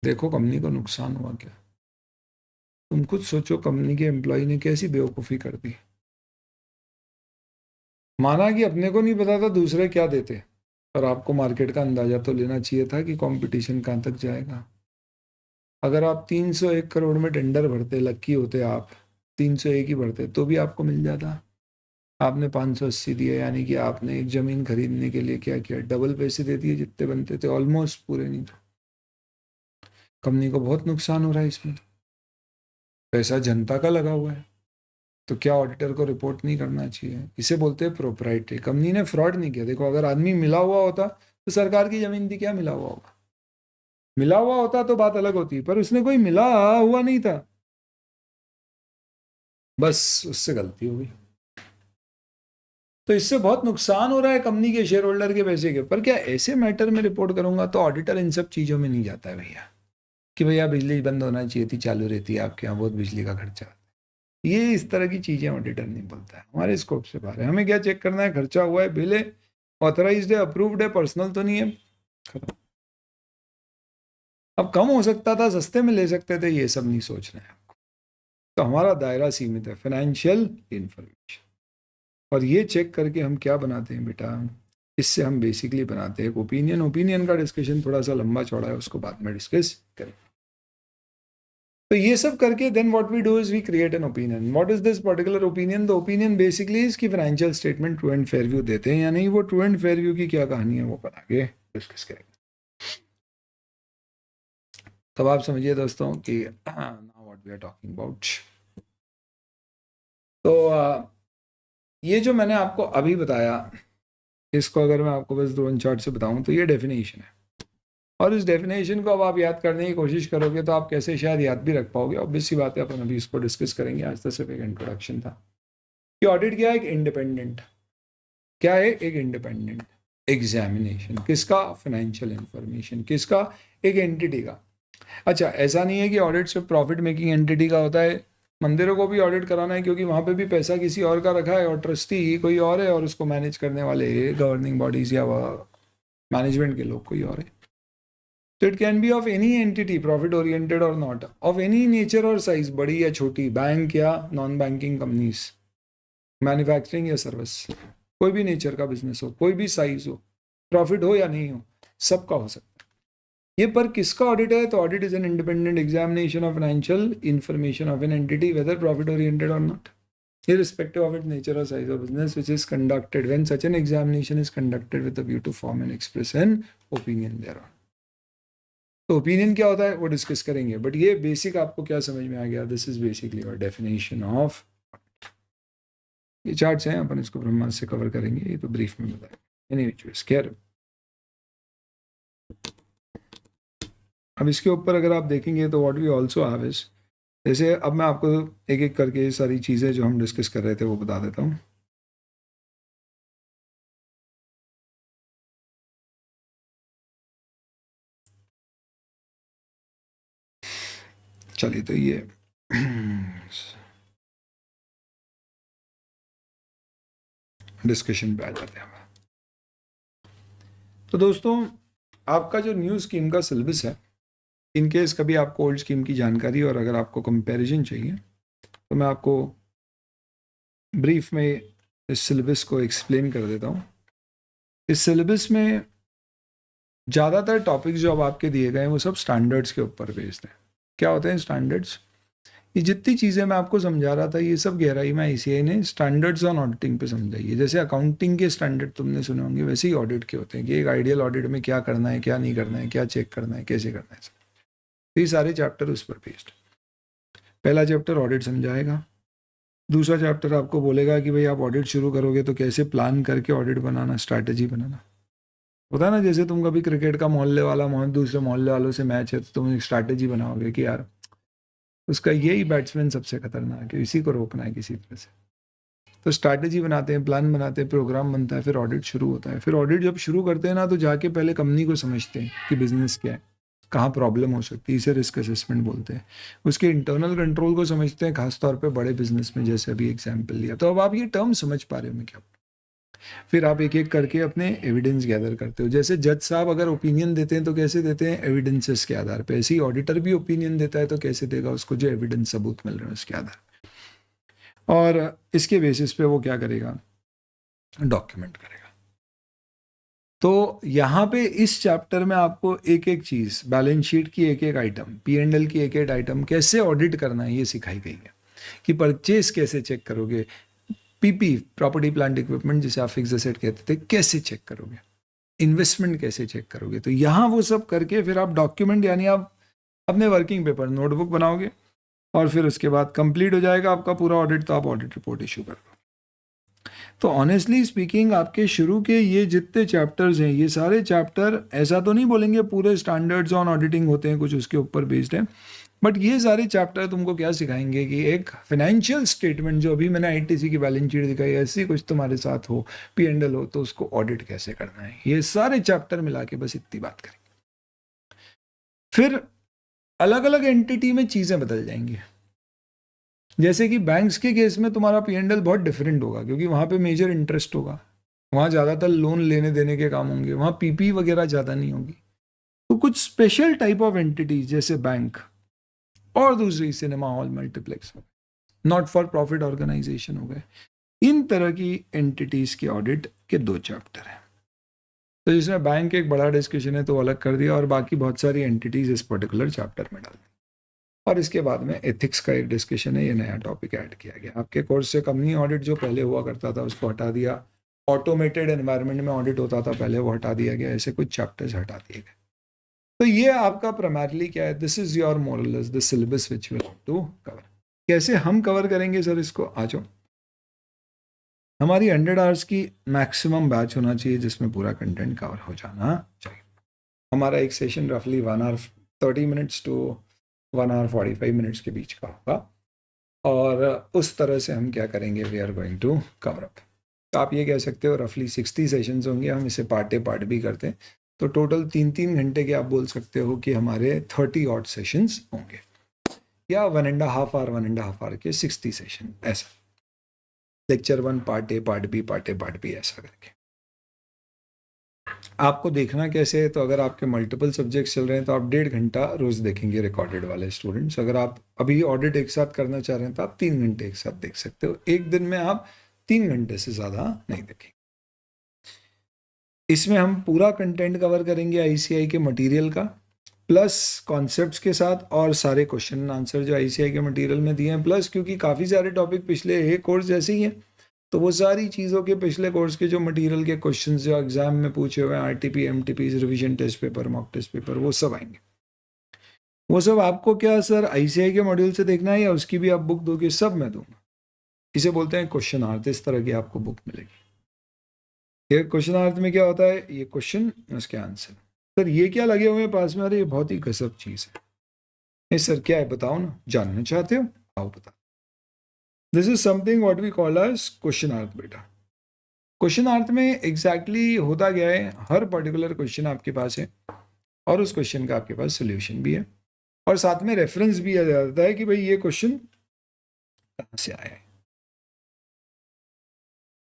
देखो कंपनी को नुकसान हुआ क्या। तुम खुद सोचो, कंपनी के एम्प्लॉय ने कैसी बेवकूफ़ी कर दी। माना कि अपने को नहीं पता था दूसरे क्या देते, पर आपको मार्केट का अंदाजा तो लेना चाहिए था कि कंपटीशन कहाँ तक जाएगा। अगर आप 301 करोड़ में टेंडर भरते, लक्की होते आप, 301 ही भरते तो भी आपको मिल जाता। आपने 580 दिए, यानी कि आपने एक ज़मीन खरीदने के लिए क्या किया, डबल पैसे दे दिए जितने बनते थे, ऑलमोस्ट पूरे नहीं तो। कंपनी को बहुत नुकसान हो रहा है इसमें, पैसा जनता का लगा हुआ है, तो क्या ऑडिटर को रिपोर्ट नहीं करना चाहिए? इसे बोलते हैं प्रोप्राइटरी। कंपनी ने फ्रॉड नहीं किया। देखो, अगर आदमी मिला हुआ होता तो सरकार की ज़मीन थी, क्या मिला हुआ होगा? मिला हुआ होता तो बात अलग होती, पर उसने कोई मिला हुआ नहीं था, बस उससे गलती हो गई। तो इससे बहुत नुकसान हो रहा है कंपनी के शेयर होल्डर के पैसे के। पर क्या ऐसे मैटर में रिपोर्ट करूंगा तो ऑडिटर इन सब चीज़ों में नहीं जाता है भैया, कि भैया बिजली बंद होना चाहिए थी, चालू रहती है आपके यहाँ, बहुत बिजली का खर्चा। ये इस तरह की चीज़ें ऑडिटर नहीं बोलता है, हमारे स्कोप से बाहर है। हमें क्या चेक करना है, खर्चा हुआ है, बिल है, ऑथराइज्ड है, अप्रूव्ड है, पर्सनल तो नहीं है, खत्म। अब कम हो सकता था, सस्ते में ले सकते थे, ये सब नहीं सोचना है आपको। तो हमारा दायरा सीमित है, फाइनेंशियल इंफॉर्मेशन। और ये चेक करके हम क्या बनाते हैं बेटा, इससे हम बेसिकली बनाते हैं एक ओपिनियन। ओपिनियन का डिस्कशन थोड़ा सा लंबा चौड़ा है, उसको बाद में डिस्कस करें। तो ये सब करके then what we do is we create an opinion. What is this particular opinion? The opinion basically is कि financial statement true and fair view देते हैं या नहीं, वो ट्रू एंड फेयर व्यू की क्या कहानी है वो अपन आगे डिस्कस करेंगे। तब आप समझिए दोस्तों कि now what we are talking about. तो ये जो मैंने आपको अभी बताया, इसको अगर मैं आपको बस दो चार्ट से बताऊं तो ये डेफिनेशन है। और इस डेफिनेशन को अब आप याद करने की कोशिश करोगे तो आप कैसे शायद याद भी रख पाओगे। ऑब्वियस सी बात है, अपन अभी इसको डिस्कस करेंगे। आज तो सिर्फ एक इंट्रोडक्शन था कि ऑडिट क्या है, एक इंडिपेंडेंट, क्या है, एक इंडिपेंडेंट एग्जामिनेशन। किसका? Financial information. किसका? एक एंटिटी का। अच्छा, ऐसा नहीं है कि ऑडिट सिर्फ प्रॉफिट मेकिंग एंटिटी का होता है। मंदिरों को भी ऑडिट कराना है, क्योंकि वहाँ पे भी पैसा किसी और का रखा है और ट्रस्टी कोई और है, और उसको मैनेज करने वाले गवर्निंग बॉडीज या मैनेजमेंट के लोग कोई और है। So it can be of any entity, profit oriented or not, of any nature or size, बड़ी या छोटी, बैंक या नॉन बैंकिंग कंपनीज, मैन्युफैक्चरिंग या सर्विस, कोई भी नेचर का बिजनेस हो, कोई भी साइज हो, प्रॉफिट हो या नहीं हो, सबका हो सकता है ये। पर किसका ऑडिट है? तो audit is an independent examination of financial information of an entity, weather profit oriented और not, irrespective of its nature or size of business, which is conducted when such an examination is conducted with a view to form and express an opinion thereon. तो ओपिनियन क्या होता है वो डिस्कस करेंगे, बट ये बेसिक आपको क्या समझ में आ गया? This is basically your definition of. ये चार्ट्स हैं, अपन इसको ब्रह्मांड से कवर करेंगे, ये तो ब्रीफ में बताएंगे। एनीवे, अब इसके ऊपर अगर आप देखेंगे तो what we also have is, जैसे अब मैं आपको एक एक करके सारी चीज़ें जो हम डिस्कस कर रहे थे वो बता देता हूँ। चलिए, तो ये डिस्कशन पे आ जाते हैं। तो दोस्तों, आपका जो न्यू स्कीम का सिलेबस है, इन केस कभी आपको ओल्ड स्कीम की जानकारी और अगर आपको कंपैरिजन चाहिए तो मैं आपको ब्रीफ में इस सिलेबस को एक्सप्लेन कर देता हूँ। इस सिलेबस में ज़्यादातर टॉपिक्स जो अब आपके दिए गए हैं वो सब स्टैंडर्ड्स के ऊपर बेस्ड हैं। क्या होते हैं स्टैंडर्ड्स? ये जितनी चीज़ें मैं आपको समझा रहा था ये सब गहराई में ICAI ने स्टैंडर्ड्स ऑन ऑडिटिंग पे समझाई है। जैसे अकाउंटिंग के स्टैंडर्ड तुमने सुने होंगे, वैसे ही ऑडिट के होते हैं कि एक आइडियल ऑडिट में क्या करना है, क्या नहीं करना है, क्या चेक करना है, कैसे करना है। तो ये सारे चैप्टर उस पर बेस्ड। पहला चैप्टर ऑडिट समझाएगा, दूसरा चैप्टर आपको बोलेगा कि भाई आप ऑडिट शुरू करोगे तो कैसे प्लान करके ऑडिट बनाना, स्ट्रैटेजी बनाना होता है ना। जैसे तुम कभी क्रिकेट का मोहल्ले वाला दूसरे मोहल्ले वालों से मैच है तो तुम एक स्ट्रैटेजी बनाओगे कि यार उसका यही बैट्समैन सबसे खतरनाक है, इसी को रोकना है किसी तरह से। तो स्ट्रैटेजी बनाते हैं, प्लान बनाते हैं, प्रोग्राम बनता है, फिर ऑडिट शुरू होता है। फिर ऑडिट जब शुरू करते हैं ना तो जाके पहले कंपनी को समझते हैं कि बिजनेस क्या है, कहाँ प्रॉब्लम हो सकती है, इसे रिस्क असेसमेंट बोलते हैं। उसके इंटरनल कंट्रोल को समझते हैं, खासतौर पे बड़े बिजनेस में, जैसे अभी एग्जाम्पल लिया। तो अब आप ये टर्म समझ पा रहे हो मैं क्या, फिर आप एक एक करके अपने एविडेंस गैदर करते हो। जैसे जज साहब अगर ओपिनियन देते हैं तो कैसे देते हैं, एविडेंसेस के आधार पे। ऐसे ही ऑडिटर भी ओपिनियन देता है तो कैसे देगा, उसको जो एविडेंस सबूत मिल रहे हैं उसके आधार पे, और इसके बेसिस पे वो क्या करेगा, डॉक्यूमेंट करेगा। तो यहाँ पे इस चैप्टर में आपको एक एक चीज़, बैलेंस शीट की एक एक आइटम, P&L की एक एक आइटम कैसे ऑडिट करना है ये सिखाई गई है। कि परचेज कैसे चेक करोगे, पीपी प्रॉपर्टी प्लांट इक्विपमेंट जिसे आप फिक्स एसेट कहते थे कैसे चेक करोगे, इन्वेस्टमेंट कैसे चेक करोगे। तो यहाँ वो सब करके फिर आप डॉक्यूमेंट यानी आप अपने वर्किंग पेपर नोटबुक बनाओगे, और फिर उसके बाद कंप्लीट हो जाएगा आपका पूरा ऑडिट, तो आप ऑडिट रिपोर्ट इशू कर दो। तो ऑनेस्टली स्पीकिंग आपके शुरू के ये जितने चैप्टर्स हैं, ये सारे चैप्टर ऐसा तो नहीं बोलेंगे पूरे स्टैंडर्ड्स ऑन ऑडिटिंग होते हैं, कुछ उसके ऊपर बेस्ड है, बट ये सारे चैप्टर तुमको क्या सिखाएंगे कि एक फाइनेंशियल स्टेटमेंट जो अभी मैंने आईटीसी की बैलेंस शीट दिखाई, ऐसी कुछ तुम्हारे साथ हो, P&L हो, तो उसको ऑडिट कैसे करना है, ये सारे चैप्टर मिला के बस इतनी बात करेंगे। फिर अलग अलग एंटिटी में चीज़ें बदल जाएंगी। जैसे कि बैंक्स के केस में तुम्हारा P&L बहुत डिफरेंट होगा, क्योंकि वहाँ पे मेजर इंटरेस्ट होगा, वहाँ ज़्यादातर लोन लेने देने के काम होंगे, वहाँ पीपी वगैरह ज़्यादा नहीं होगी। तो कुछ स्पेशल टाइप ऑफ एंटिटीज जैसे बैंक, और दूसरी cinema hall, multiplex, not for profit organisation हो गए, इन तरह की एंटिटीज के ऑडिट के 2 चैप्टर हैं। तो जिसमें बैंक एक बड़ा डिस्कशन है तो अलग कर दिया, और बाकी बहुत सारी एंटिटीज इस पर्टिकुलर चैप्टर में डाल दी। और इसके बाद में एथिक्स का एक डिस्कशन है, ये नया टॉपिक ऐड किया गया आपके कोर्स से। कंपनी ऑडिट जो पहले हुआ करता था उसको हटा दिया, ऑटोमेटेड एनवायरनमेंट में ऑडिट होता था पहले, वो हटा दिया गया, ऐसे कुछ चैप्टर्स हटा दिए गए। तो ये आपका प्राइमरली क्या है, this is your more or less the syllabus which will to cover. कैसे हम कवर करेंगे सर इसको, आ जाओ। हमारी 100 आवर्स की मैक्सिमम बैच होना चाहिए जिसमें पूरा कंटेंट कवर हो जाना चाहिए। हमारा एक सेशन रफली 1 hour 30 minutes to 1 hour 45 minutes के बीच का होगा, और उस तरह से हम क्या करेंगे, we are going to cover up. तो आप ये कह सकते हो रफली 60 सेशंस होंगे, हम इसे पार्ट भी करते हैं, तो टोटल 3-3 घंटे के आप बोल सकते हो कि हमारे 30 ऑड सेशंस होंगे, या 1.5 आवर 1.5 आवर के 60 सेशन, ऐसा lecture 1 part A part B ऐसा करके। आपको देखना कैसे है, तो अगर आपके मल्टीपल सब्जेक्ट्स चल रहे हैं तो आप 1.5 घंटा रोज देखेंगे रिकॉर्डेड वाले स्टूडेंट्स। अगर आप अभी ऑडिट एक साथ करना चाह रहे हैं तो आप 3 घंटे एक साथ देख सकते हो, एक दिन में आप 3 घंटे से ज़्यादा नहीं देखेंगे। इसमें हम पूरा कंटेंट कवर करेंगे ICI के मटेरियल का, प्लस कॉन्सेप्ट्स के साथ, और सारे क्वेश्चन एंड आंसर जो ICI के मटेरियल में दिए हैं, प्लस क्योंकि काफ़ी सारे टॉपिक पिछले एक कोर्स जैसे ही हैं, तो वो सारी चीज़ों के पिछले कोर्स के जो मटेरियल के क्वेश्चंस जो एग्जाम में पूछे हुए हैं, RTP MTP revision test paper, mock test paper, वो सब आएंगे। वो सब आपको क्या सर ICI के मॉड्यूल से देखना है या उसकी भी आप बुक दोगे, सब मैं दूंगा। इसे बोलते हैं क्वेश्चन आर्थ, इस तरह की आपको बुक मिलेगी। ये क्वेश्चन आर्थ में क्या होता है, ये क्वेश्चन उसके आंसर। सर ये क्या लगे हुए हैं पास में, अरे ये बहुत ही गजब चीज़ है। नहीं सर क्या है बताओ ना, जानना चाहते हो, आओ बता। This is something what we call as question आर्थ बेटा। क्वेश्चन आर्थ में एग्जैक्टली होता क्या है, हर पर्टिकुलर क्वेश्चन आपके पास है, और उस क्वेश्चन का आपके पास सोल्यूशन भी है, और साथ में रेफरेंस भी आ जाता है कि भाई ये क्वेश्चन कहाँ से आया है।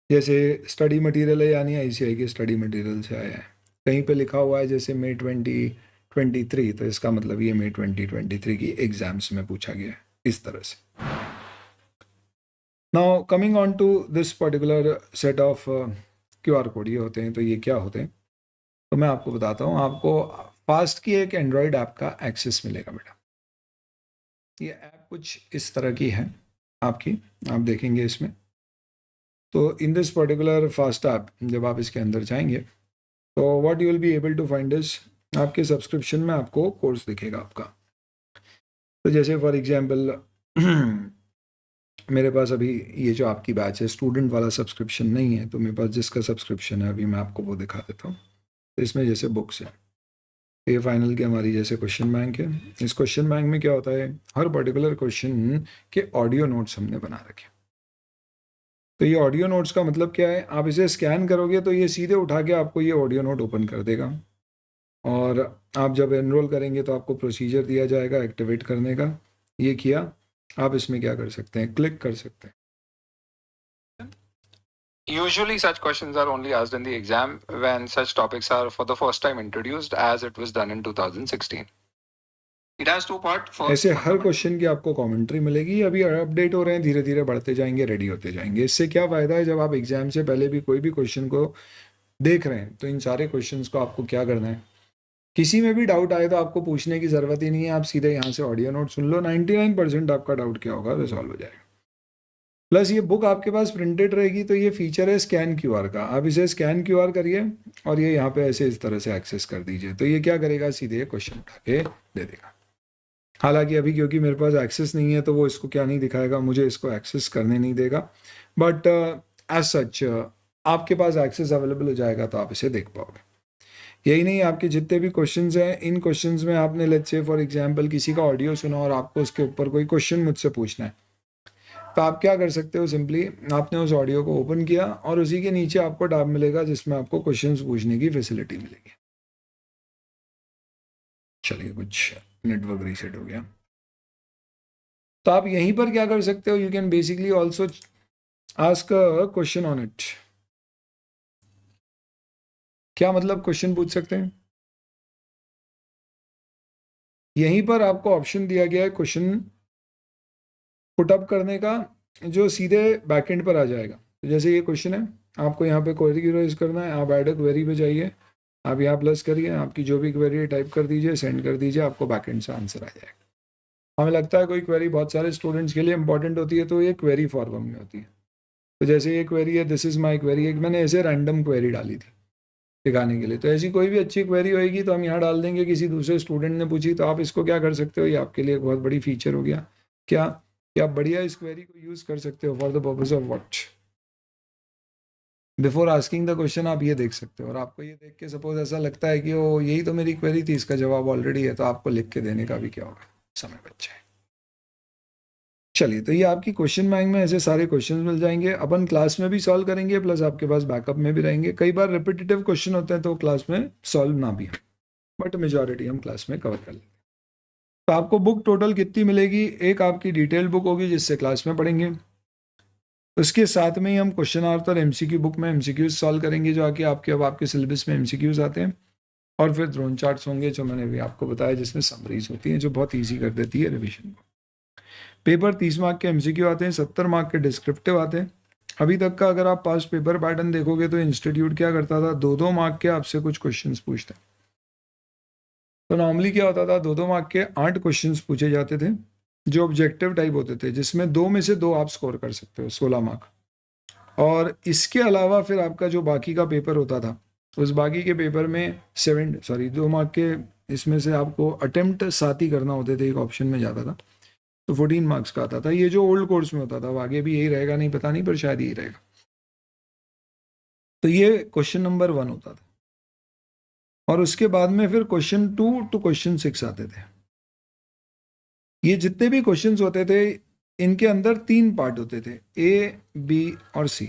जैसे स्टडी मटेरियल है, यानी ICI के स्टडी मटेरियल से आया है। कहीं पे लिखा हुआ है जैसे May 2023, तो इसका मतलब ये May 2023 की एग्जाम्स में पूछा गया है, इस तरह से। Now coming on to this particular set of QR code, ये होते हैं, तो ये क्या होते हैं, तो मैं आपको बताता हूँ। आपको फास्ट की एक एंड्रॉयड ऐप का एक्सेस मिलेगा बेटा। ये ऐप कुछ इस तरह की है आपकी, आप देखेंगे इसमें। तो in this particular fast app जब आप इसके अंदर जाएंगे तो what you will be able to find is, आपके सब्सक्रिप्शन में आपको कोर्स दिखेगा आपका। तो जैसे फॉर एग्जांपल मेरे पास अभी ये जो आपकी बैच है स्टूडेंट वाला सब्सक्रिप्शन नहीं है, तो मेरे पास जिसका सब्सक्रिप्शन है अभी मैं आपको वो दिखा देता हूँ। तो इसमें जैसे बुक्स है, ये फाइनल की हमारी जैसे क्वेश्चन बैंक है। इस क्वेश्चन बैंक में क्या होता है, हर पर्टिकुलर क्वेश्चन के ऑडियो नोट्स हमने बना रखे। तो ये ऑडियो नोट्स का मतलब क्या है, आप इसे स्कैन करोगे तो ये सीधे उठा के आपको ये ऑडियो नोट ओपन कर देगा, और आप जब एनरोल करेंगे तो आपको प्रोसीजर दिया जाएगा एक्टिवेट करने का। ये किया, आप इसमें क्या कर सकते हैं, क्लिक कर सकते हैं। Usually, such questions are only asked in the exam when such topics are for the first time introduced, as it was done in 2016. It has two parts. ऐसे हर क्वेश्चन की आपको कमेंट्री मिलेगी, अभी अपडेट हो रहे हैं, धीरे धीरे बढ़ते जाएंगे, रेडी होते जाएंगे। इससे क्या फ़ायदा है, जब आप एग्जाम से पहले भी कोई भी क्वेश्चन को देख रहे हैं तो इन सारे क्वेश्चंस को आपको क्या करना है, किसी में भी डाउट आए तो आपको पूछने की ज़रूरत ही नहीं है, आप सीधे यहाँ से ऑडियो नोट सुन लो, 99% आपका डाउट क्या होगा रिजॉल्व हो जाएगा। प्लस ये बुक आपके पास प्रिंटेड रहेगी, तो ये फीचर है स्कैन QR का, आप इसे स्कैन QR करिए और ये यहाँ पे ऐसे इस तरह से एक्सेस कर दीजिए, तो ये क्या करेगा, सीधे क्वेश्चन उठा के दे देगा। हालांकि अभी क्योंकि मेरे पास एक्सेस नहीं है तो वो इसको क्या नहीं दिखाएगा, मुझे इसको एक्सेस करने नहीं देगा, बट एज सच आपके पास एक्सेस अवेलेबल हो जाएगा तो आप इसे देख पाओगे। यही नहीं, आपके जितने भी क्वेश्चंस हैं, इन क्वेश्चंस में आपने लेट्स से फॉर एग्जांपल किसी का ऑडियो सुना और आपको उसके ऊपर कोई क्वेश्चन मुझसे पूछना है, तो आप क्या कर सकते हो, सिंपली आपने उस ऑडियो को ओपन किया और उसी के नीचे आपको टैब मिलेगा जिसमें आपको क्वेश्चंस पूछने की फैसिलिटी मिलेगी। चलिए, कुछ नेटवर्क रीसेट हो गया, तो आप यहीं पर क्या कर सकते हो, you can basically also ask a question on it. क्या मतलब क्वेश्चन पूछ सकते हैं, यहीं पर आपको ऑप्शन दिया गया है क्वेश्चन पुटअप करने का, जो सीधे बैकएंड पर आ जाएगा। तो जैसे ये क्वेश्चन है, आपको यहाँ पे क्वेरी रेज करना है, आप ऐड अ क्वेरी पे जाइए, आप यहाँ प्लस करिए, आपकी जो भी क्वेरी है टाइप कर दीजिए, सेंड कर दीजिए, आपको बैकएंड से आंसर आ जाएगा। हमें लगता है कोई क्वेरी बहुत सारे स्टूडेंट्स के लिए इंपॉर्टेंट होती है तो ये क्वेरी फॉर्म में होती है। तो जैसे ये क्वेरी है, दिस इज़ माई क्वेरी, एक मैंने ऐसे रैंडम क्वेरी डाली थी दिखाने के लिए, तो ऐसी कोई भी अच्छी क्वेरी होएगी तो हम यहाँ डाल देंगे, किसी दूसरे स्टूडेंट ने पूछी तो आप इसको क्या कर सकते हो, ये आपके लिए एक बहुत बड़ी फीचर हो गया क्या, कि आप बढ़िया इस क्वेरी को यूज़ कर सकते हो for the purpose of what, before asking the question आप ये देख सकते हो। और आपको ये देख के सपोज ऐसा लगता है कि वो यही तो मेरी क्वेरी थी, इसका जवाब ऑलरेडी है, तो आपको लिख के देने का भी क्या होगा, समय बच जाए। चलिए, तो ये आपकी क्वेश्चन बैंक में ऐसे सारे क्वेश्चन मिल जाएंगे, अपन क्लास में भी सॉल्व करेंगे, प्लस आपके पास बैकअप में भी रहेंगे। कई बार रिपीटेटिव क्वेश्चन होते हैं तो क्लास में सॉल्व ना भी, बट मेजॉरिटी हम क्लास में कवर कर लेंगे। तो आपको बुक टोटल कितनी मिलेगी, एक आपकी डिटेल बुक होगी जिससे क्लास में पढ़ेंगे, उसके साथ में ही हम क्वेश्चन आंसर MCQ बुक में MCQs सॉल्व करेंगे, जो आके आपके सिलेबस में MCQs आते हैं, और फिर ड्रोन चार्ट्स होंगे जो मैंने भी आपको बताया, जिसमें समरीज होती हैं जो बहुत ईजी कर देती है रिविजन को। पेपर 30 मार्क के MCQ आते हैं, 70 मार्क के डिस्क्रिप्टिव आते हैं। अभी तक का अगर आप पास्ट पेपर पैटर्न देखोगे तो इंस्टीट्यूट क्या करता था, 2-2 मार्क के आपसे कुछ क्वेश्चंस पूछते हैं। तो नॉर्मली क्या होता था, 2-2 मार्क के 8 क्वेश्चंस पूछे जाते थे जो ऑब्जेक्टिव टाइप होते थे, जिसमें 2 में से 2 आप स्कोर कर सकते हो, 16 मार्क। और इसके अलावा फिर आपका जो बाकी का पेपर होता था, उस बाकी के पेपर में 2 मार्क के इसमें से आपको अटेम्प्ट 7 ही करना होते थे, एक ऑप्शन में जाता था, तो 14 मार्क्स का आता था। ये जो ओल्ड कोर्स में होता था, वो आगे भी यही रहेगा नहीं, पता नहीं, पर शायद यही रहेगा। तो ये क्वेश्चन नंबर 1 होता था, और उसके बाद में फिर क्वेश्चन 2 टू क्वेश्चन 6 आते थे। ये जितने भी क्वेश्चंस होते थे, इनके अंदर 3 पार्ट होते थे, A, B और C।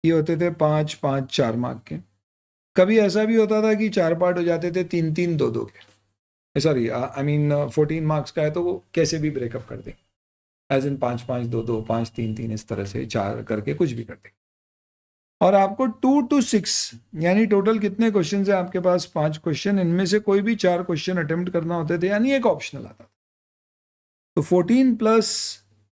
ये होते थे 5-5-4 मार्क के। कभी ऐसा भी होता था कि 4 पार्ट हो जाते थे, 3-3 2-2 के, सॉरी आई मीन 14 मार्क्स का है तो वो कैसे भी ब्रेकअप कर दें, एज इन 5-5 2-2 5-3-3, इस तरह से 4 करके कुछ भी कर दें। और आपको 2 to 6 यानी टोटल कितने क्वेश्चन है आपके पास, 5 क्वेश्चन, इनमें से कोई भी 4 क्वेश्चन अटेम्प्ट करना होते थे, यानी एक ऑप्शनल आता था। तो 14 plus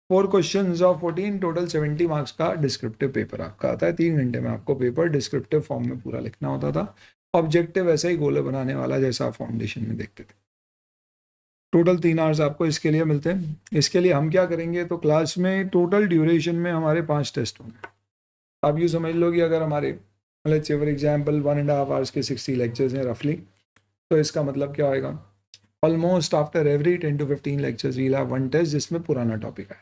4 question of 14, total 70 marks का डिस्क्रिप्टिव पेपर आपका आता है। 3 घंटे में आपको पेपर डिस्क्रिप्टिव फॉर्म में पूरा लिखना होता था, ऑब्जेक्टिव ऐसा ही गोले बनाने वाला जैसा आप फाउंडेशन में देखते थे। टोटल 3 आवर्स आपको इसके लिए मिलते हैं। इसके लिए हम क्या करेंगे, तो क्लास में टोटल ड्यूरेशन में हमारे 5 टेस्ट होंगे। आप यूँ समझ लो कि अगर हमारे let's say for example 1.5 hours के 60 लेक्चर्स हैं रफली, तो इसका मतलब क्या होएगा, almost after every 10 to 15 lectures we'll have 1 test जिसमें पुराना टॉपिक है।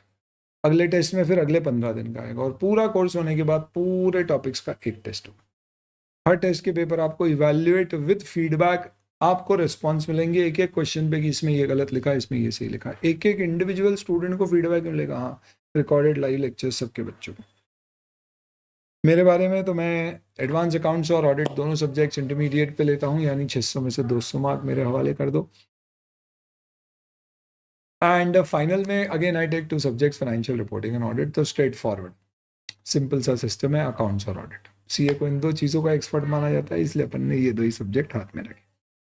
अगले टेस्ट में फिर अगले 15 दिन का आएगा, और पूरा कोर्स होने के बाद पूरे टॉपिक्स का एक टेस्ट होगा। हर टेस्ट के पेपर आपको इवैल्यूएट विद फीडबैक, आपको रिस्पॉन्स मिलेंगे एक एक क्वेश्चन पे कि इसमें ये गलत लिखा, इसमें ये सही लिखा। एक एक इंडिविजुअल स्टूडेंट को फीडबैक मिलेगा, हाँ, रिकॉर्डेड लाइव लेक्चर्स सबके बच्चों को। मेरे बारे में तो मैं एडवांस अकाउंट्स और ऑडिट दोनों सब्जेक्ट्स इंटरमीडिएट पे लेता हूँ, यानी 600 में से 200 मार्क मेरे हवाले कर दो। एंड फाइनल में again I take 2 subjects, financial reporting and audit, तो स्ट्रेट फॉरवर्ड। सिंपल सा सिस्टम है अकाउंट्स और ऑडिट। सीए को इन दो चीज़ों का एक्सपर्ट माना जाता है, इसलिए अपन ने ये दो ही सब्जेक्ट हाथ में रखे।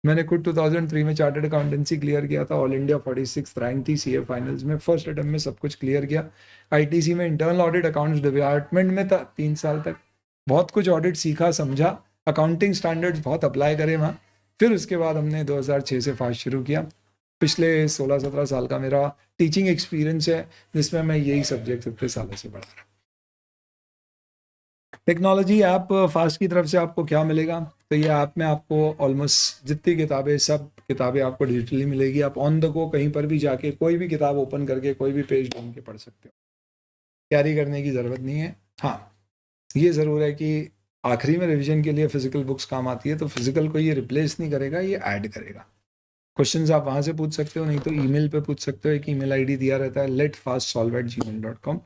मैंने खुद 2003 में चार्टर्ड अकाउंटेंसी क्लियर किया था, ऑल इंडिया 46 रैंक थी सीए फाइनल्स में, फर्स्ट अटेम्प्ट में सब कुछ क्लियर किया। आईटीसी में इंटरनल ऑडिट अकाउंट्स डिपार्टमेंट में था 3 साल तक, बहुत कुछ ऑडिट सीखा समझा, अकाउंटिंग स्टैंडर्ड्स बहुत अप्लाई करे वहाँ। फिर उसके बाद हमने 2006 से फास्ट शुरू किया। पिछले 16-17 साल का मेरा टीचिंग एक्सपीरियंस है, जिसमें मैं यही सब्जेक्ट इतने सालों से पढ़ा रहा हूँ। टेक्नोलॉजी ऐप फास्ट की तरफ से आपको क्या मिलेगा, तो ये ऐप में आपको ऑलमोस्ट जितनी किताबें, सब किताबें आपको डिजिटली मिलेगी। आप ऑन द गो कहीं पर भी जाके कोई भी किताब ओपन करके कोई भी पेज ढूंढ के पढ़ सकते हो, कैरी करने की ज़रूरत नहीं है। हाँ, ये ज़रूर है कि आखिरी में रिवीजन के लिए फिजिकल बुक्स काम आती है, तो फिजिकल को ये रिप्लेस नहीं करेगा, ये ऐड करेगा। क्वेश्चंस आप वहाँ से पूछ सकते हो, नहीं तो ईमेल पे पूछ सकते हो। एक ईमेल आईडी दिया रहता है letfastsolve@gmail.com,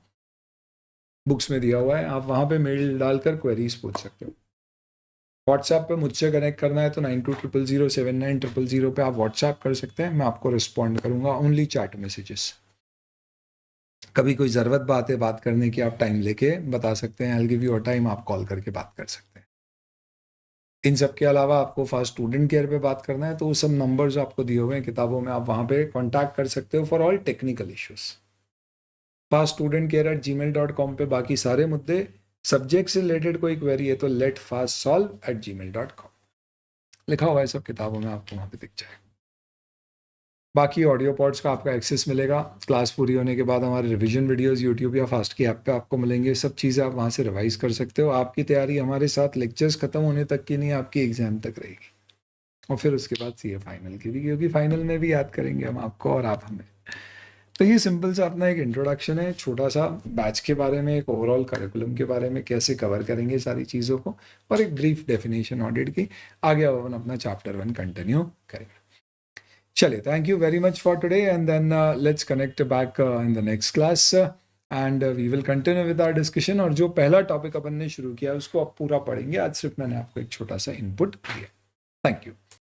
बुक्स में दिया हुआ है, आप वहाँ पे मेल डालकर क्वेरीज पूछ सकते हो। व्हाट्सएप पे मुझसे कनेक्ट करना है तो 9200079000 पे आप व्हाट्सएप कर सकते हैं, मैं आपको रिस्पॉन्ड करूँगा, ओनली चैट मैसेजेस। कभी कोई ज़रूरत बात है बात करने की, आप टाइम लेके बता सकते हैं, I will give you a time, आप कॉल करके बात कर सकते हैं। इन सब के अलावा आपको फास्ट स्टूडेंट केयर पे बात करना है तो वो सब नंबर्स आपको दिए हुए हैं किताबों में, आप वहाँ पे कॉन्टैक्ट कर सकते हो for all technical issues. faststudentcare@gmail.com पे बाकी सारे मुद्दे, सब्जेक्ट से रिलेटेड कोई क्वेरी है तो letfastsolve@gmail.com लिखा हुआ है सब किताबों में, आपको वहाँ पे दिख जाएगा। बाकी ऑडियो पॉड्स का आपका एक्सेस मिलेगा, क्लास पूरी होने के बाद हमारे रिवीजन वीडियोस यूट्यूब या फास्ट की ऐप पे आपको मिलेंगे, सब चीज़ें आप वहाँ से रिवाइज कर सकते हो। आपकी तैयारी हमारे साथ लेक्चर्स खत्म होने तक की नहीं, आपकी एग्जाम तक रहेगी, और फिर उसके बाद सीए फाइनल की भी, क्योंकि फाइनल में भी याद करेंगे हम आपको और आप हमें। तो ये सिंपल सा अपना एक इंट्रोडक्शन है, छोटा सा बैच के बारे में, एक ओवरऑल करिकुलम के बारे में, कैसे कवर करेंगे सारी चीज़ों को, और एक ब्रीफ डेफिनेशन ऑडिट की। आगे अब अपन अपना चैप्टर 1 कंटिन्यू करेंगे। चलिए, thank you very much for today, and then let's connect back in the next class and we will continue with our discussion. और जो पहला टॉपिक अपन ने शुरू किया उसको अब पूरा पढ़ेंगे, आज सिर्फ मैंने आपको एक छोटा सा इनपुट दिया। Thank you.